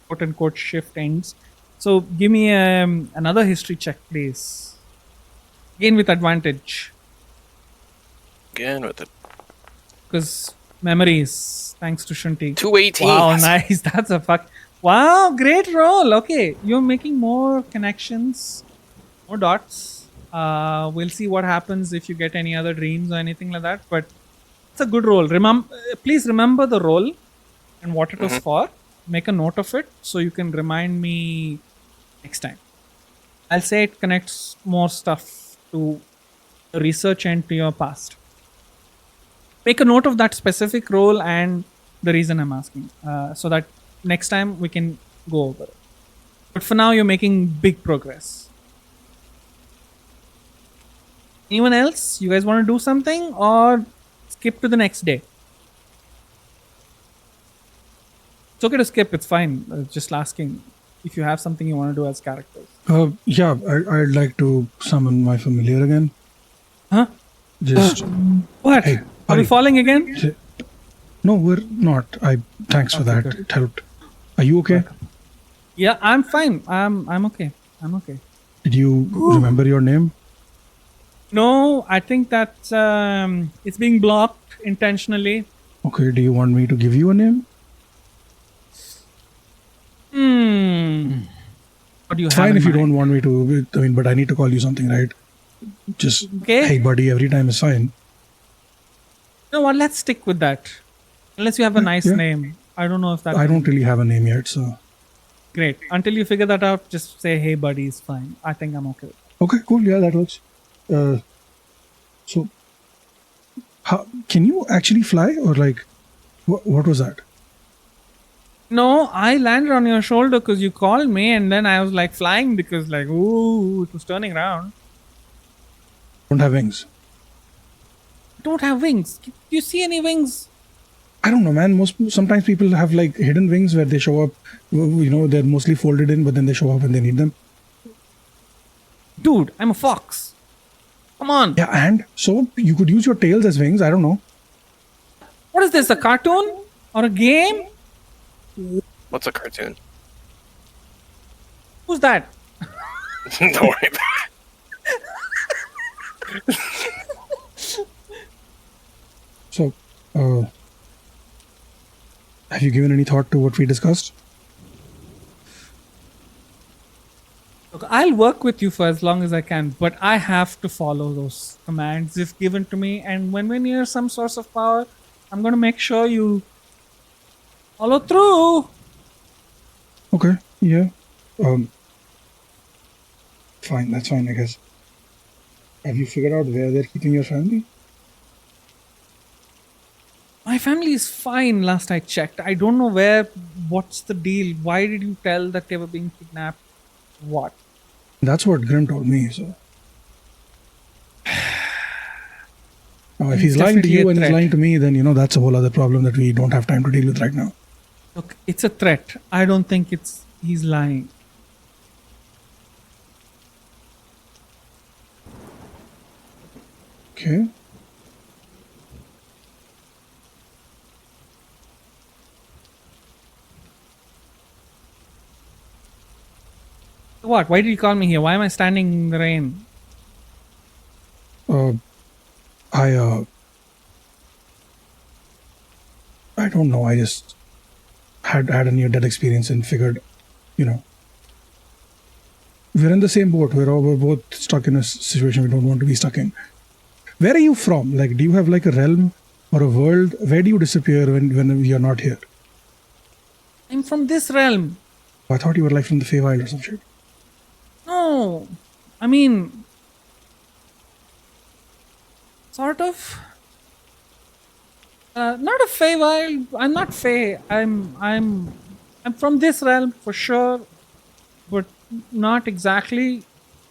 quote unquote, shift ends. So give me another history check, please. Again with advantage, Again with the because memories. Thanks to Shunti. 218. Wow, nice. That's a fuck. Wow, great roll. Okay, you're making more connections, more dots. We'll see what happens if you get any other dreams or anything like that. But it's a good roll. Please remember the roll and what it was for. Make a note of it so you can remind me next time. I'll say it connects more stuff to the research and to your past. Make a note of that specific role and the reason I'm asking, so that next time we can go over it. But for now, you're making big progress. Anyone else? You guys want to do something or skip to the next day? It's okay to skip. It's fine. Just asking if you have something you want to do as characters. Yeah, I'd like to summon my familiar again. Huh? Just What? Hey, Are we buddy. falling again? no, we're not. Thanks for that. It helped. Are you okay? Yeah, I'm fine. I'm okay. I'm okay. Did you remember your name? No, I think that it's being blocked intentionally. Okay. Do you want me to give you a name? What do you It's have fine in if you mind? don't want me to. I mean, but I need to call you something, right? Just Okay. hey buddy every time is fine. You know what? Let's stick with that. Unless you have a nice Yeah. name. I don't know if that. I don't really have a name yet, so Great. Until you figure that out, just say, "Hey, buddy," is fine. I think I'm okay with that. okay, cool. Yeah, that works. So, can you actually fly, or like, what was that? No, I landed on your shoulder because you called me, and then I was like flying because, like, ooh, it was turning around. Don't have wings. Don't have wings. Do you see any wings? I don't know, man. Sometimes people have like hidden wings where they show up. You know, they're mostly folded in, but then they show up when they need them. Dude, I'm a fox. Come on. Yeah, and so you could use your tails as wings. I don't know. What is this? A cartoon or a game? What's a cartoon? Who's that? Don't worry about it. So, have you given any thought to what we discussed? Look, I'll work with you for as long as I can, but I have to follow those commands if given to me. And when we're near some source of power, I'm going to make sure you follow through. Okay, yeah. Fine, that's fine, I guess. Have you figured out where they're keeping your family? My family is fine last I checked. I don't know what's the deal? Why did you tell that they were being kidnapped? What? That's what Grim told me, so. Now, if he's lying to definitely you a and he's threat. lying to me, then, that's a whole other problem that we don't have time to deal with right now. Look, it's a threat. I don't think he's lying. Okay. What? Why did you call me here? Why am I standing in the rain? I don't know. I just had a near-death experience and figured, we're in the same boat. We're both stuck in a situation we don't want to be stuck in. Where are you from? Like, do you have like a realm or a world? Where do you disappear when you're not here? I'm from this realm. I thought you were like from the Feywild or some shit. No, I mean, sort of. Not a Feywild. I'm not Fey. I'm from this realm for sure, but not exactly.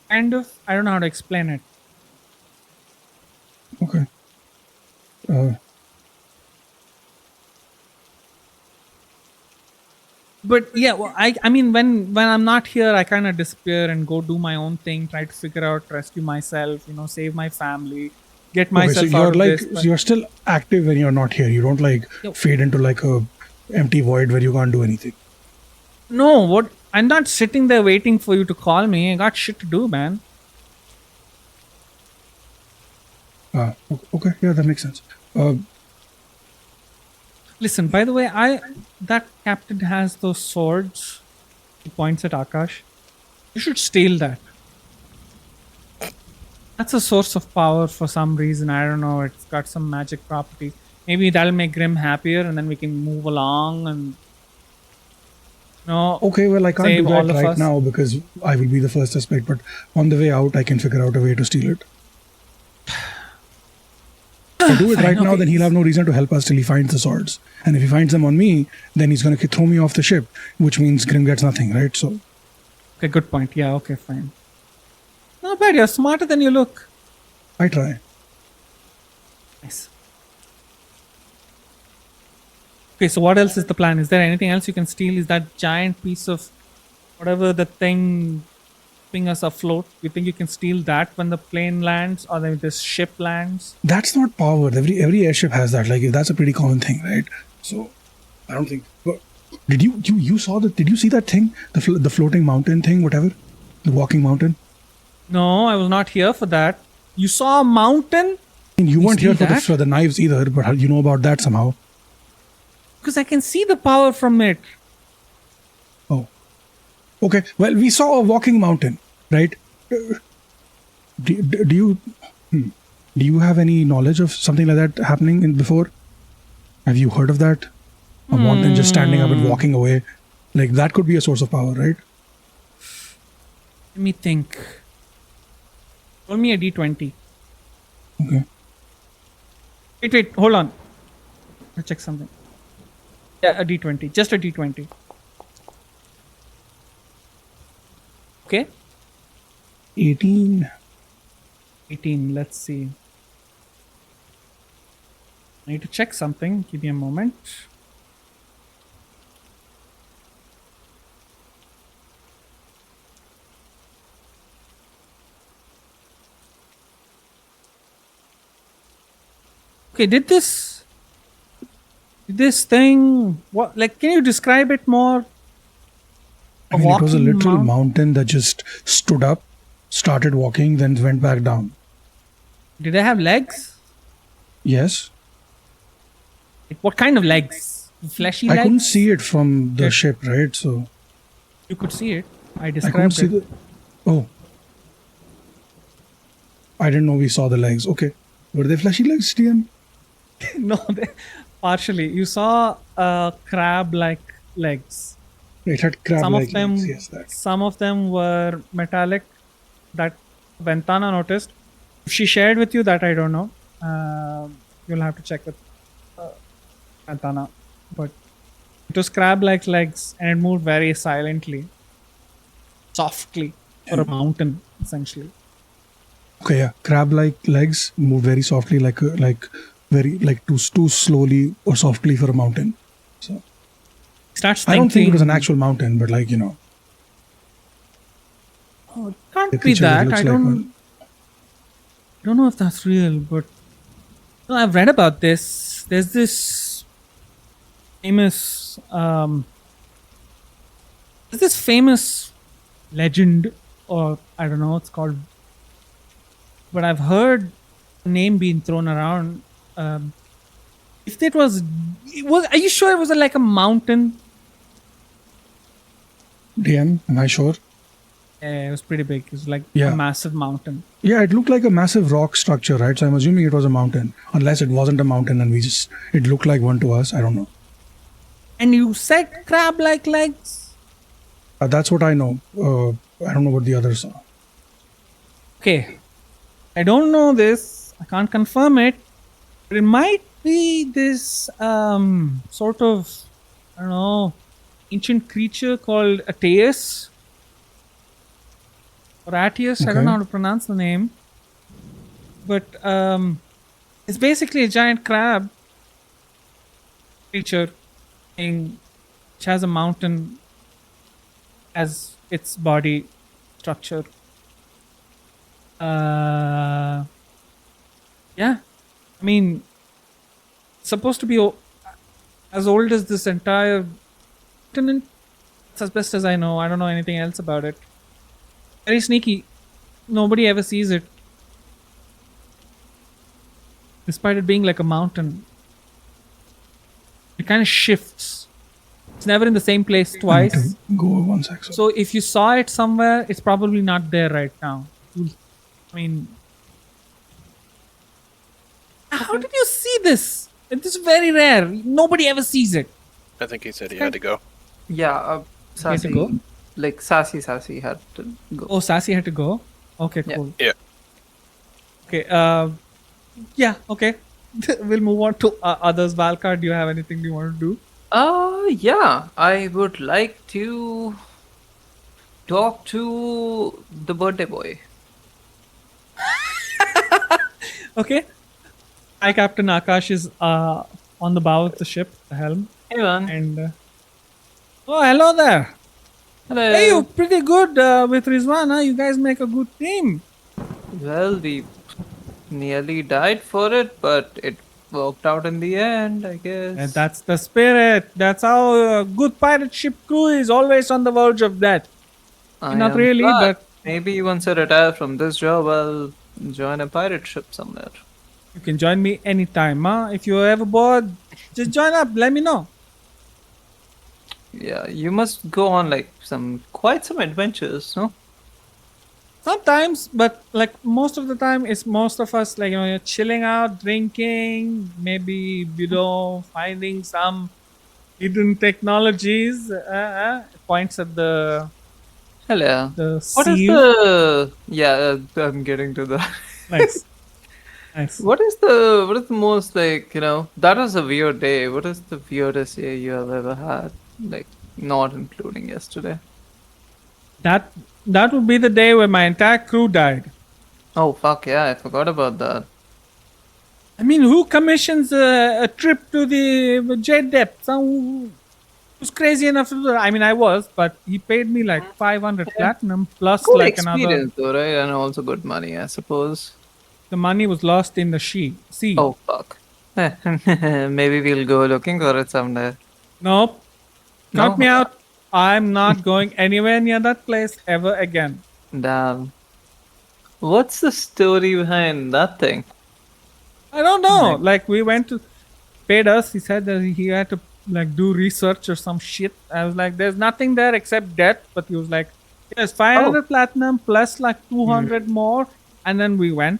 Kind of. I don't know how to explain it. Okay. But yeah, well, I mean, when I'm not here, I kind of disappear and go do my own thing, try to figure out, rescue myself, save my family, get Okay, so myself you're out of like, this. so you're still active when you're not here. You don't like Yo. fade into like a empty void where you can't do anything. No, what? I'm not sitting there waiting for you to call me. I got shit to do, man. Okay, yeah, that makes sense. Listen, by the way, that captain has those swords. He points at Akash. You should steal that. That's a source of power for some reason. I don't know. It's got some magic property. Maybe that'll make Grim happier, and then we can move along and. No. Okay, well, I can't Save do all that of right us. now because I will be the first suspect, but on the way out, I can figure out a way to steal it. If I do it Fine, right now, okay. then he'll have no reason to help us till he finds the swords. And if he finds them on me, then he's going to throw me off the ship, which means Grim gets nothing, right? So, Okay, good point. Yeah, okay, fine. Not bad. You're smarter than you look. I try. Nice. Okay, so what else is the plan? Is there anything else you can steal? Is that giant piece of whatever the thing keeping us afloat? You think you can steal that when the plane lands or when this ship lands? That's not power. Every airship has that. Like, that's a pretty common thing, right? So, I don't think. But did you saw that? Did you see that thing? The floating mountain thing, whatever, the walking mountain. No, I was not here for that. You saw a mountain? I mean, you weren't here see that? for the knives either, but you know about that somehow. Because I can see the power from it. Oh, okay. Well, we saw a walking mountain, right? Do you do you have any knowledge of something like that happening in before? Have you heard of that? A mountain just standing up and walking away, like that could be a source of power, right? Let me think. Roll me a d20. Okay. Wait, hold on. I'll check something. Yeah, a d20. Just a d20. Okay. 18. 18. Let's see. I need to check something. Give me a moment. Okay, did this thing, what, like, can you describe it more? I mean, it was a walking literal mount- mountain that just stood up, started walking, then went back down. Did they have legs? Yes. Like, what kind of legs? Fleshy legs? I couldn't see it from the Yeah. ship, right? So You could see it. I I couldn't described see it. the. Oh. I didn't know we saw the legs. Okay. Were they fleshy legs, TM? No, partially. You saw crab-like legs. It had crab Some of legs. them, Yes, that. some of them were metallic. That Ventana noticed. If she shared with you, that I don't know. You'll have to check with Ventana. But it was crab-like legs, and it moved very silently, softly, for a mountain, essentially. Okay, yeah. Crab-like legs move very softly, like too slowly or softly for a mountain. So Starts I don't think it was an thinking- actual mountain, but like, you know. Oh, it can't the be creature that. looks I like don't. one. Don't know if that's real, but no, I've read about this. There's this famous legend, or I don't know, it's called, but I've heard the name being thrown around. If it was, are you sure it was like a mountain? DM, am I sure? Yeah, it was pretty big. It was like Yeah. a massive mountain. Yeah, it looked like a massive rock structure, right? So I'm assuming it was a mountain. Unless it wasn't a mountain and it looked like one to us. I don't know. And you said crab-like legs? That's what I know. I don't know what the others are. Okay. I don't know this. I can't confirm it. But it might be this sort of, I don't know, ancient creature called Ateus. Or Atius. I don't Okay. know how to pronounce the name. But it's basically a giant crab creature thing which has a mountain as its body structure. Yeah, I mean, it's supposed to be as old as this entire continent. It's as best as I know. I don't know anything else about it. Very sneaky. Nobody ever sees it, despite it being like a mountain. It kind of shifts. It's never in the same place I need twice. to go 1 sec. So So if you saw it somewhere, it's probably not there right now. I mean, how did you see this? It is very rare. Nobody ever sees it. I think he said he had to go. Yeah, You had to Sassy. go? Like Sassy had to go. Oh, Sassy had to go. Okay, Yeah. cool. Yeah. Okay. Yeah. Okay. We'll move on to others. Valkar, do you have anything you want to do? Yeah, I would like to talk to the birthday boy. Okay. Hi, Captain Akash is on the bow of the ship, the helm, Hey man. and oh, hello there. Hello. Hey, you're pretty good with Rizwan, huh? You guys make a good team. Well, we nearly died for it, but it worked out in the end, I guess. And that's the spirit. That's how a good pirate ship crew is, always on the verge of death. I not am really, glad. but- Maybe once I retire from this job, I'll join a pirate ship somewhere. You can join me anytime, huh? If you're ever bored, just join up. Let me know. Yeah, you must go on like quite some adventures, no? Sometimes, but like most of the time, it's most of us like you're chilling out, drinking, maybe finding some hidden technologies. Points at Hello. the What is sieve. the? Yeah, I'm getting to that. Nice, nice. What is the most like, that was a weird day. What is the weirdest day you have ever had? Like, not including yesterday. That that would be the day where my entire crew died. Oh fuck yeah, I forgot about that. I mean, who commissions a trip to the jet depth? Some who's crazy enough to do that? I mean, I was, but he paid me like 500 platinum plus Cool like another. experience though, right? And also good money, I suppose. The money was lost in the sea. Oh fuck. Maybe we'll go looking for it someday. Nope. Count No? me out. I'm not going anywhere near that place ever again. Damn. What's the story behind that thing? I don't know. Like we went to paid us. He said that he had to like do research or some shit. I was like, there's nothing there except debt. But he was like, there's 500 platinum plus like 200 more. And then we went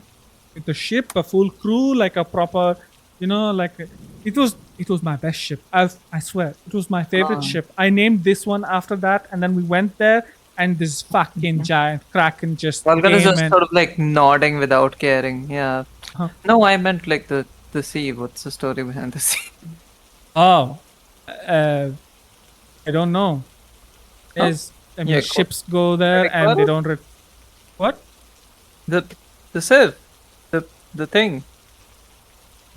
with the ship, a full crew, like a proper, it was my best ship. I swear, it was my favorite ship. I named this one after that, and then we went there, and this fucking giant kraken just Vulcan is came just and sort of like nodding without caring. Yeah. Huh. No, I meant like the sea. What's the story behind the sea? oh, I don't know. There's I mean, Yeah, ships go there Cleric and they battle? don't. What? The sieve, the thing,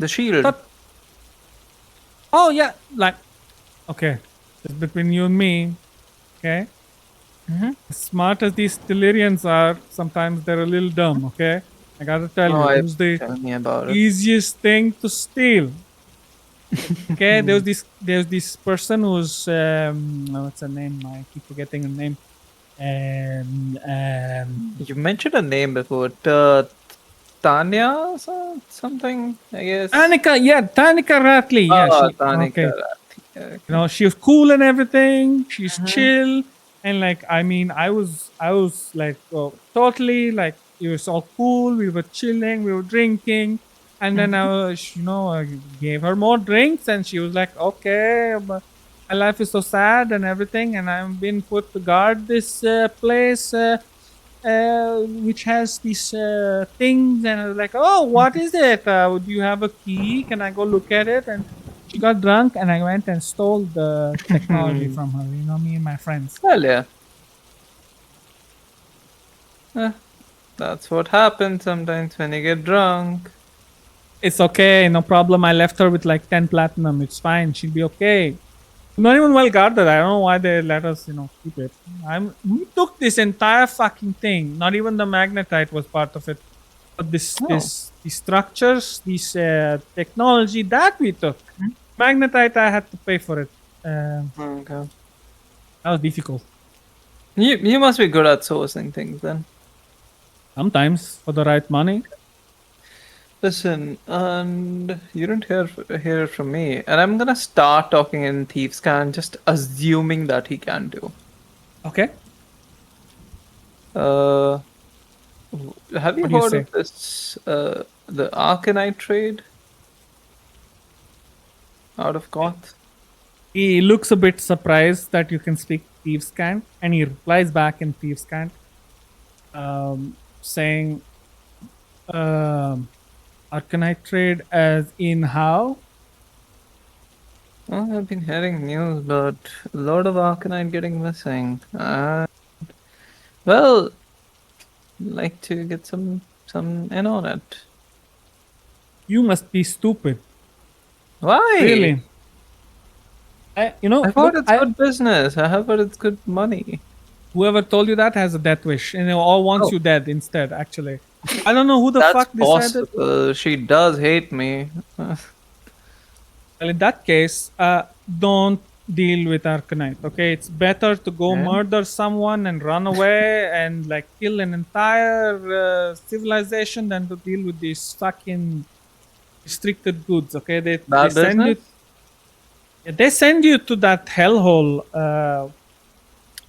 the shield. But- Oh yeah, like okay, just between you and me, okay. As smart as these Stellarians are, sometimes they're a little dumb. Okay, I gotta tell Oh, you, it was the tell me about it. easiest thing to steal. Okay, there's this person who's what's her name? I keep forgetting her name. You mentioned a name before. Tanya or something, I guess. Tanika Ratley. Yeah, Tanika. okay. Okay. She was cool and everything. She's chill, and like I mean, I was like totally like it was all cool. We were chilling, we were drinking, and then I was, I gave her more drinks, and she was like, okay, but my life is so sad and everything, and I'm being put to guard this place. Which has these things, and I was like, oh, what is it? Do you have a key? Can I go look at it? And she got drunk, and I went and stole the technology from her. Me and my friends. Well, yeah. That's what happens sometimes when you get drunk. It's okay, no problem. I left her with like 10 platinum. It's fine. She'll be okay. Not even well guarded. I don't know why they let us, keep it. We took this entire fucking thing. Not even the magnetite was part of it. But these structures, this technology that we took. Magnetite, I had to pay for it. Okay. That was difficult. You must be good at sourcing things then. Sometimes for the right money. Listen, and you don't hear it from me, and I'm gonna start talking in Thieves' Can, just assuming that he can do. Okay. Have you What do you heard say? of this? The Arcanite trade out of Goth. He looks a bit surprised that you can speak Thieves' Cant, and he replies back in Thieves' Cant, saying, Arcanite trade as in how? Well, I've been hearing news about a lot of Arcanite getting missing. Well, like to get some in on it. You must be stupid. Why? Really? I've heard it's good business. I have heard it's good money. Whoever told you that has a death wish, and all wants you dead instead. Actually, I don't know who the That's fuck decided. possible. She does hate me. Well, in that case, don't deal with Arcanite. Okay, it's better to go murder someone and run away and like kill an entire civilization than to deal with these fucking restricted goods. Okay, they send you. They send you to that hellhole.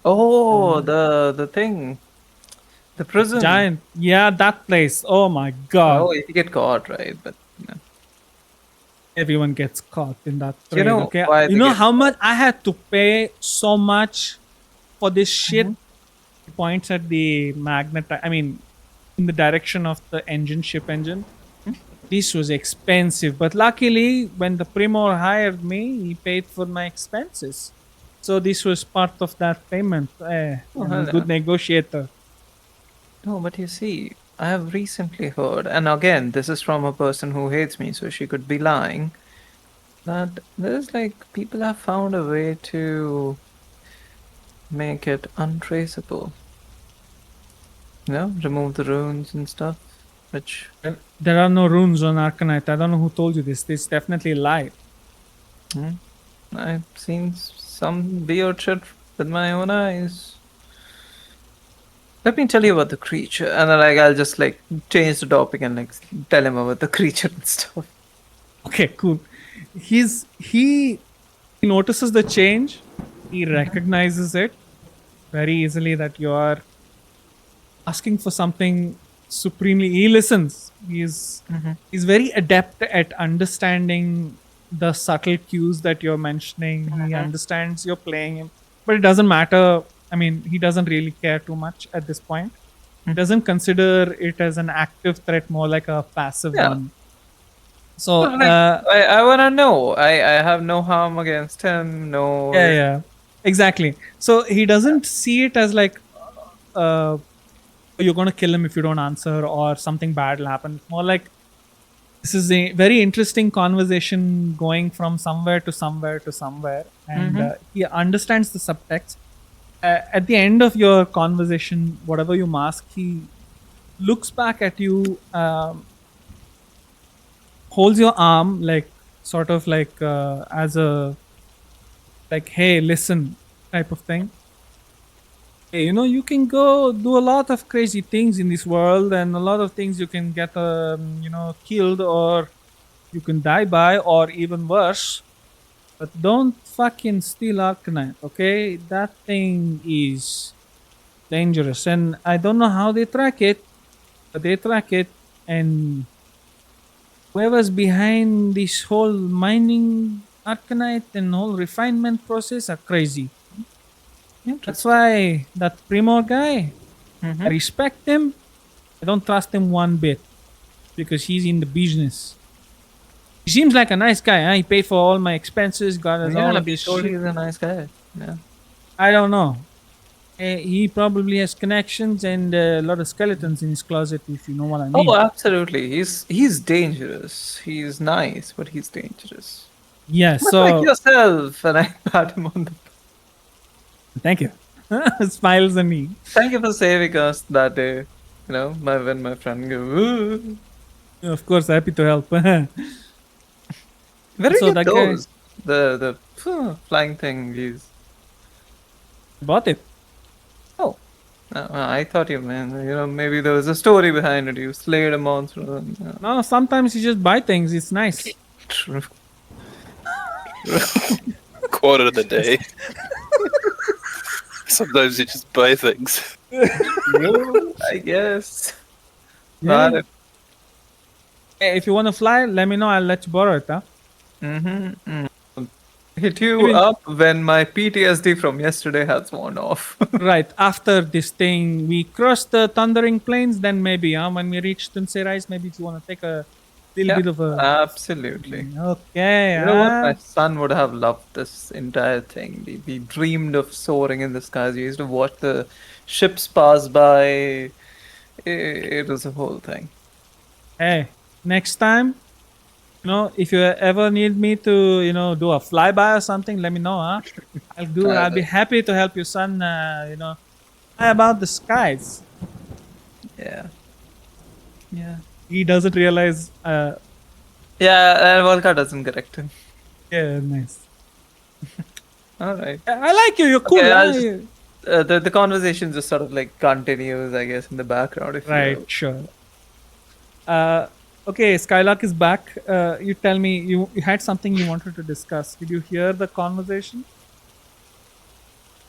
The thing. The prison. Giant. Yeah, that place. Oh my god. Oh, if you get caught, right? But Everyone gets caught in that You trade. know Okay. why You they know get how much I had to pay so much for this shit? He points at the magnet. I mean, in the direction of the ship engine. This was expensive, but luckily, when the Primor hired me, he paid for my expenses. So this was part of that payment. I'm a hell good yeah. negotiator. No, but you see, I have recently heard, and again, this is from a person who hates me, so she could be lying, that there's like people have found a way to make it untraceable. You know, remove the runes and stuff, which There are no runes on Arcanite. I don't know who told you this. This is definitely a lie. I've seen some weird shit with my own eyes. Let me tell you about the creature, and then like I'll just like change the topic and like tell him about the creature and stuff. Okay, cool. He notices the change. He recognizes it very easily that you are asking for something supremely. He listens. He's very adept at understanding the subtle cues that you're mentioning. He understands you're playing him, but it doesn't matter. I mean, he doesn't really care too much at this point. He doesn't consider it as an active threat, more like a passive Yeah. one. So But, like, I wanna know. I have no harm against him. No. yeah, exactly. So he doesn't see it as like you're going to kill him if you don't answer or something bad will happen. More like this is a very interesting conversation going from somewhere to somewhere to somewhere, and he understands the subtext. At the end of your conversation, whatever you mask, he looks back at you, holds your arm, like sort of like as a like, hey, listen, type of thing. Hey, you know, you can go do a lot of crazy things in this world, and a lot of things you can get, killed, or you can die by, or even worse. But don't fucking steal Arcanite, okay? That thing is dangerous, and I don't know how they track it, but they track it, and whoever's behind this whole mining Arcanite and whole refinement process are crazy. That's why that Primor guy, I respect him. I don't trust him one bit because he's in the business. He seems like a nice guy. Huh? He paid for all my expenses, got us all of this shit. He's a nice guy. Yeah. I don't know. He probably has connections and a lot of skeletons in his closet, if you know what I mean. Oh, absolutely. He's dangerous. He's nice, but he's dangerous. Yeah, Much so like yourself, and I pat him on the. thank you. Smiles at me. Thank you for saving us that day. You know, when my friend go. "Ooh." Of course, happy to help. Where did So you that get guy- those? The flying thing is. Bought it. Oh. I thought you meant, maybe there was a story behind it. You slayed a monster. No, sometimes you just buy things. It's nice. True. Quote of the day. Sometimes you just buy things. I guess. Yeah. But Hey, if you want to fly, let me know. I'll let you borrow it, huh? hit you up when my PTSD from yesterday has worn off. Right. After this thing, we cross the Thundering Plains, then maybe, when we reach Tunsay Rise, maybe if you want to take a little bit of a... Absolutely. Okay. You know what? My son would have loved this entire thing. He dreamed of soaring in the skies. He used to watch the ships pass by. It was a whole thing. Hey, next time, if you ever need me to, do a flyby or something, let me know, huh? I'll be happy to help your son, fly about the skies. Yeah. Yeah. He doesn't realize, Yeah, and Volka doesn't correct him. yeah, nice. Alright. I like you, you're cool. Okay, I'll huh? just, the conversation just sort of like continues, I guess, in the background. If Right, you... sure. Okay, Skylark is back. You tell me, you had something you wanted to discuss. Did you hear the conversation?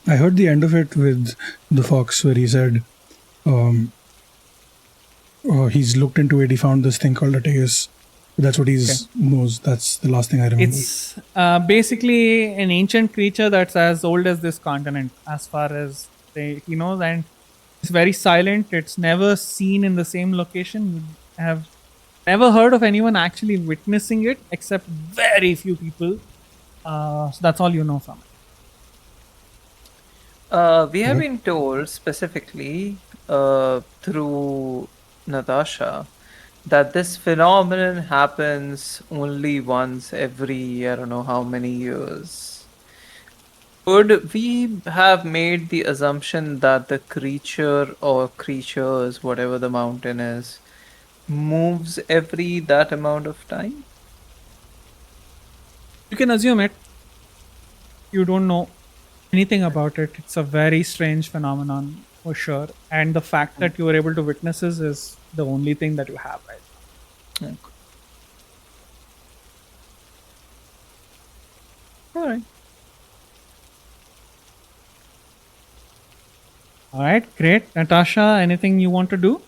I heard the end of it with the fox where he said, He's looked into it. He found this thing called a teus. That's what he knows. That's the last thing I remember. It's basically an ancient creature that's as old as this continent, as far as he knows, and it's very silent. It's never seen in the same location. You have never heard of anyone actually witnessing it, except very few people. So that's all you know from it. We have been told specifically through Natasha that this phenomenon happens only once every, I don't know how many years. Could we have made the assumption that the creature or creatures, whatever the mountain is, moves every that amount of time? You can assume it. You don't know anything about it. It's a very strange phenomenon for sure. And the fact that you were able to witness this is the only thing that you have right now. Okay. All right. All right, great. Natasha, anything you want to do?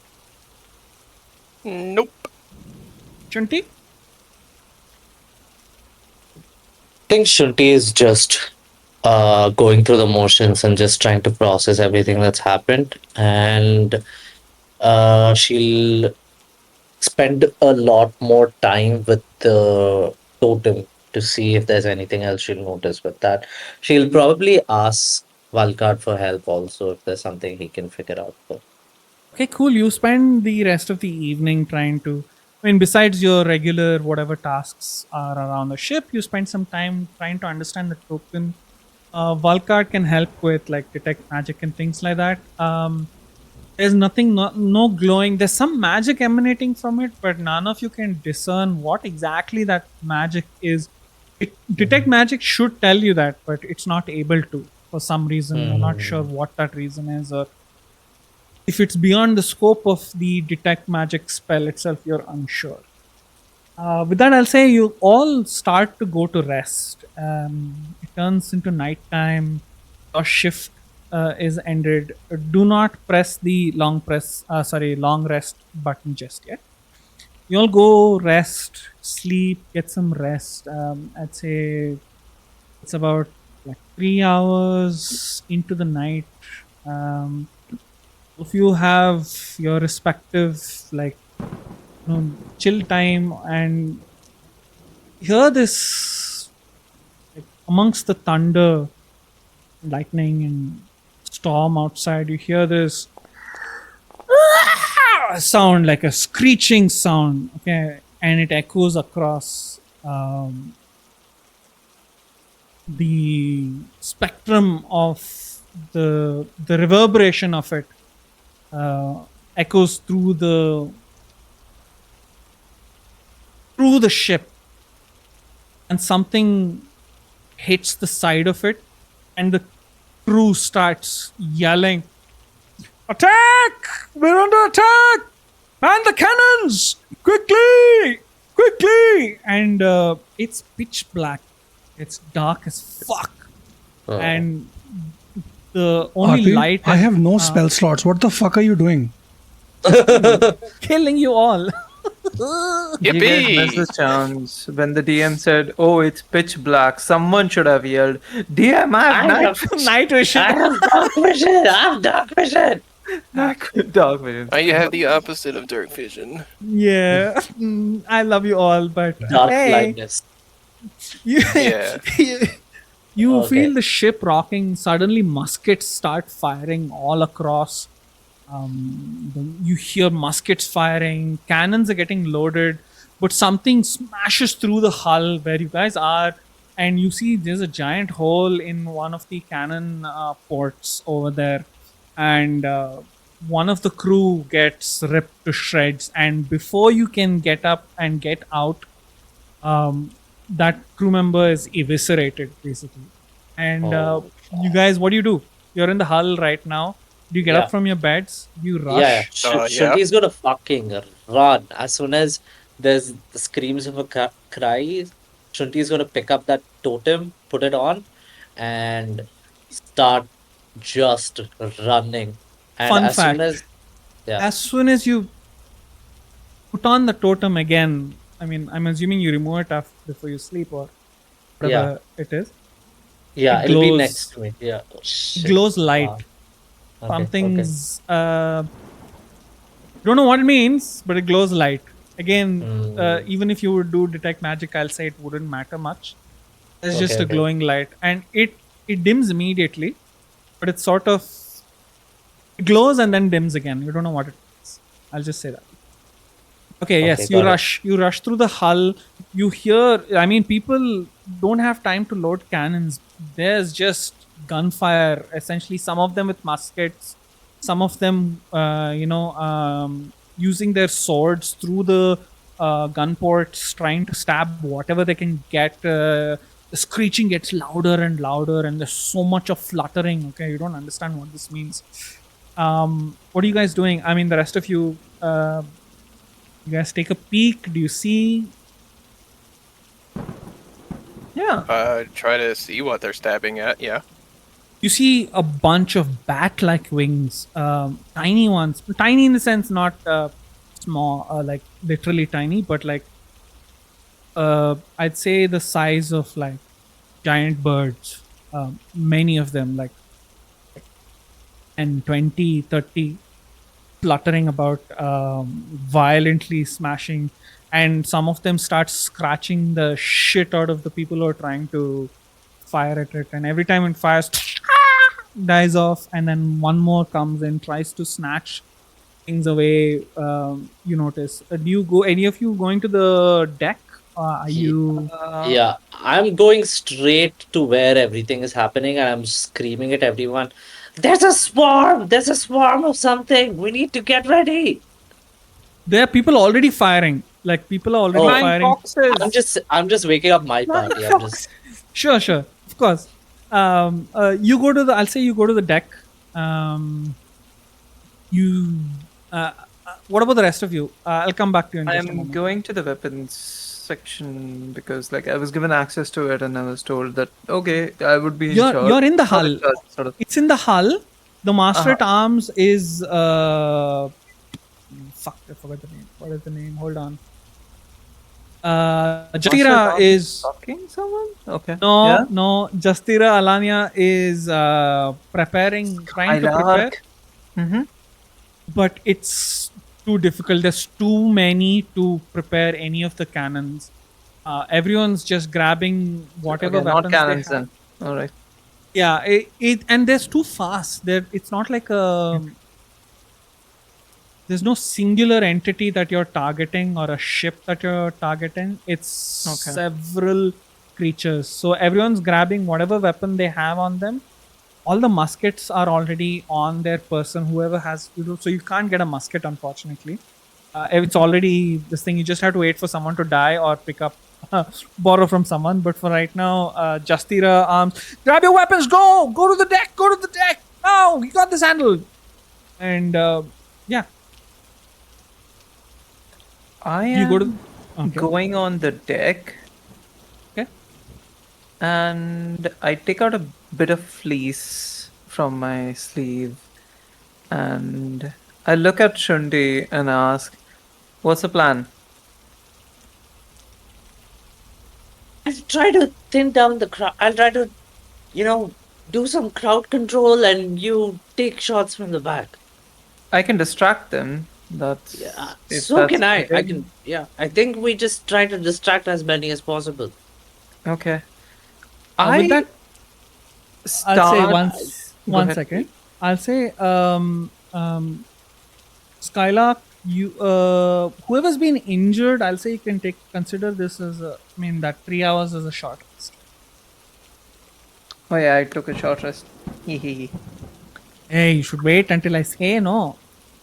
Nope. Chunti? I think Shunti is just going through the motions and just trying to process everything that's happened. And she'll spend a lot more time with the totem to see if there's anything else she'll notice with that. She'll probably ask Valkard for help also if there's something he can figure out. But Okay, cool. You spend the rest of the evening trying to. I mean, besides your regular whatever tasks are around the ship, you spend some time trying to understand the token. Valkard can help with like detect magic and things like that. There's nothing, no glowing. There's some magic emanating from it, but none of you can discern what exactly that magic is. Detect magic should tell you that, but it's not able to for some reason. You're not sure what that reason is, or if it's beyond the scope of the detect magic spell itself, you're unsure. With that, I'll say you all start to go to rest. It turns into nighttime. Your shift is ended. Do not press the long rest button just yet. You all go rest, sleep, get some rest. I'd say it's about like 3 hours into the night. If you have your respective like chill time and hear this like, amongst the thunder, lightning and storm outside, you hear this sound like a screeching sound, okay, and it echoes across the spectrum of the reverberation of it echoes through the ship, and something hits the side of it, and the crew starts yelling, "Attack! We're under attack! Man the cannons! Quickly! Quickly!" And it's pitch black. It's dark as fuck. And the only light... I have no spell slots. What the fuck are you doing? Killing you all. You guys missed the chance when the DM said, "Oh, it's pitch black." Someone should have yelled, "DM, I have night vision. I have dark vision. I have dark vision. Dark vision. You have the opposite of dark vision. Yeah. I love you all, but Dark hey, blindness. Yeah. you Okay. feel the ship rocking. Suddenly, muskets start firing all across. You hear muskets firing. Cannons are getting loaded, but something smashes through the hull where you guys are, and you see there's a giant hole in one of the cannon ports over there, and one of the crew gets ripped to shreds. And before you can get up and get out, that crew member is eviscerated basically. And you guys, what do? You're in the hull right now. Do you get Yeah. up from your beds? Do you rush? Yeah, yeah. Shunti's gonna fucking run. As soon as there's the screams of a cry, Shunti's gonna pick up that totem, put it on, and start just running. And Fun as fact. soon as Yeah. As soon as you put on the totem again, I mean, I'm assuming you remove it before you sleep or whatever it is. Yeah, It it'll be next glows. to me. Yeah. Oh, It shit. glows light. Okay. Something's don't know what it means, but it glows light. Again, Mm, even if you would do detect magic, I'll say it wouldn't matter much. It's just okay. a glowing light, and it dims immediately, but it's sort of it glows and then dims again. You don't know what it is. I'll just say that. Okay, Okay, yes, you got it. rush through the hull. You hear, I mean, people don't have time to load cannons. There's just gunfire, essentially, some of them with muskets, some of them, using their swords through the gun ports, trying to stab whatever they can get. The screeching gets louder and louder, and there's so much of fluttering. Okay, you don't understand what this means. What are you guys doing? I mean, the rest of you. You guys take a peek. Do you see? Yeah. Try to see what they're stabbing at. Yeah. You see a bunch of bat-like wings, tiny ones. Tiny in the sense not small, like literally tiny, but like I'd say the size of like giant birds. Many of them, like and 20, 30, fluttering about, violently smashing, and some of them start scratching the shit out of the people who are trying to fire at it. And every time it fires, dies off, and then one more comes and tries to snatch things away. You notice. Do you go? Any of you going to the deck? Are you? Yeah, I'm going straight to where everything is happening and I'm screaming at everyone. There's a swarm! There's a swarm of something! We need to get ready! There are people already firing. Like people are already Oh, Flying firing. foxes. I'm just waking up my Flying party. I'm foxes. just Sure, of course. You go to the. I'll say you go to the deck. You. What about the rest of you? I'll come back to you in just a I'm moment. going to the weapons section because like I was given access to it and I was told that okay, I would be in charge. You're in the Not hull. in charge, sort of. It's in the hull. The master at arms is fuck. I forgot the name. What is the name? Hold on. Justira is Talking someone? Okay. no Yeah. no. Justira Alania is trying to prepare. Skylark. Mm-hmm. But it's too difficult. There's too many to prepare any of the cannons. Everyone's just grabbing whatever Okay, weapons not cannons they have. then. All right. Yeah, and there's too fast. It's not like there's no singular entity that you're targeting or a ship that you're targeting. It's Okay. several creatures. So everyone's grabbing whatever weapon they have on them. All the muskets are already on their person, whoever has, so you can't get a musket, unfortunately. It's already this thing. You just have to wait for someone to die or pick up, borrow from someone. But for right now, Justira arms, grab your weapons, go to the deck, now you got this handled. And yeah, I you am go to okay. going on the deck. Okay. And I take out a bit of fleece from my sleeve and I look at Shundi and ask, what's the plan? I'll try to thin down the crowd. I'll try to, do some crowd control and you take shots from the back. I can distract them. Yeah. If So that's can I. okay. I can. Yeah. I think we just try to distract as many as possible. Okay. With that, I'll say Go one ahead. second. I'll say Skylark, you whoever's been injured, I'll say you can consider this as that 3 hours as a short rest. Oh yeah, I took a short rest. Hehehe. Hey, you should wait until I say no.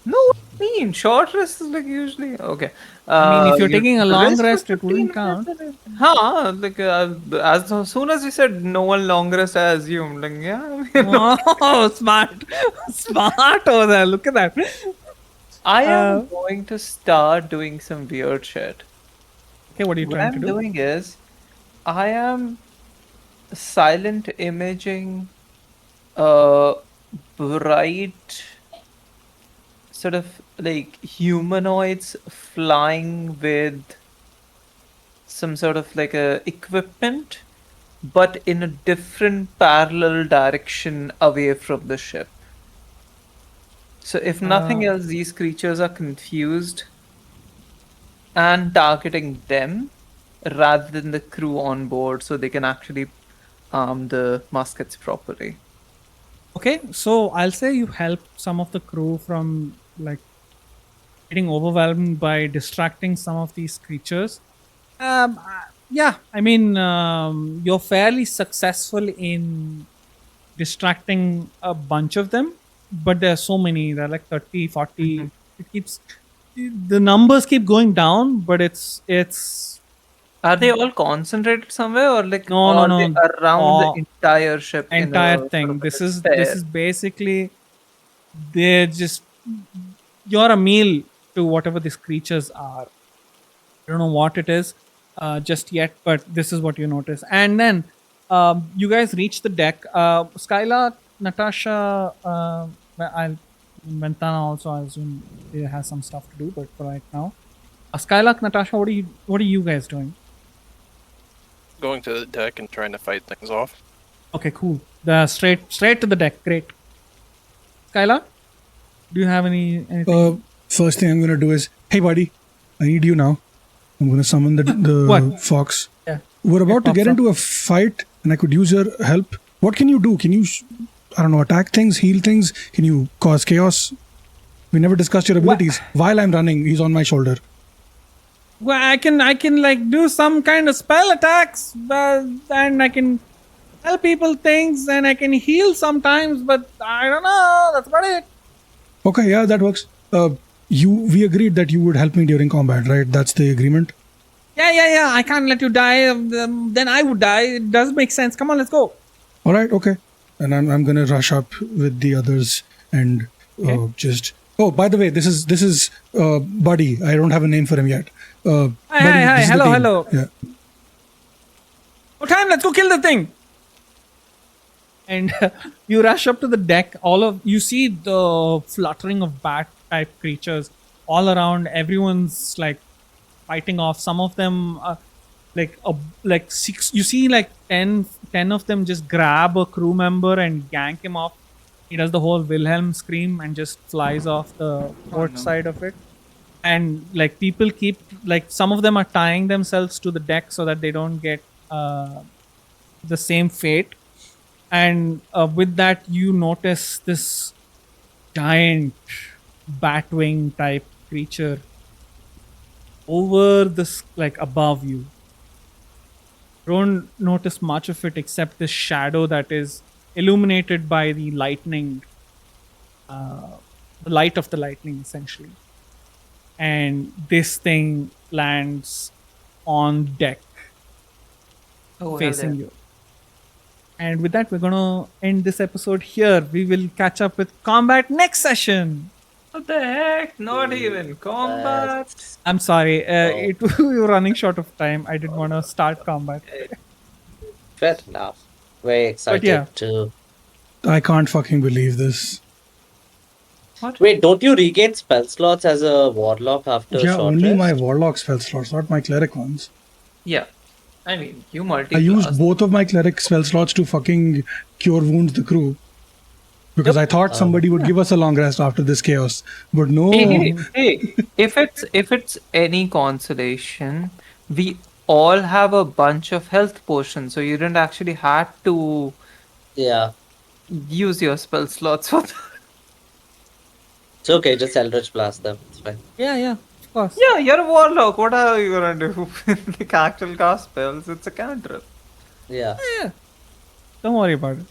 No, what do you mean? Short rest is like usually okay. If you're taking a long for rest, it 15 wouldn't count. minutes. Huh? Like as soon as you said no one long rest, I assumed like yeah. Oh, smart over there. Look at that. I am going to start doing some weird shit. Okay, what are you What trying I'm to do? doing is, I am silent imaging a bright sort of like humanoids flying with some sort of like a equipment, but in a different parallel direction away from the ship. So if nothing else, these creatures are confused and targeting them rather than the crew on board, so they can actually arm the muskets properly. Okay, so I'll say you help some of the crew from like getting overwhelmed by distracting some of these creatures. Yeah, I mean, you're fairly successful in distracting a bunch of them, but there are so many. There are like 30, 40. It keeps the numbers keep going down, but it's Are they all concentrated somewhere, or like No, are no, they no. around the All- entire ship in a entire sort thing. of like This a is sphere? basically they're just you're a meal to whatever these creatures are. I don't know what it is just yet, but this is what you notice. And then you guys reach the deck. Skylark, Natasha, I'll Ventana also. I assume they has some stuff to do, but for right now, Skylark, Natasha, what are you guys doing? Going to the deck and trying to fight things off. Okay, cool. The straight to the deck. Great. Skylark, do you have anything? First thing I'm gonna do is, hey buddy, I need you now. I'm gonna summon the What? fox. Yeah. We're about to pops get up. into a fight, and I could use your help. What can you do? Can you, I don't know, attack things, heal things? Can you cause chaos? We never discussed your abilities. While I'm running, he's on my shoulder. Well, I can like do some kind of spell attacks, and I can tell people things, and I can heal sometimes. But I don't know. That's about it. Okay, yeah, that works. We agreed that you would help me during combat, right? That's the agreement. Yeah. I can't let you die. Then I would die. It does make sense. Come on, let's go. All right, okay. And I'm gonna rush up with the others and just. Oh, by the way, this is Buddy. I don't have a name for him yet. Buddy, Hi. this is the Hello. team. Yeah. No time. Let's go kill the thing. And you rush up to the deck. You see the fluttering of bat type creatures all around. Everyone's like fighting off. Some of them like six. You see like 10 of them just grab a crew member and gank him off. He does the whole Wilhelm scream and just flies off the port side of it. And like people keep like some of them are tying themselves to the deck so that they don't get the same fate. And with that, you notice this giant batwing type creature over this, like above you. Don't notice much of it except this shadow that is illuminated by the lightning, the light of the lightning, essentially. And this thing lands on deck, facing you. And with that, we're gonna end this episode here. We will catch up with combat next session. What the heck? Not even combat. I'm sorry, we were running short of time. I didn't want to start combat. Fair enough. Very excited yeah. to. I can't fucking believe this. Wait, don't you regain spell slots as a warlock after Yeah, short only rest? my warlock spell slots, not my cleric ones. Yeah. I mean, you I multi-class. used both of my cleric spell slots to fucking cure wounds the crew. Because I thought somebody would give us a long rest after this chaos. But no. Hey, if it's any consolation, we all have a bunch of health potions, so you didn't actually have to Yeah. use your spell slots for that. It's okay, just Eldritch Blast them. It's fine. Yeah, of course. Yeah, you're a warlock. What are you gonna do? Like actual cast spells, it's a cantrip. Yeah. Don't worry about it.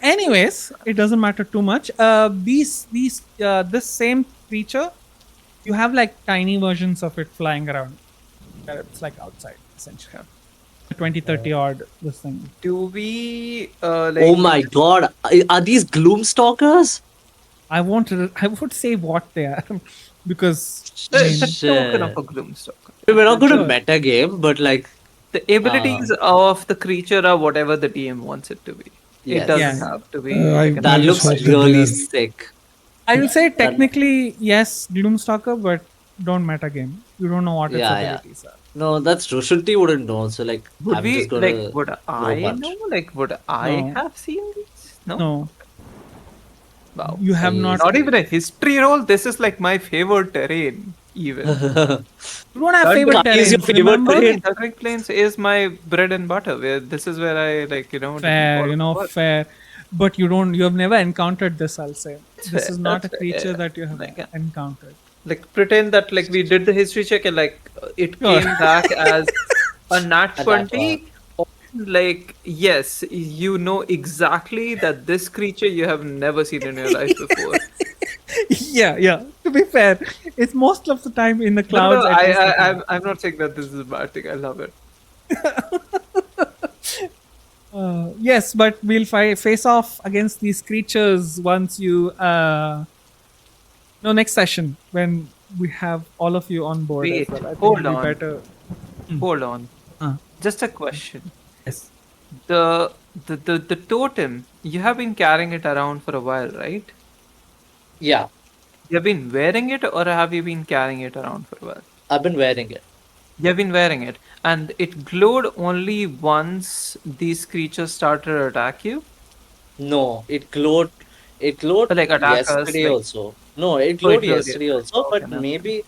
Anyways, it doesn't matter too much. This same creature, you have like tiny versions of it flying around. It's like outside, essentially. 20-30 odd, this thing. Do we Oh my god. Are these Gloomstalkers? I would say what they are because It's a token of a Gloomstalker. We're not going to Sure. meta game, but like. The abilities of the creature are whatever the DM wants it to be. Yes. It doesn't Yeah. have to be. I That just looks hope that really they're- sick. I will say technically yes, Gloomstalker, but don't metagame. You don't know what its Yeah, yeah. abilities are. No, that's true. Shruti wouldn't know, so like Would I'm just gonna would go I bunch. know? Like, would I No. have seen this? No? No, Wow. you have I not. Not even a history roll. This is like my favorite terrain, even. You don't have That favorite What is your terrains. favorite Remember? terrain? The Great Plains is my bread and butter. This is where I like, did Fair, all of the work. fair. But you have never encountered this. I'll say That's this fair, is not that's a fair, creature yeah. that you have Like, encountered. like pretend that like we did the history check and like it Sure. came back as a nat A nat 20. Like, yes, you know exactly that this creature you have never seen in your life before. yeah. To be fair, it's most of the time in the No, clouds. At least I'm not saying that this is a bad thing. I love it. yes, but we'll face off against these creatures once you. No, next session when we have all of you on board Wait, as well. I think hold it'll be on. better. Hold on. Uh. Just a question. Yes. The totem, you have been carrying it around for a while, right? Yeah, You have been wearing it, or have you been carrying it around for a while? I've been wearing it. You have been wearing it, and it glowed only once these creatures started to attack you. No, it glowed. It glowed Or, like attack us, yesterday like also. No, it oh, it glowed glowed yesterday yesterday. also, Okay, but never mind. maybe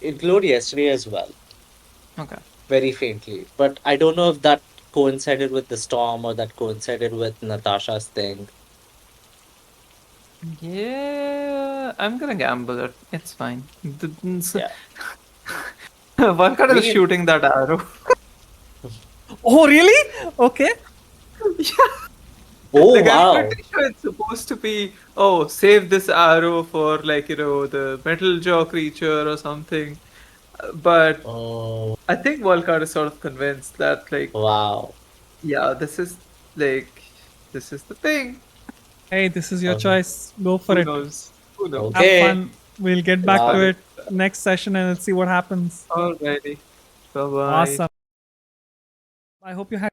it glowed yesterday as well, Okay. very faintly. But I don't know if that coincided with the storm or that coincided with Natasha's thing. Yeah, I'm gonna gamble it. It's fine. Yeah. One kind We is can- shooting that arrow. Oh, really? Okay. Oh Like I'm wow! pretty sure it's supposed to be, oh, save this arrow for like, the metal jaw creature or something. But Oh I think Volkart is sort of convinced that like, wow! yeah, this is the thing. Hey, this is your Okay. choice. Go for Who it. knows? Who knows? Have Okay. fun. We'll get back to Wow. it next session and let's see what happens. Alrighty. Bye bye. Awesome. I hope you had